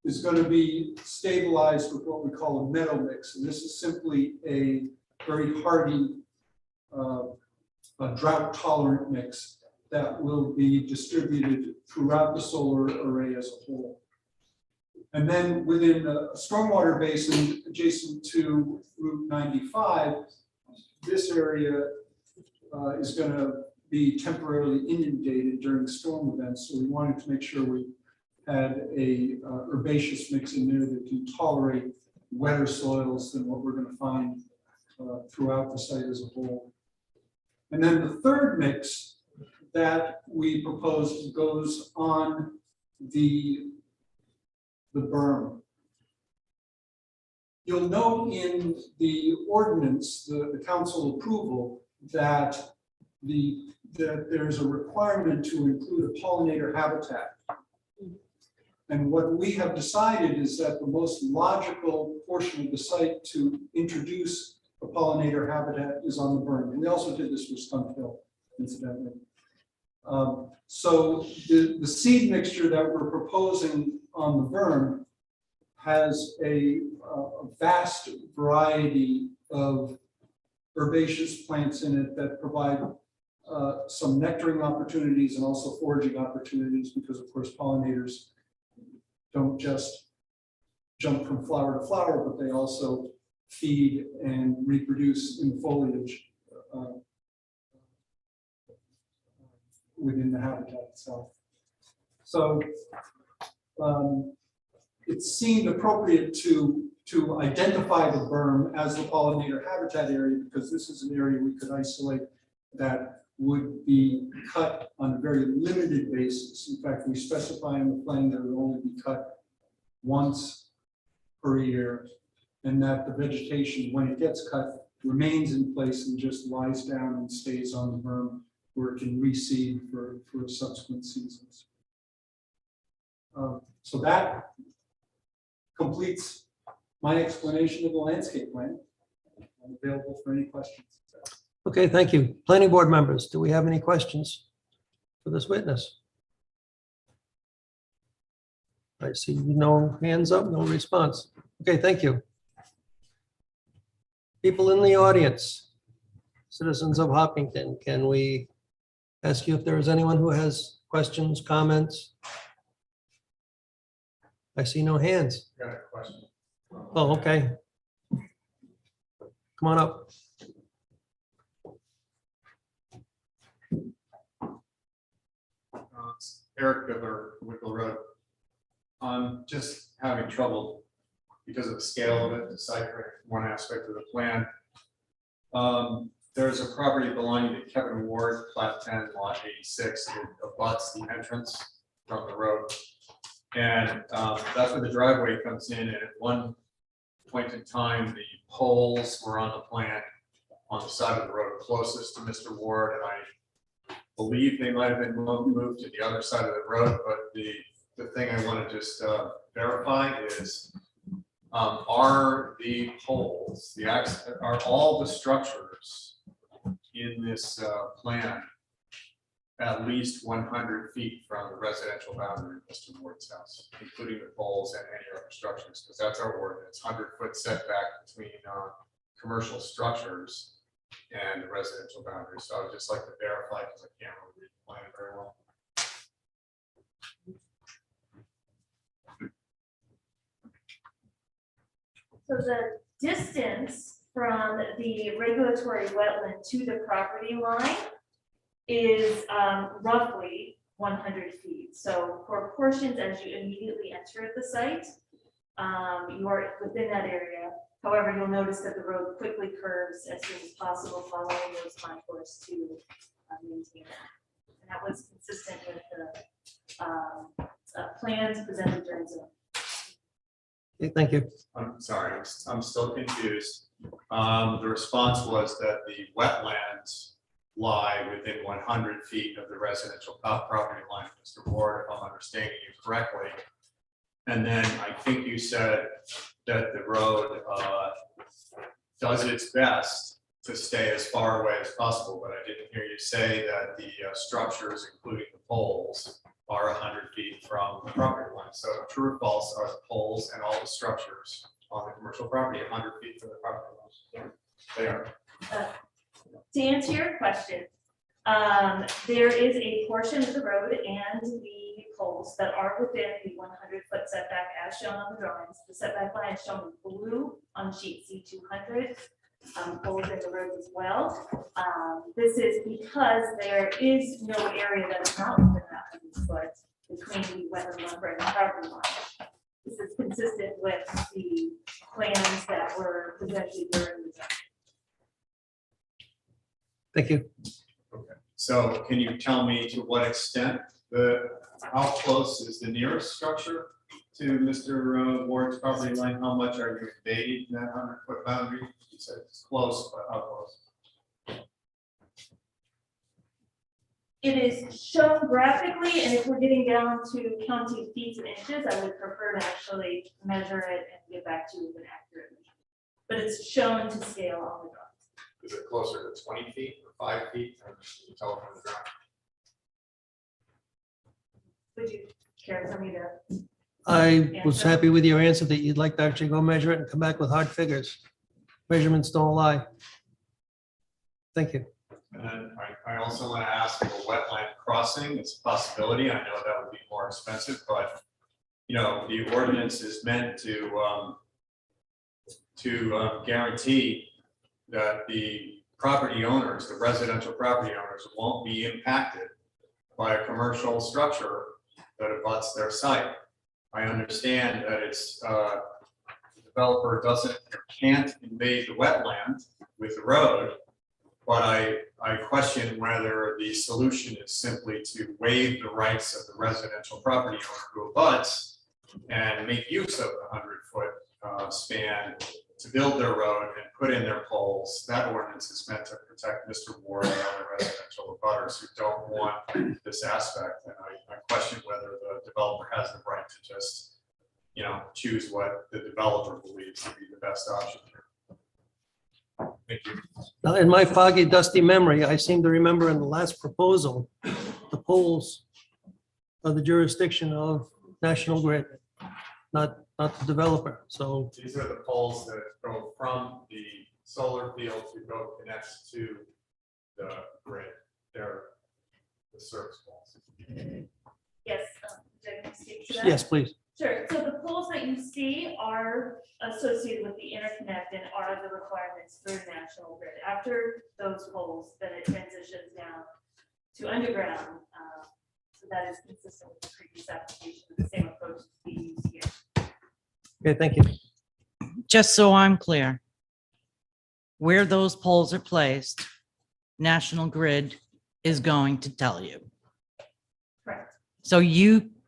is going to be stabilized with what we call a meadow mix. And this is simply a very hardy, drought tolerant mix that will be distributed throughout the solar array as a whole. And then within a stormwater basin adjacent to Route 95, this area is going to be temporarily inundated during storm events. So we wanted to make sure we had a herbaceous mix in there that can tolerate wetter soils than what we're going to find throughout the site as a whole. And then the third mix that we proposed goes on the berm. You'll note in the ordinance, the council approval, that there's a requirement to include a pollinator habitat. And what we have decided is that the most logical portion of the site to introduce a pollinator habitat is on the berm. And we also did this with Skunk Hill, incidentally. So the seed mixture that we're proposing on the berm has a vast variety of herbaceous plants in it that provide some nectaring opportunities and also foraging opportunities, because of course pollinators don't just jump from flower to flower, but they also feed and reproduce in foliage within the habitat itself. So it seemed appropriate to identify the berm as the pollinator habitat area, because this is an area we could isolate that would be cut on a very limited basis. In fact, we specify in the plan that it will only be cut once per year, and that the vegetation, when it gets cut, remains in place and just lies down and stays on the berm where it can reseed for subsequent seasons. So that completes my explanation of the landscape plan. I'm available for any questions. Okay, thank you. Planning board members, do we have any questions for this witness? I see no hands up, no response. Okay, thank you. People in the audience, citizens of Hopkinton, can we ask you if there is anyone who has questions, comments? I see no hands. Got a question. Oh, okay. Come on up. It's Eric Bittler, Wicklow Road. I'm just having trouble because of the scale of it, deciphering one aspect of the plan. There's a property belonging to Kevin Ward, Plat 10, Lot 86. It abuts the entrance from the road. And that's where the driveway comes in. And at one point in time, the poles were on the plan on the side of the road closest to Mr. Ward. And I believe they might have been moved to the other side of the road. But the thing I want to just verify is, are the poles, are all the structures in this plan at least 100 feet from the residential boundary of Mr. Ward's house, including the poles and any other structures? Because that's our ordinance, 100-foot setback between commercial structures and the residential boundary. So I would just like to verify, because I can't really read the plan very well. So the distance from the regulatory wetland to the property line is roughly 100 feet. So for portions as you immediately enter the site, you are within that area. However, you'll notice that the road quickly curves as soon as possible following those contours to maintain that. And that was consistent with the plans presented during Zoom. Okay, thank you. I'm sorry, I'm still confused. The response was that the wetlands lie within 100 feet of the residential property line, Mr. Ward, if I'm understanding you correctly. And then I think you said that the road does its best to stay as far away as possible, but I didn't hear you say that the structures, including the poles, are 100 feet from the property line. So true or false, are the poles and all the structures on the commercial property 100 feet from the property line? Yeah. They are. To answer your question, there is a portion of the road and the poles that are within the 100-foot setback as shown on the drawings. The setback line is shown in blue on sheet C200. Poles in the road as well. This is because there is no area that is not within that 100 foot between the wetland buffer and the property line. This is consistent with the plans that were presented during the. Thank you. Okay. So can you tell me to what extent how close is the nearest structure to Mr. Ward's property line? How much are you invading that 100-foot boundary? You said it's close, but how close? It is shown graphically, and if we're getting down to counting feet and inches, I would prefer to actually measure it and get back to you with an accurate measurement. But it's shown to scale on the drawings. Is it closer to 20 feet or 5 feet? Or can you tell from the ground? Would you care for me to? I was happy with your answer that you'd like to actually go measure it and come back with hard figures. Measurements don't lie. Thank you. And I also want to ask if a wetland crossing is a possibility. I know that would be more expensive, but the ordinance is meant to guarantee that the property owners, the residential property owners, won't be impacted by a commercial structure that abuts their site. I understand that it's, the developer doesn't or can't invade the wetland with the road, but I question whether the solution is simply to waive the rights of the residential property owner who abuts and make use of the 100-foot span to build their road and put in their poles. That ordinance is meant to protect Mr. Ward and other residential abutters who don't want this aspect. And I question whether the developer has the right to just, choose what the developer believes to be the best option here. Thank you. Now, in my foggy, dusty memory, I seem to remember in the last proposal, the poles are the jurisdiction of National Grid, not the developer. So These are the poles that go from the solar field to go connect to the grid. They're the service poles. Yes, Jen, can you speak to that? yes, please. Sure, so the poles that you see are associated with the interconnect and are the requirements for National Grid. After those poles, then it transitions down to underground. So that is consistent with the previous application, the same approach is being used here. Okay, thank you. Just so I'm clear, where those poles are placed, National Grid is going to tell you. Correct. So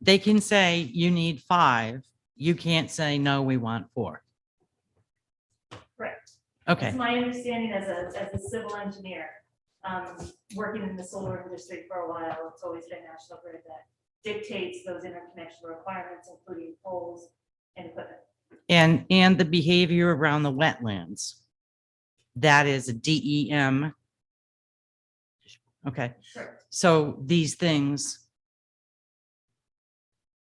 they can say you need 5. You can't say, no, we want 4. Correct. Okay. It's my understanding as a civil engineer, working in the solar industry for a while, it's always been National Grid that dictates those interconnection requirements, including poles and equipment. And the behavior around the wetlands. That is a DEM. Okay. Correct. So these things,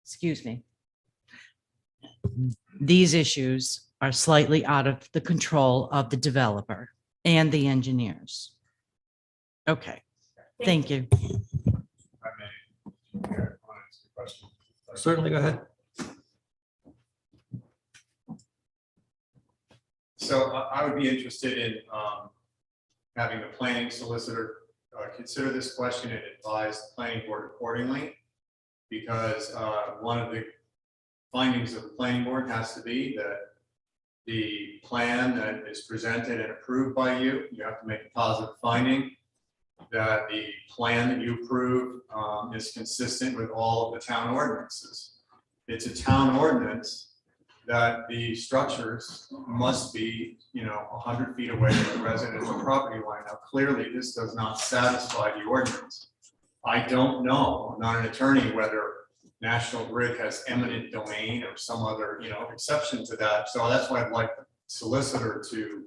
excuse me, these issues are slightly out of the control of the developer and the engineers. Okay, thank you. I may, want to ask a question. Certainly, go ahead. So I would be interested in having the planning solicitor consider this question and advise the planning board accordingly. Because one of the findings of the planning board has to be that the plan that is presented and approved by you, you have to make a positive finding that the plan that you approve is consistent with all of the town ordinances. It's a town ordinance that the structures must be, 100 feet away from the residential property line. Now, clearly, this does not satisfy the ordinance. I don't know, I'm not an attorney, whether National Grid has eminent domain or some other, exception to that. So that's why I'd like the solicitor to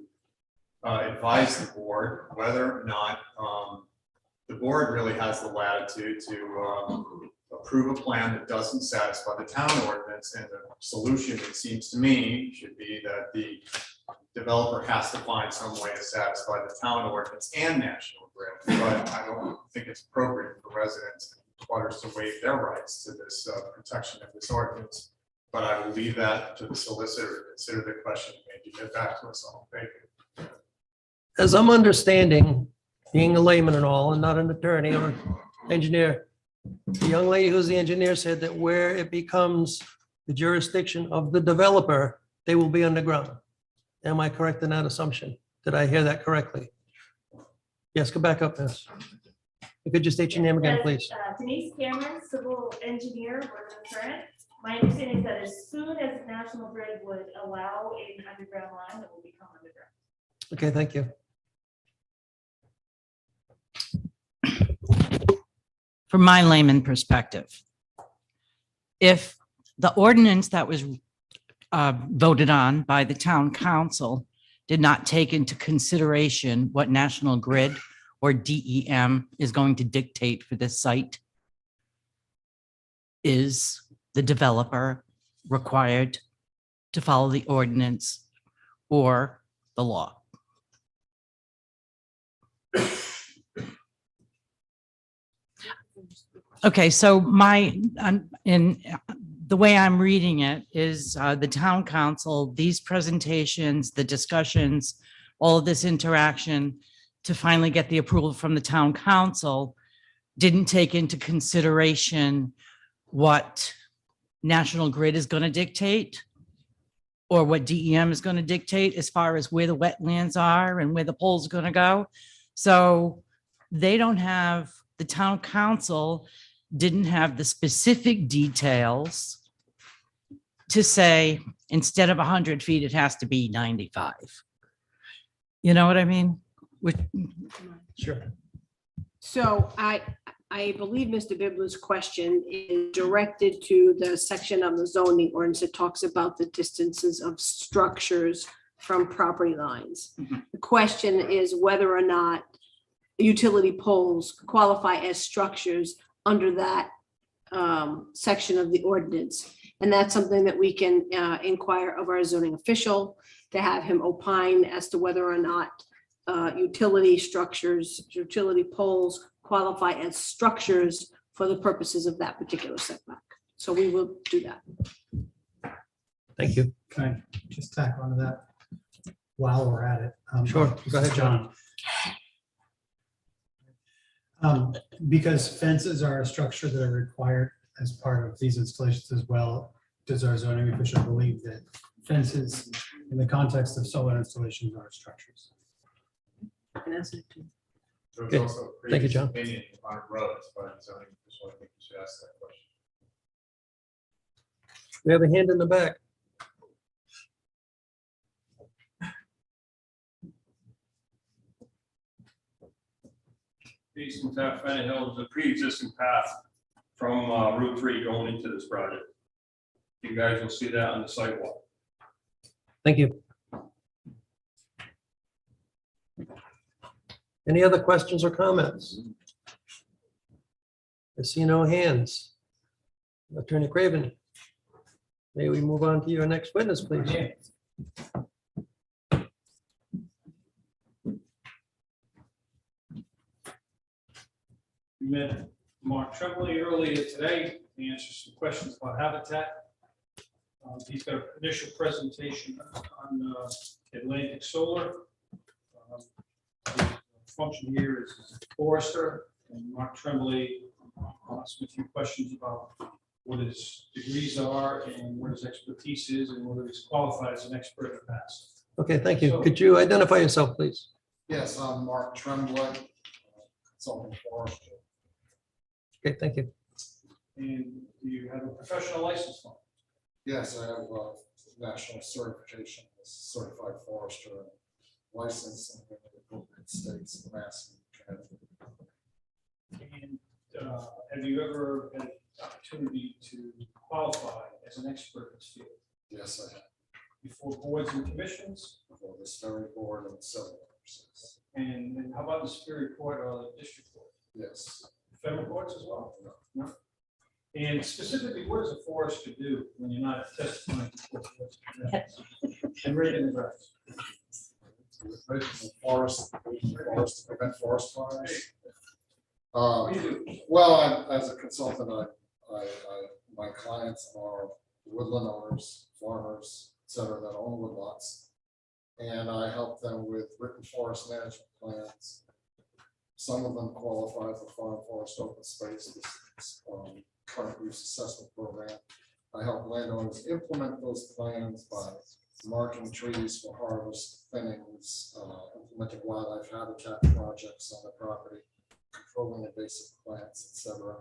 advise the board whether or not the board really has the latitude to approve a plan that doesn't satisfy the town ordinance. And the solution, it seems to me, should be that the developer has to find some way to satisfy the town ordinance and National Grid. But I don't think it's appropriate for residents and butters to waive their rights to this protection of this ordinance. But I will leave that to the solicitor to consider the question and maybe get back to us all. Thank you. As I'm understanding, being a layman and all, and not an attorney or engineer, the young lady who's the engineer said that where it becomes the jurisdiction of the developer, they will be underground. Am I correct in that assumption? Did I hear that correctly? Yes, go back up, miss. You could just state your name again, please. Denise Cameron, civil engineer, working current. My understanding is that as soon as National Grid would allow an underground line, it will become underground. Okay, thank you. From my layman perspective, if the ordinance that was voted on by the town council did not take into consideration what National Grid or DEM is going to dictate for this site, is the developer required to follow the ordinance or the law? Okay, so the way I'm reading it is the town council, these presentations, the discussions, all of this interaction to finally get the approval from the town council didn't take into consideration what National Grid is going to dictate or what DEM is going to dictate as far as where the wetlands are and where the poles are going to go. So they don't have, the town council didn't have the specific details to say, instead of 100 feet, it has to be 95. You know what I mean? Sure. So I believe Mr. Bibler's question is directed to the section of the zoning ordinance that talks about the distances of structures from property lines. The question is whether or not utility poles qualify as structures under that section of the ordinance. And that's something that we can inquire of our zoning official to have him opine as to whether or not utility structures, utility poles qualify as structures for the purposes of that particular setback. So we will do that. Thank you. Can I just tack onto that while we're at it? Sure. Go ahead, John. Because fences are a structure that are required as part of these installations as well, does our zoning official believe that fences in the context of solar installations are structures? There was Okay. also a Thank you, previous John. opinion on roads, but zoning official, I think you should ask that question. We have a hand in the back. Eastern Tap Fenton Hill is a pre-existing path from Route 3 going into this project. You guys will see that on the sidewalk. Thank you. Any other questions or comments? I see no hands. Attorney Craven, may we move on to your next witness, please? We met Mark Tremblay earlier today to answer some questions about habitat. He's got an initial presentation on Atlantic Solar. His function here is forester, and Mark Tremblay asked a few questions about what his degrees are and what his expertise is and whether he's qualified as an expert in the past. Okay, thank you. Could you identify yourself, please? Yes, I'm Mark Tremblay, consultant forester. Okay, thank you. And do you have a professional license form? Yes, I have a national certification as certified forester and license in the appropriate states, of Mass and Connecticut. And have you ever had the opportunity to qualify as an expert in this field? Yes, I have. Before boards and commissions? Before this very board and several others. And how about the Superior Court or the District Court? Yes. Federal courts as well? No. And specifically, what does a forester do when you're not testifying before boards and commissions? And reading the grass? Forest to prevent forest fires. What do you do? Well, as a consultant, my clients are woodland owners, farmers, et cetera, that own woodlots. And I help them with written forest management plans. Some of them qualify for farm forest open space, this current use assessment program. I help landowners implement those plans by marking trees for harvest, thinnings, implementing wildlife habitat projects on the property, controlling invasive plants, et cetera.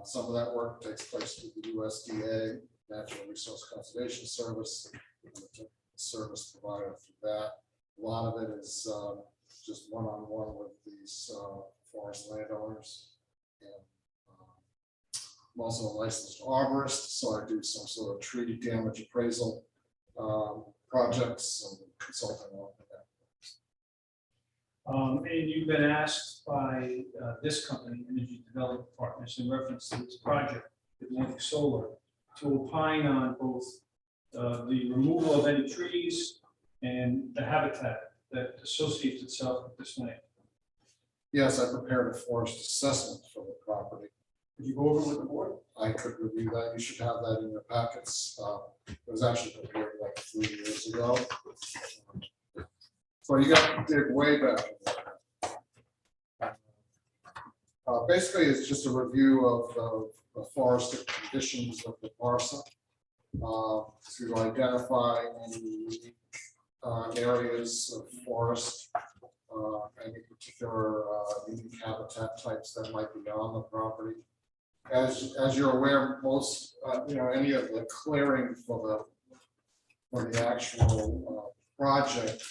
Some of that work takes place through the USDA, Natural Resource Conservation Service, service provider through that. A lot of it is just one-on-one with these forest landowners. And I'm also a licensed arborist, so I do some sort of tree damage appraisal projects and consulting on that. And you've been asked by this company, Energy Development Partners, in reference to this project, Atlantic Solar, to opine on both the removal of any trees and the habitat that associates itself with this land. Yes, I prepared a forest assessment for the property. Could you go over with the board? I could review that. You should have that in your packets. It was actually prepared like 3 years ago. So you got to dig way back. Basically, it's just a review of the forested conditions of the parcel to identify any areas of forest, any particular unique habitat types that might be on the property. As you're aware, most any of the clearing for the actual project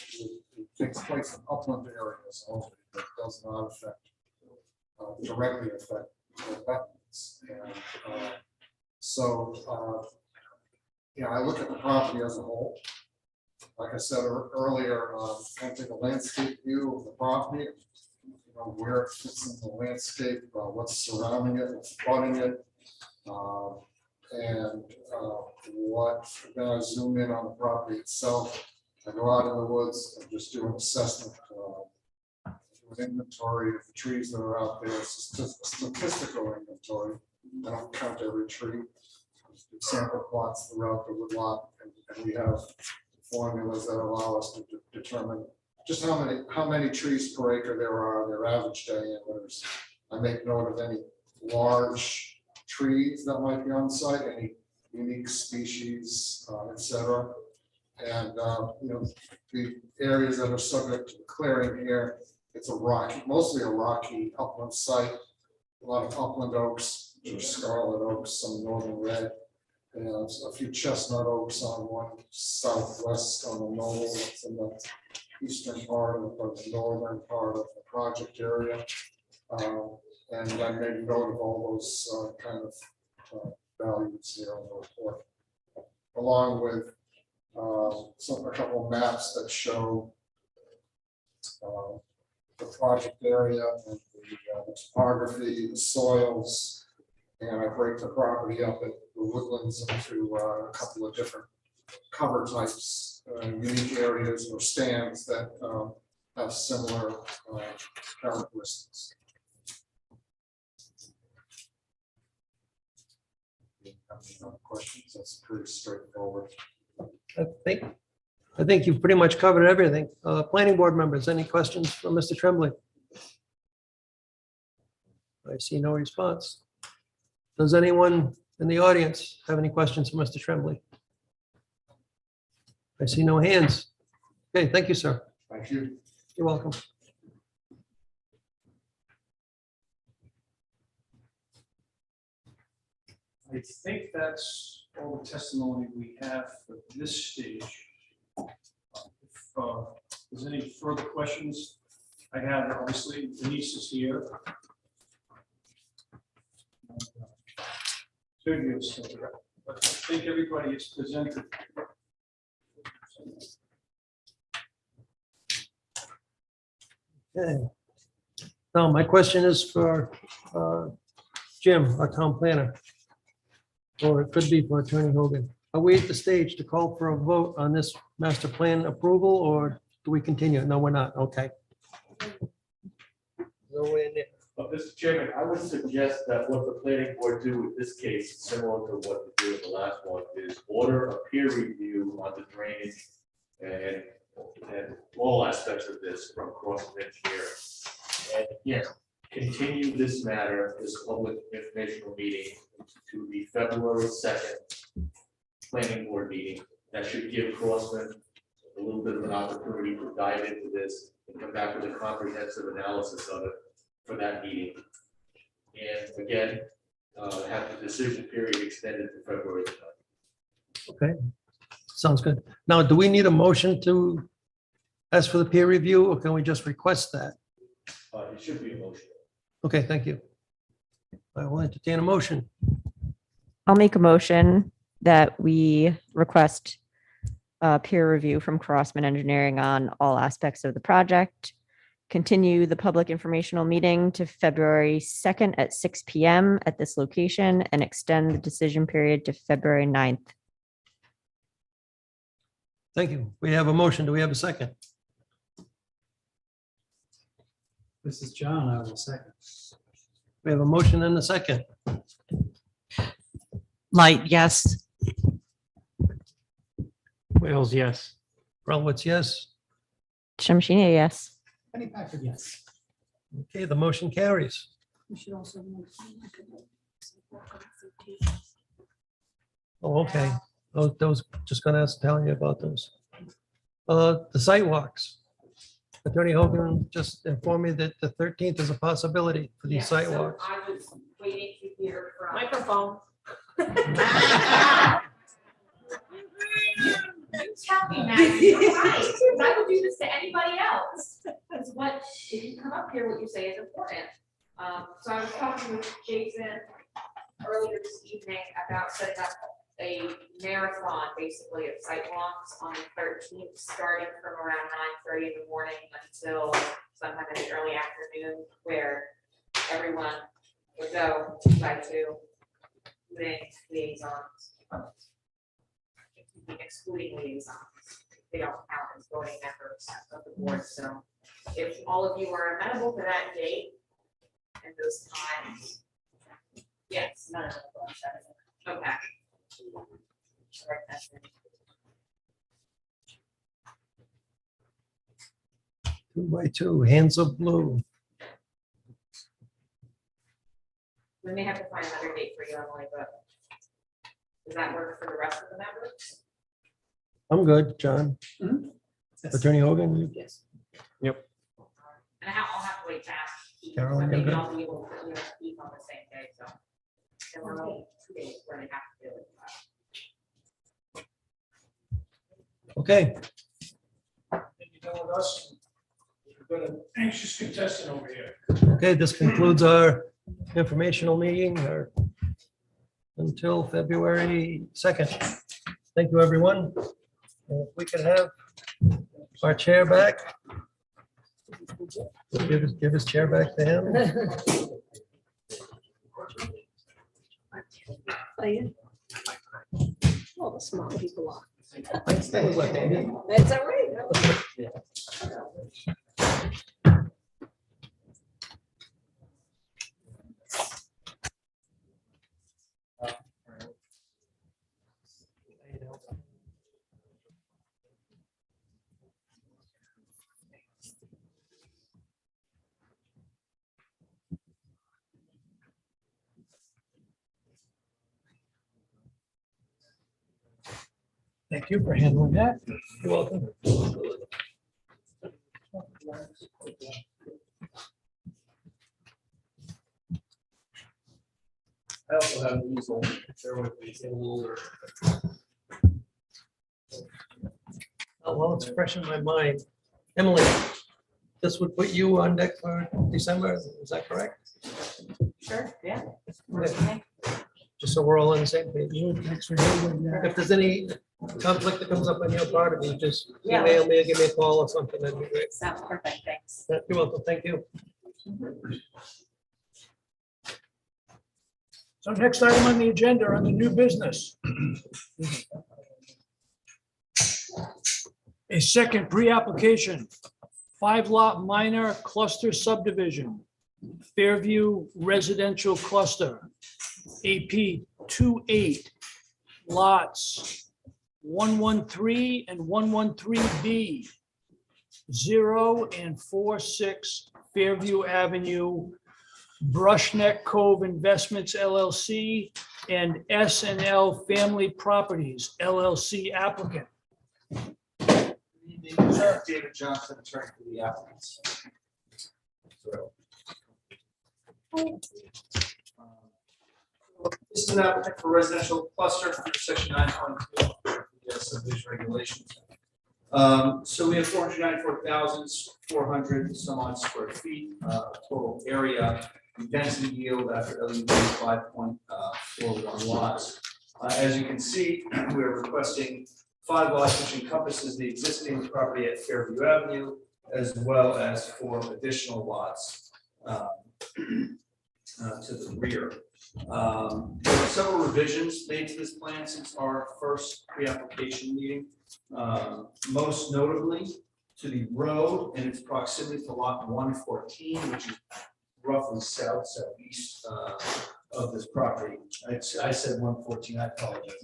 it takes place in upland areas only. It does not affect directly affect the wetlands. And I look at the property as a whole. Like I said earlier, I take a landscape view of the property, where it fits in the landscape, what's surrounding it, what's abutting it, and then I zoom in on the property itself. I go out in the woods and just do an assessment, an inventory of the trees that are out there, statistical inventory. I don't count every tree. Sample plots throughout the woodlot, and we have formulas that allow us to determine just how many trees per acre there are, their average diameters. I make note of any large trees that might be on site, any unique species, etc. And the areas that are subject to clearing here, it's mostly a rocky upland site. A lot of upland oaks, scarlet oaks, some northern red, and a few chestnut oaks on one southwest on the knoll. It's in the eastern part of the northern part of the project area. And I made note of all those kind of values here on the report, along with a couple of maps that show the project area and the topography, the soils, and I break the property up at the woodlands into a couple of different cover types, unique areas or stands that have similar characteristics. Any questions? That's pretty straightforward. I think you've pretty much covered everything. Planning board members, any questions for Mr. Tremblay? I see no response. Does anyone in the audience have any questions for Mr. Tremblay? I see no hands. Okay, thank you, sir. Thank you. You're welcome. I think that's all the testimony we have for this stage. If there's any further questions, I have, obviously, Denise is here. Sergio's still here, but I think everybody is presented. Okay. Now, my question is for Jim, our town planner. Or it could be for Attorney Hogan. Are we at the stage to call for a vote on this master plan approval, or do we continue? No, we're not. Okay. Nowhere near. Mr. Chairman, I would suggest that what the planning board do with this case, similar to what they did with the last one, is order a peer review on the drainage and all aspects of this from Cross Engineering. And yes, continue this matter, this public informational meeting to the February 2nd planning board meeting. That should give Crossman a little bit of an opportunity to dive into this and come back with a comprehensive analysis of it for that meeting. And again, have the decision period extended to February 9th. Okay, sounds good. Now, do we need a motion to ask for the peer review, or can we just request that? It should be a motion. Okay, thank you. I will entertain a motion. I'll make a motion that we request peer review from Crossman Engineering on all aspects of the project. Continue the public informational meeting to February 2nd at 6 p.m. at this location and extend the decision period to February 9th. Thank you. We have a motion. Do we have a second? This is John, I will second. We have a motion and a second. Light, yes. Wales, yes. Brumwitz, yes. Shamshina, yes. Penny Packard, yes. Okay, the motion carries. We should also. Oh, okay. Those, just gonna ask Talia about those. The sidewalks. Attorney Hogan just informed me that the 13th is a possibility for these sidewalks. I was waiting to hear from. Microphone. You tell me, Maggie, you're right, 'cause I would do this to anybody else. Because what, if you come up here, what you say is important. So I was talking with Jason earlier this evening about setting up a marathon, basically, of sidewalks on the 13th, starting from around 9:30 in the morning until sometime in the early afternoon, where everyone would go 2 by 2, including liaisons. Excluding liaisons, they don't count as voting members of the board, so if all of you are amenable to that date and those times. Yes, none of them. Okay. Right, that's it. 2 by 2, hands of blue. We may have to find another date for you, Emily, but does that work for the rest of the members? I'm good, John. Yes. Attorney Hogan, you- Yes. Yep. And I'll have to wait to ask. Keith, Carolyn, but you're maybe good? I'll be able to, keep on the same day, so. There were only 2 days where they have to do it. Okay, You know, with us, we've got an anxious contestant over here. okay, this concludes our informational meeting until February 2nd. Thank you, everyone. If we could have our chair back. Give his chair back to him. All the smart people are. That's That's all right. Thank you for handling that. You're welcome. I also have an easel. Share with me. It's a little older. Oh, well, it's fresh in my mind. Emily, this would put you on deck for December, is that correct? Sure, yeah. Okay. Just so we're all on the same page. If there's any conflict that comes up on your part, if you just Yeah. email me or give me a call or something, that'd be great. Sounds perfect, thanks. You're welcome, thank you. So next item on the agenda, under new business. A second pre-application, 5-lot minor cluster subdivision, Fairview Residential Cluster, AP 28, lots 113 and 113B, 0 and 46 Fairview Avenue, Brushneck Cove Investments LLC, and S&L Family Properties LLC applicant. David Johnson, attorney for the applicants. This is an applicant for residential cluster under section 9.2 subdivision regulations. So we have 494,400 some odd square feet total area. Density yield after LED 5.41 lots. As you can see, we are requesting 5 lots, which encompasses the existing property at Fairview Avenue, as well as 4 additional lots to the rear. There are several revisions made to this plan since our first pre-application meeting. Most notably to the road and its proximity to lot 114, which is roughly southeast of this property. I said 114, I apologize.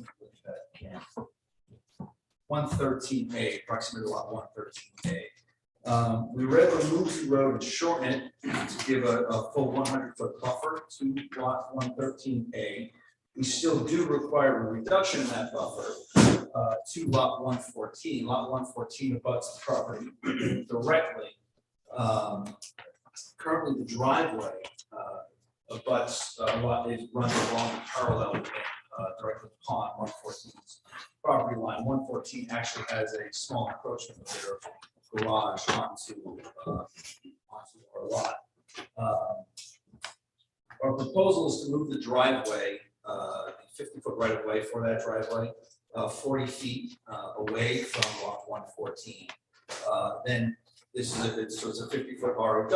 113A, approximately lot 113A. We were able to move the road and shorten it to give a full 100-foot buffer to lot 113A. We still do require a reduction in that buffer to lot 114. Lot 114 abuts the property directly. Currently, the driveway abuts lot is runs along parallel and directly upon 114's property line. 114 actually has a small encroachment of their garage onto our lot. Our proposal is to move the driveway, 50-foot right of way for that driveway, 40 feet away from lot 114. Then this is so it's a 50-foot ROW,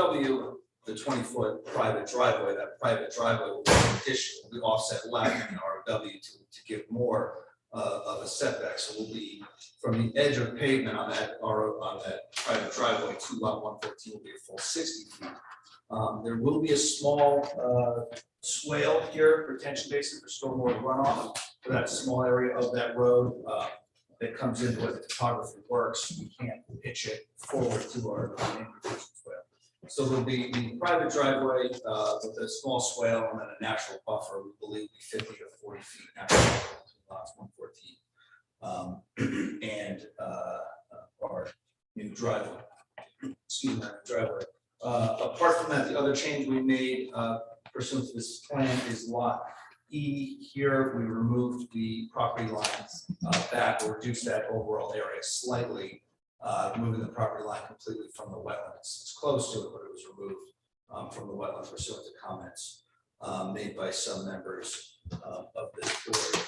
the 20-foot private driveway. That private driveway will be additional, we offset left in ROW to give more of a setback. So we'll be from the edge of pavement on that private driveway to lot 114 will be a full 60 feet. There will be a small swale here, retention basin for stormwater runoff for that small area of that road that comes into where the topography works. We can't pitch it forward to our main retention swale. So there'll be the private driveway with a small swale and then a natural buffer. We believe be 50 to 40 feet natural between lots 114 and our new driveway. Excuse me, driveway. Apart from that, the other change we made pursuant to this plan is lot E. Here, we removed the property lines back or reduced that overall area slightly, moving the property line completely from the wetlands. It's close to it, but it was removed from the wetlands pursuant to comments made by some members of this board.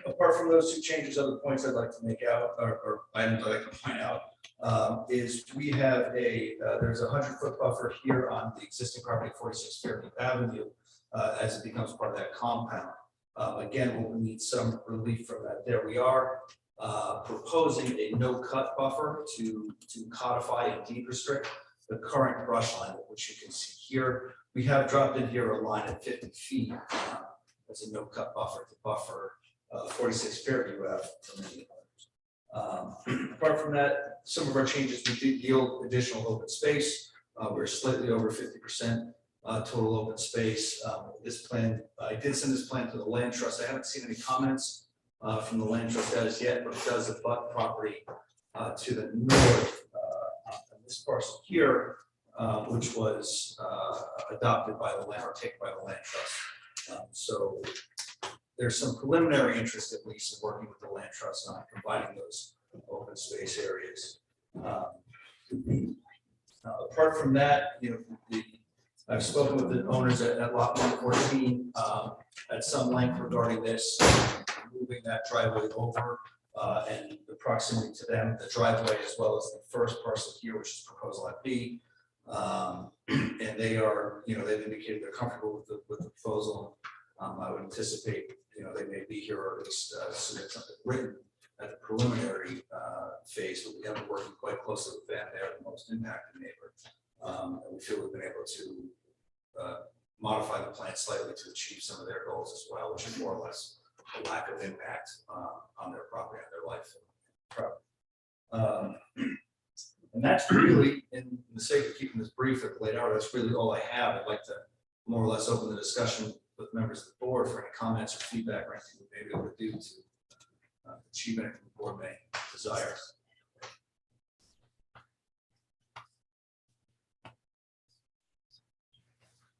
Apart from those two changes, other points I'd like to make out, or items I'd like to point out, is we have there's a 100-foot buffer here on the existing property, 46 Fairview Avenue, as it becomes part of that compound. Again, we'll need some relief from that. There we are proposing a no-cut buffer to codify and deed restrict the current brush line, which you can see here. We have dropped in here a line at 50 feet as a no-cut buffer to buffer 46 Fairview Ave from any others. Apart from that, some of our changes, we did yield additional open space. We're slightly over 50% total open space. This plan, I did send this plan to the land trust. I haven't seen any comments from the land trust as yet, but it does abut property to the north on this parcel here, which was adopted by the land or taken by the land trust. So there's some preliminary interest, at least, in working with the land trust on combining those open space areas. Apart from that, I've spoken with the owners at lot 114 at some length regarding this, moving that driveway over and the proximity to them, the driveway, as well as the first parcel here, which is proposed lot B. And they are, they've indicated they're comfortable with the proposal. I would anticipate, they may be here or at least submit something written at the preliminary phase, but we have been working quite closely with them. They are the most impacted neighbor. And we feel we've been able to modify the plan slightly to achieve some of their goals as well, which is more or less a lack of impact on their property, on their life. And that's really, in the sake of keeping this brief and laid out, that's really all I have. I'd like to more or less open the discussion with members of the board for any comments or feedback or anything we may be able to do to achieve anything the board may desire.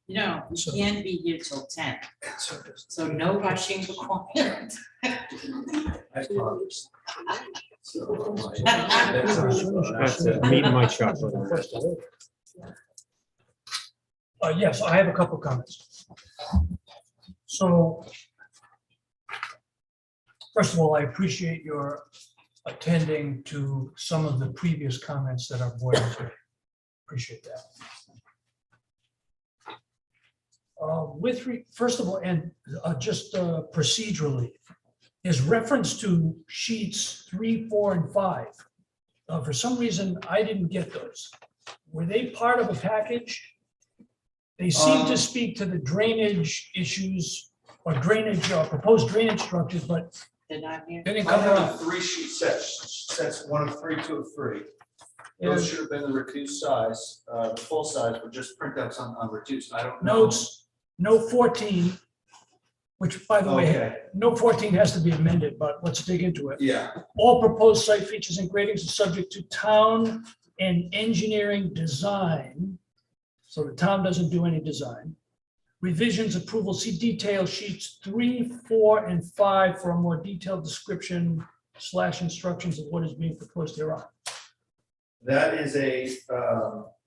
No, we can't be here till 10, so no rushing required. I promise. That's it. I'm eating my chocolate. Yes, I have a couple comments. So, first of all, I appreciate your attending to some of the previous comments that our board has made. Appreciate that. First of all, and just procedurally, is reference to sheets 3, 4, and 5. For some reason, I didn't get those. Were they part of a package? They seem to speak to the drainage issues or drainage, proposed drainage structures, but they didn't I cover have up. 3-sheet sets, 1 of 3, 2 of 3. Those should have been the reduced size, the full size, but just printouts on reduced. I don't know. Notes, note 14, which by the way, Okay. note 14 has to be amended, but let's dig into it. Yeah, All proposed site features and gradings are subject to town and engineering design. So the town doesn't do any design. Revisions, approval, see detail sheets 3, 4, and 5 for a more detailed description / instructions of what is being proposed hereon. that is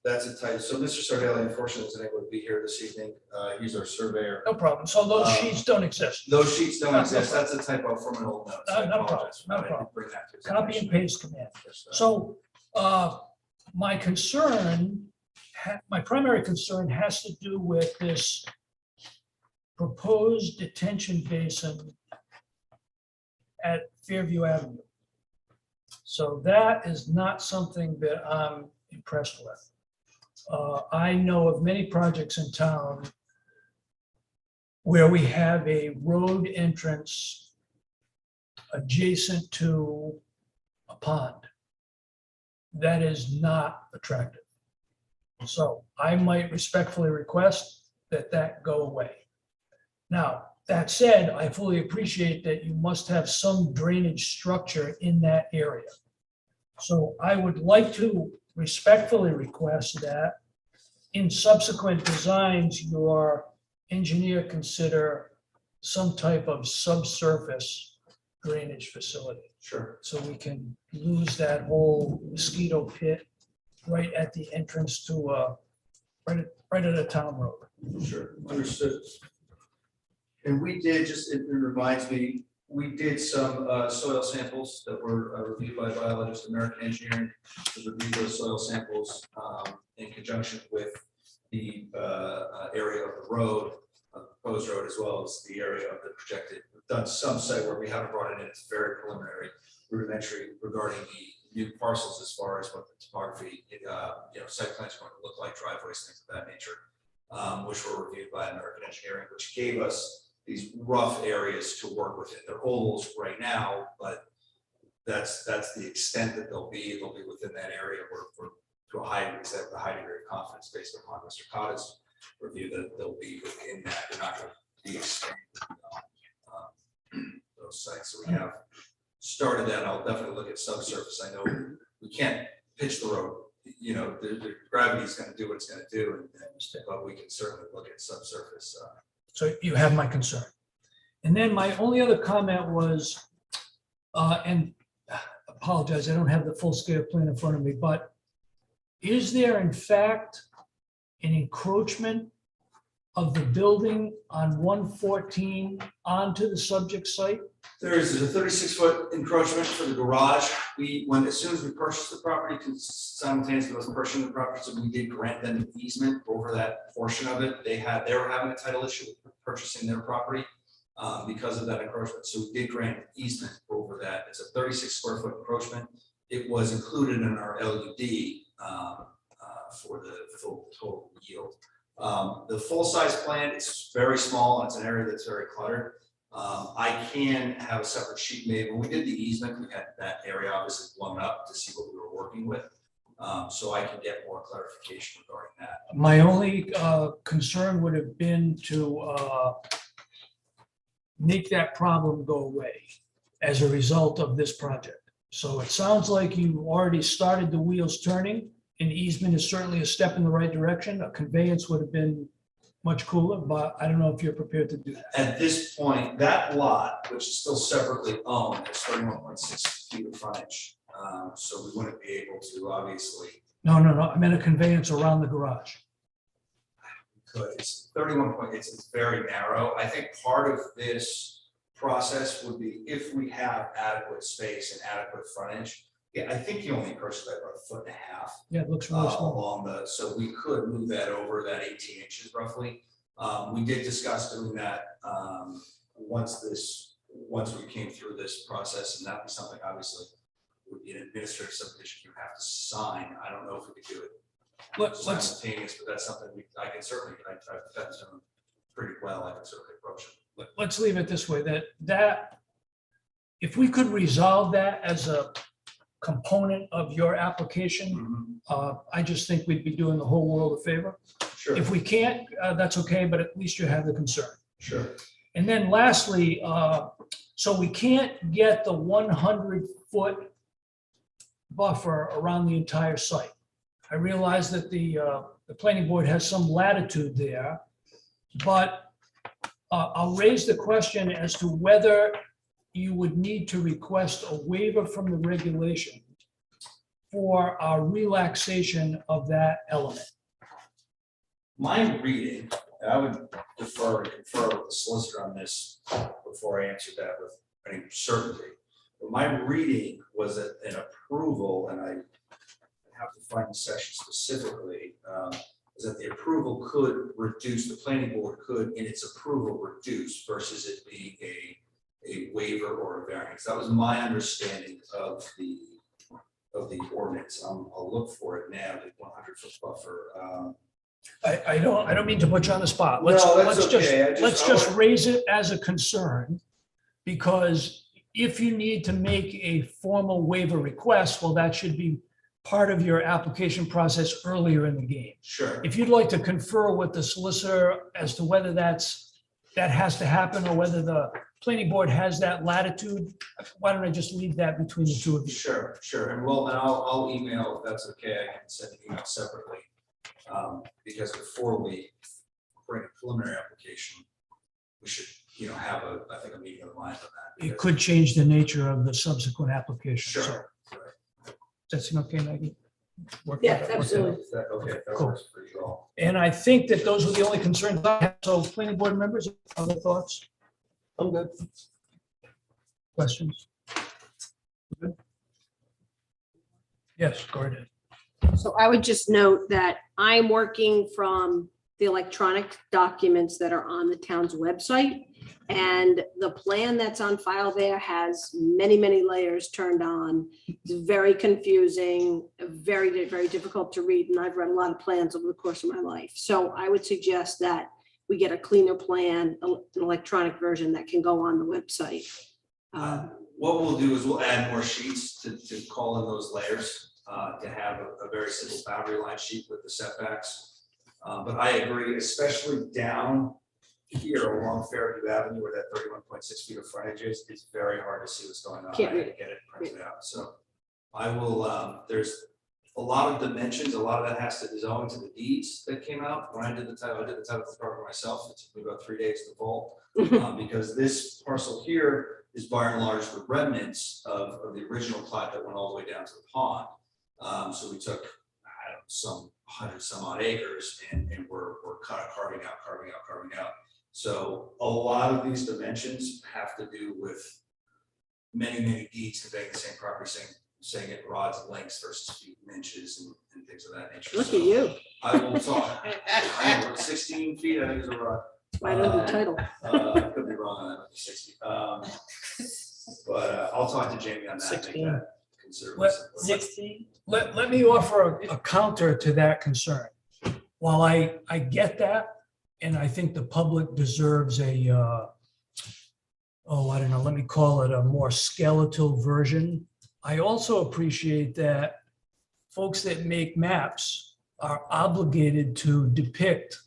that's a type. So Mr. Sardelli unfortunately isn't able to be here this evening. He's our surveyor. No problem. So those sheets don't exist. Those sheets don't No, exist. no That's a typo from an old note. so I No problem, apologize for no that. I did problem. bring that to his Copy and attention. paste command. So my concern, my primary concern has to do with this proposed detention basin at Fairview Avenue. So that is not something that I'm impressed with. I know of many projects in town where we have a road entrance adjacent to a pond. That is not attractive. So I might respectfully request that that go away. Now, that said, I fully appreciate that you must have some drainage structure in that area. So I would like to respectfully request that in subsequent designs, your engineer consider some type of subsurface drainage facility. Sure. So we can lose that whole mosquito pit right at the entrance to, right at a town road. Sure, understood. And we did, it reminds me, we did some soil samples that were reviewed by biologist, American Engineering, to review those soil samples in conjunction with the area of the road, proposed road, as well as the area of the projected. We've done some site work, we haven't brought it in, it's very preliminary, rudimentary regarding the new parcels as far as what the topography, site plans are going to look like, driveways, things of that nature, which were reviewed by American Engineering, which gave us these rough areas to work with. They're ovals right now, but that's the extent that they'll be. They'll be within that area where to a high degree, a high degree of confidence based upon Mr. Cotta's review that they'll be within that. They're not going to be expanded those sites. So we have started that. I'll definitely look at subsurface. I know we can't pitch the road. The gravity is going to do what it's going to do, but we can certainly look at subsurface. So you have my concern. And then my only other comment was, and apologize, I don't have the full scale plan in front of me, but is there in fact an encroachment of the building on 114 onto the subject site? There's a 36-foot encroachment for the garage. As soon as we purchased the property, simultaneously with us purchasing the property, so we did grant them an easement over that portion of it. They were having a title issue with purchasing their property because of that encroachment. So we did grant an easement over that. It's a 36 square foot encroachment. It was included in our LUD for the full total yield. The full-size plan is very small, and it's an area that's very cluttered. I can have a separate sheet made. When we did the easement, we had that area obviously blown up to see what we were working with. So I can get more clarification regarding that. My only concern would have been to make that problem go away as a result of this project. So it sounds like you already started the wheels turning. An easement is certainly a step in the right direction. A conveyance would have been much cooler, but I don't know if you're prepared to do that. At this point, that lot, which is still separately owned, has 31.6 feet of frontage. So we wouldn't be able to obviously. No. I meant a conveyance around the garage. It's 31 point, it's very narrow. I think part of this process would be if we have adequate space and adequate frontage. Yeah, I think you only purchased that about 1.5 feet. Yeah, it looks really small. Along so we could move that over that 18 inches roughly. We did discuss doing that once we came through this process, and that was something obviously would be an administrative subdivision you have to sign. I don't know if we could do it Let's, simultaneous, but that's something I can certainly, I've got them pretty well, I can certainly approach it. let's leave it this way, that if we could resolve that as a component of your application, I just think we'd be doing the whole world a favor. Sure. If we can't, that's okay, but at least you have the concern. Sure. And then lastly, so we can't get the 100-foot buffer around the entire site. I realize that the planning board has some latitude there, but I'll raise the question as to whether you would need to request a waiver from the regulation for a relaxation of that element. My reading, and I would defer and confer with the solicitor on this before I answer that with any certainty. But my reading was that an approval, and I have to find the section specifically, is that the approval could reduce, the planning board could, in its approval, reduce versus it being a waiver or a variance. That was my understanding of the ordinance. I'll look for it now, the 100-foot buffer. I don't mean to put you on the spot. No, that's okay. Let's just raise it as a concern, because if you need to make a formal waiver request, well, that should be part of your application process earlier in the game. Sure. If you'd like to confer with the solicitor as to whether that has to happen or whether the planning board has that latitude, why don't I just leave that between the two of you? Sure, sure. And I'll email, if that's okay, I can send an email separately. Because before we bring a preliminary application, we should, have I think a meeting of the mind on that. It could change the nature of the subsequent application. So, Sure. does that seem okay, Maggie? Work with Yeah, that, work absolutely. Is that okay? If that Cool. works for you all. And I think that those were the only concerns I have. So planning board members, other thoughts, I'm good. questions? Good? Yes, go ahead. So I would just note that I'm working from the electronic documents that are on the town's website. And the plan that's on file there has many, many layers turned on. It's very confusing, very, very difficult to read. And I've read a lot of plans over the course of my life. So I would suggest that we get a cleaner plan, an electronic version that can go on the website. What we'll do is we'll add more sheets to call in those layers, to have a very simple boundary line sheet with the setbacks. But I agree, especially down here along Fairview Avenue where that 31.6 feet of frontage is, it's very hard to see what's going on. Can't I read had to get it printed out. So I will, there's a lot of dimensions, a lot of that has to go into the deeds that came out. When I did the title program myself. It took me about 3 days to pull. Because this parcel here is by and large the remnants of the original plat that went all the way down to the pond. So we took, I don't know, some 100 some odd acres and we're kind of carving out. So a lot of these dimensions have to do with many deeds conveying the same property, saying it rods and lengths versus feet and inches and things of that nature. Look So at you. I will talk. I know, 16 feet, I think is a rod. Right under the title. I could be wrong on that, 60. But I'll talk to Jamie on that. 16. Consider 16. Let me offer a counter to that concern. While I get that, and I think the public deserves a, I don't know, let me call it a more skeletal version. I also appreciate that folks that make maps are obligated to depict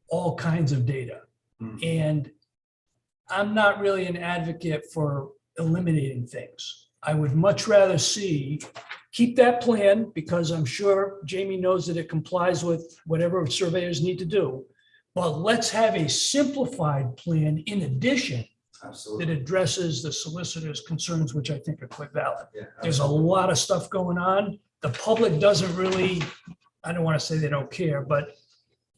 all kinds of data. And I'm not really an advocate for eliminating things. I would much rather keep that plan, because I'm sure Jamie knows that it complies with whatever surveyors need to do. But let's have a simplified plan in addition that addresses the solicitor's concerns, which I think are quite valid. Yeah, there's a lot of stuff going on. The public doesn't really, I don't want to say they don't care, but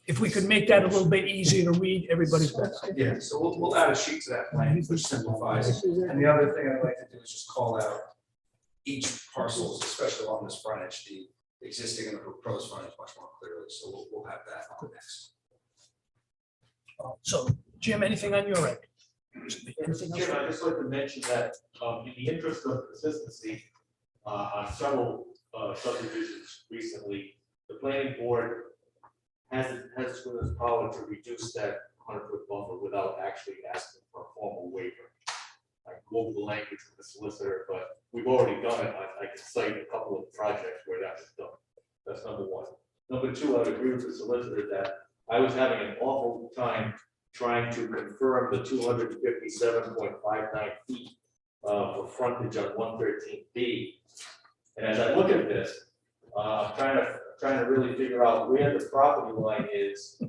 if we could make that a little bit easier to read, everybody's better. Yeah, so we'll add a sheet to that plan, which simplifies. And the other thing I'd like to do is just call out each parcels, especially along this frontage, the existing and the proposed frontage much more clearly. So we'll have that on next. So Jim, anything on your end? Anything else? Jim, I'd just like to mention that in the interest of consistency, on several subdivisions recently, the planning board has the power to reduce that 100-foot buffer without actually asking for a formal waiver. I quote the language from the solicitor, but we've already done it. I can cite a couple of projects where that was done. That's number one. Number two, I would agree with the solicitor that I was having an awful time trying to confirm the 257.59 feet for frontage on 113B. And as I look at this, I'm trying to really figure out where the property line is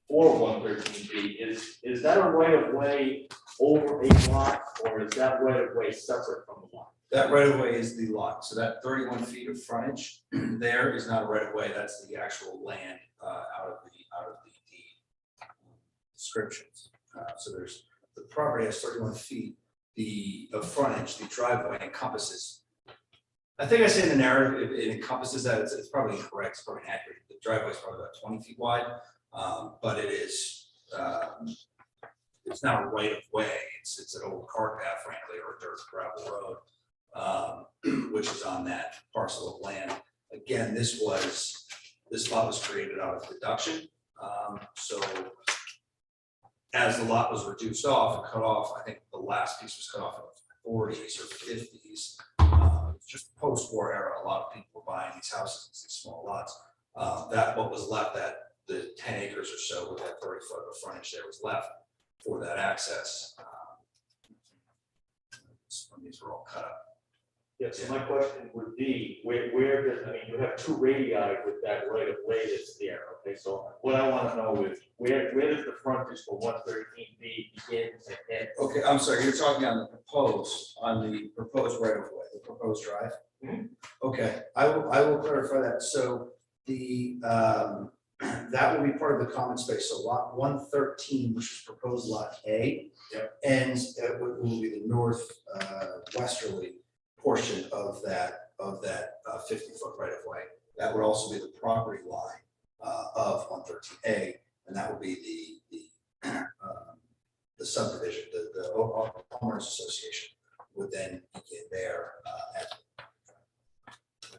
for 113B. Is that a right of way over a lot, or is that right of way separate from the lot? That right of way is the lot. So that 31 feet of frontage there is not a right of way. That's the actual land out of the deed descriptions. So there's the property has 31 feet. The frontage, the driveway encompasses. I think I say in the narrative it encompasses that. It's probably incorrect. It's probably inaccurate. The driveway is probably about 20 feet wide, but it is. It's not a right of way. It's an old cart path, frankly, or a dirt gravel road, which is on that parcel of land. Again, this lot was created out of deduction. So as the lot was reduced off and cut off, I think the last piece was cut off in the 40s or 50s. Just post-war era, a lot of people were buying these houses, these small lots. That what was left, that the 10 acres or so with that 30 foot of frontage there was left for that access. These were all cut up. Yeah, so my question would be, where does, I mean, you have two radii with that right of way that's there, okay? So what I want to know is, where does the frontage for 113B begin and end? Okay, I'm sorry, you're talking on the proposed right of way, the proposed drive? Mm-hmm. Okay, I will clarify that. So the, that will be part of the common space. So lot 113, which is proposed lot A, ends at what will be the north westerly portion of that 50-foot right of way. That would also be the property line of 113A, and that would be the subdivision, the homeowners association would then begin there.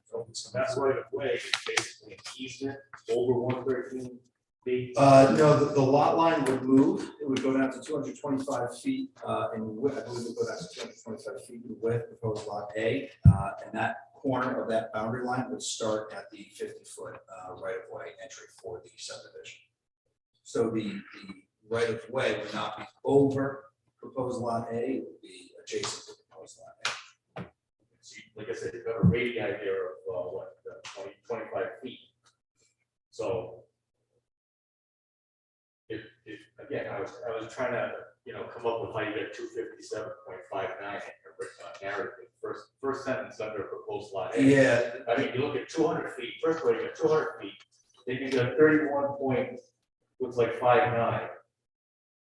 So that's right of way is basically an easement over 113B. No, the lot line would move. It would go down to 225 feet in width. I believe it would go down to 225 feet in width, proposed lot A. And that corner of that boundary line would start at the 50-foot right of way entry for the subdivision. So the right of way would not be over proposed lot A, it would be adjacent to proposed lot A. So like I said, you've got a radii there of 25 feet. So if again, I was trying to, come up with how you get 257.59 narrative. First sentence under proposed lot A. Yeah. I mean, you look at 200 feet. First of all, you got 200 feet. Then you got 31 point, looks like 59.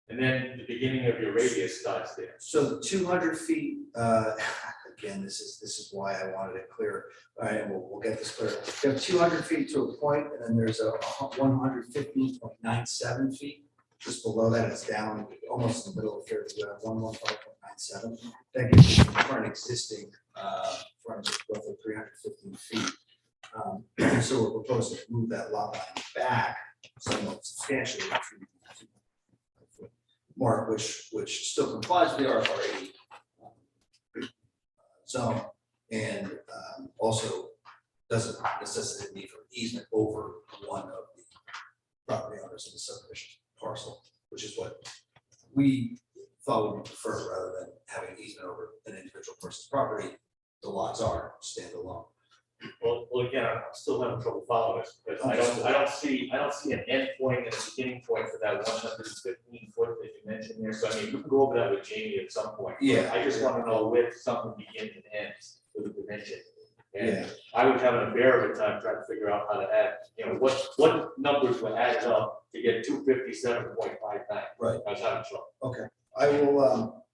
And then the beginning of your radius starts there. So 200 feet, again, this is why I wanted it clear. All right, and we'll get this clear. You have 200 feet to a point, and then there's a 115.97 feet. Just below that, it's down almost in the middle of here. You have 115.97. That gives you current existing front of roughly 315 feet. So we're proposing to move that lot line back somewhat substantially to mark, which still complies with the RFR 80 zone, and also doesn't necessitate the need for easement over one of the property owners in the subdivision parcel, which is what we thought would be preferred rather than having an easement over an individual person's property. The lots are standalone. Well, again, I'm still having trouble following this because I don't see an end point and a beginning point for that 115 foot that you mentioned there. So I mean, we can go over that with Jamie at some point. Yeah. I just want to know where something begins and ends with the dimension. And I was having a bear of a time trying to figure out how to add, what numbers were added up to get 257.59. Right. I was having trouble. Okay, I will,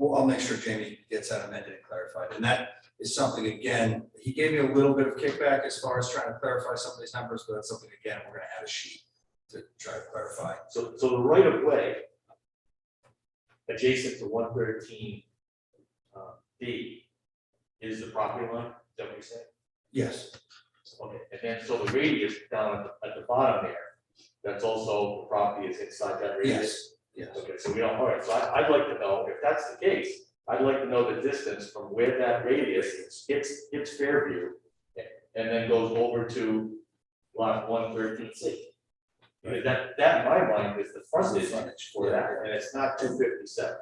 I'll make sure Jamie gets that amended and clarified. And that is something, again, he gave me a little bit of kickback as far as trying to clarify some of these numbers, but that's something, again, we're gonna add a sheet to try to clarify. So the right of way adjacent to 113 B is the property line, is that what you're saying? Yes. Okay, and then so the radius down at the bottom there, that's also the property is inside that radius? Yes. Okay, so we don't, all right, so I'd like to know, if that's the case, I'd like to know the distance from where that radius hits Fairview and then goes over to lot 113C. That in my mind is the frontage for that, and it's not 257.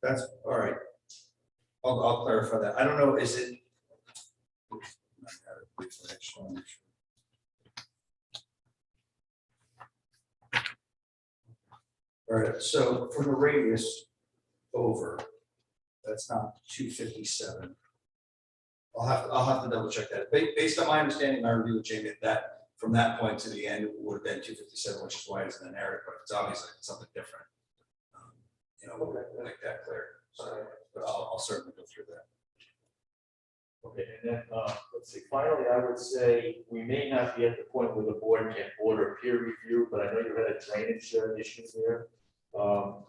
That's, all right. I'll clarify that. I don't know, is it? All right, so from the radius over, that's not 257. I'll have to double check that. Based on my understanding, I review with Jamie, that from that point to the end, it would have been 257, which is why it's in the narrative, but it's obviously something different. You know, we'll make that clear. So, but I'll certainly go through that. Okay, and then, let's see, finally, I would say we may not be at the point where the board can order peer review, but I know you had a drainage issue there.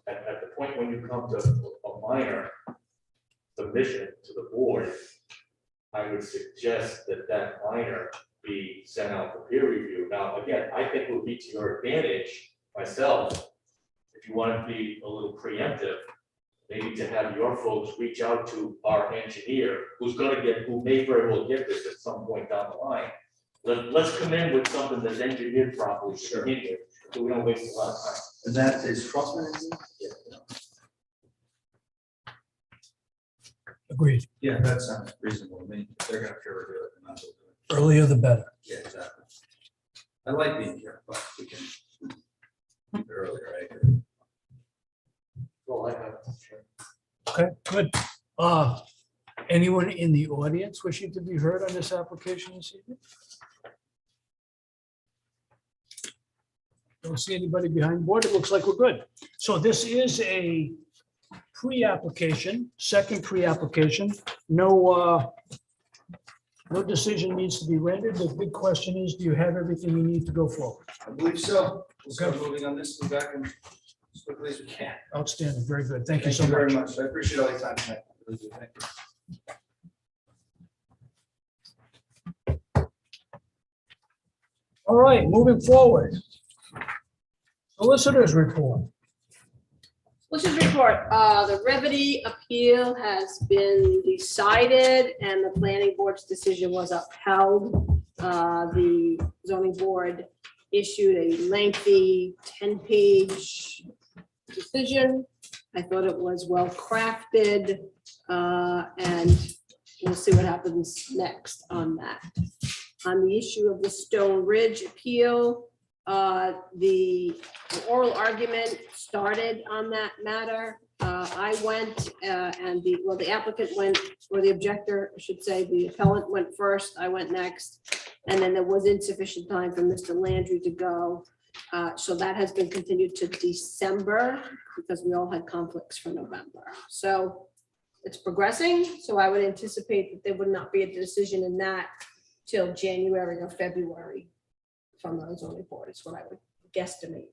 At the point when you come to a minor submission to the board, I would suggest that minor be sent out for peer review. Now, again, I think it would be to your advantage, myself, if you want to be a little preemptive, maybe to have your folks reach out to our engineer, who may very well get this at some point down the line. Let's come in with something that's engineered properly, so we don't waste a lot of time. And that is Crossman. Agreed. Yeah, that sounds reasonable to me. If they're gonna peer review it, then I'll do it. Earlier the better. Yeah, exactly. I like being here, but we can keep it earlier, I agree. Well, I have. Okay, good. Anyone in the audience wishing to be heard on this application this evening? Don't see anybody behind board. It looks like we're good. So this is a pre-application, second pre-application. No decision needs to be rendered. The big question is, do you have everything you need to go forward? I believe so. We'll start moving on this, go back and as quickly as we can. Outstanding. Very good. Thank you so very much. much. I appreciate all your time tonight. Really do. Thank you. All right, moving forward. Solicitors report. Solicitors report, the Revity appeal has been decided and the planning board's decision was upheld. The zoning board issued a lengthy 10-page decision. I thought it was well crafted, and we'll see what happens next on that. On the issue of the Stone Ridge appeal, the oral argument started on that matter. I went and the applicant went, or the objector, I should say, the appellant went first, I went next. And then there was insufficient time for Mr. Landry to go. So that has been continued to December because we all had conflicts for November. So it's progressing. So I would anticipate that there would not be a decision in that till January or February from the zoning board is what I would guesstimate.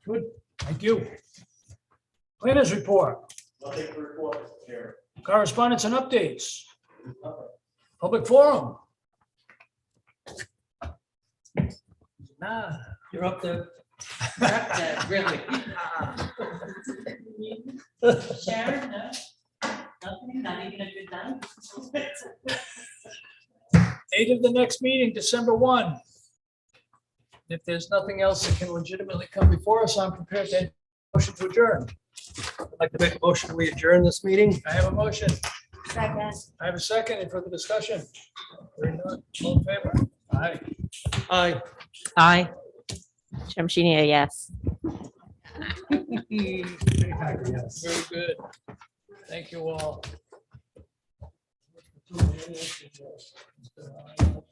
Good, thank you. Planners report. Nothing to report here. Correspondence and updates. Public forum. Nah, you're up there. You're up there, really. Sharon, no? Nothing, not even a good time? Date of the next meeting, December 1. If there's nothing else that can legitimately come before us, I'm prepared to motion to adjourn. I'd like to make a motion, we adjourn this meeting. I have a motion. Second. I have a second. Any further discussion? Hearing none. All in favor? Aye. Aye. Aye. Shamshini, yes. Yes. Very good. Thank you all.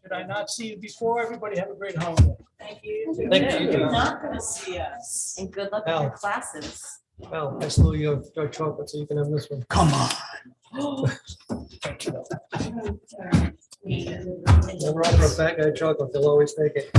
Did I not see you before? Everybody have a great holiday. Thank you. Thank you. You're not gonna see us. And good luck with your classes. Well, I slew your dark chocolate, so you can have this one. Come on. Never offer a fat guy chocolate, they'll always take it.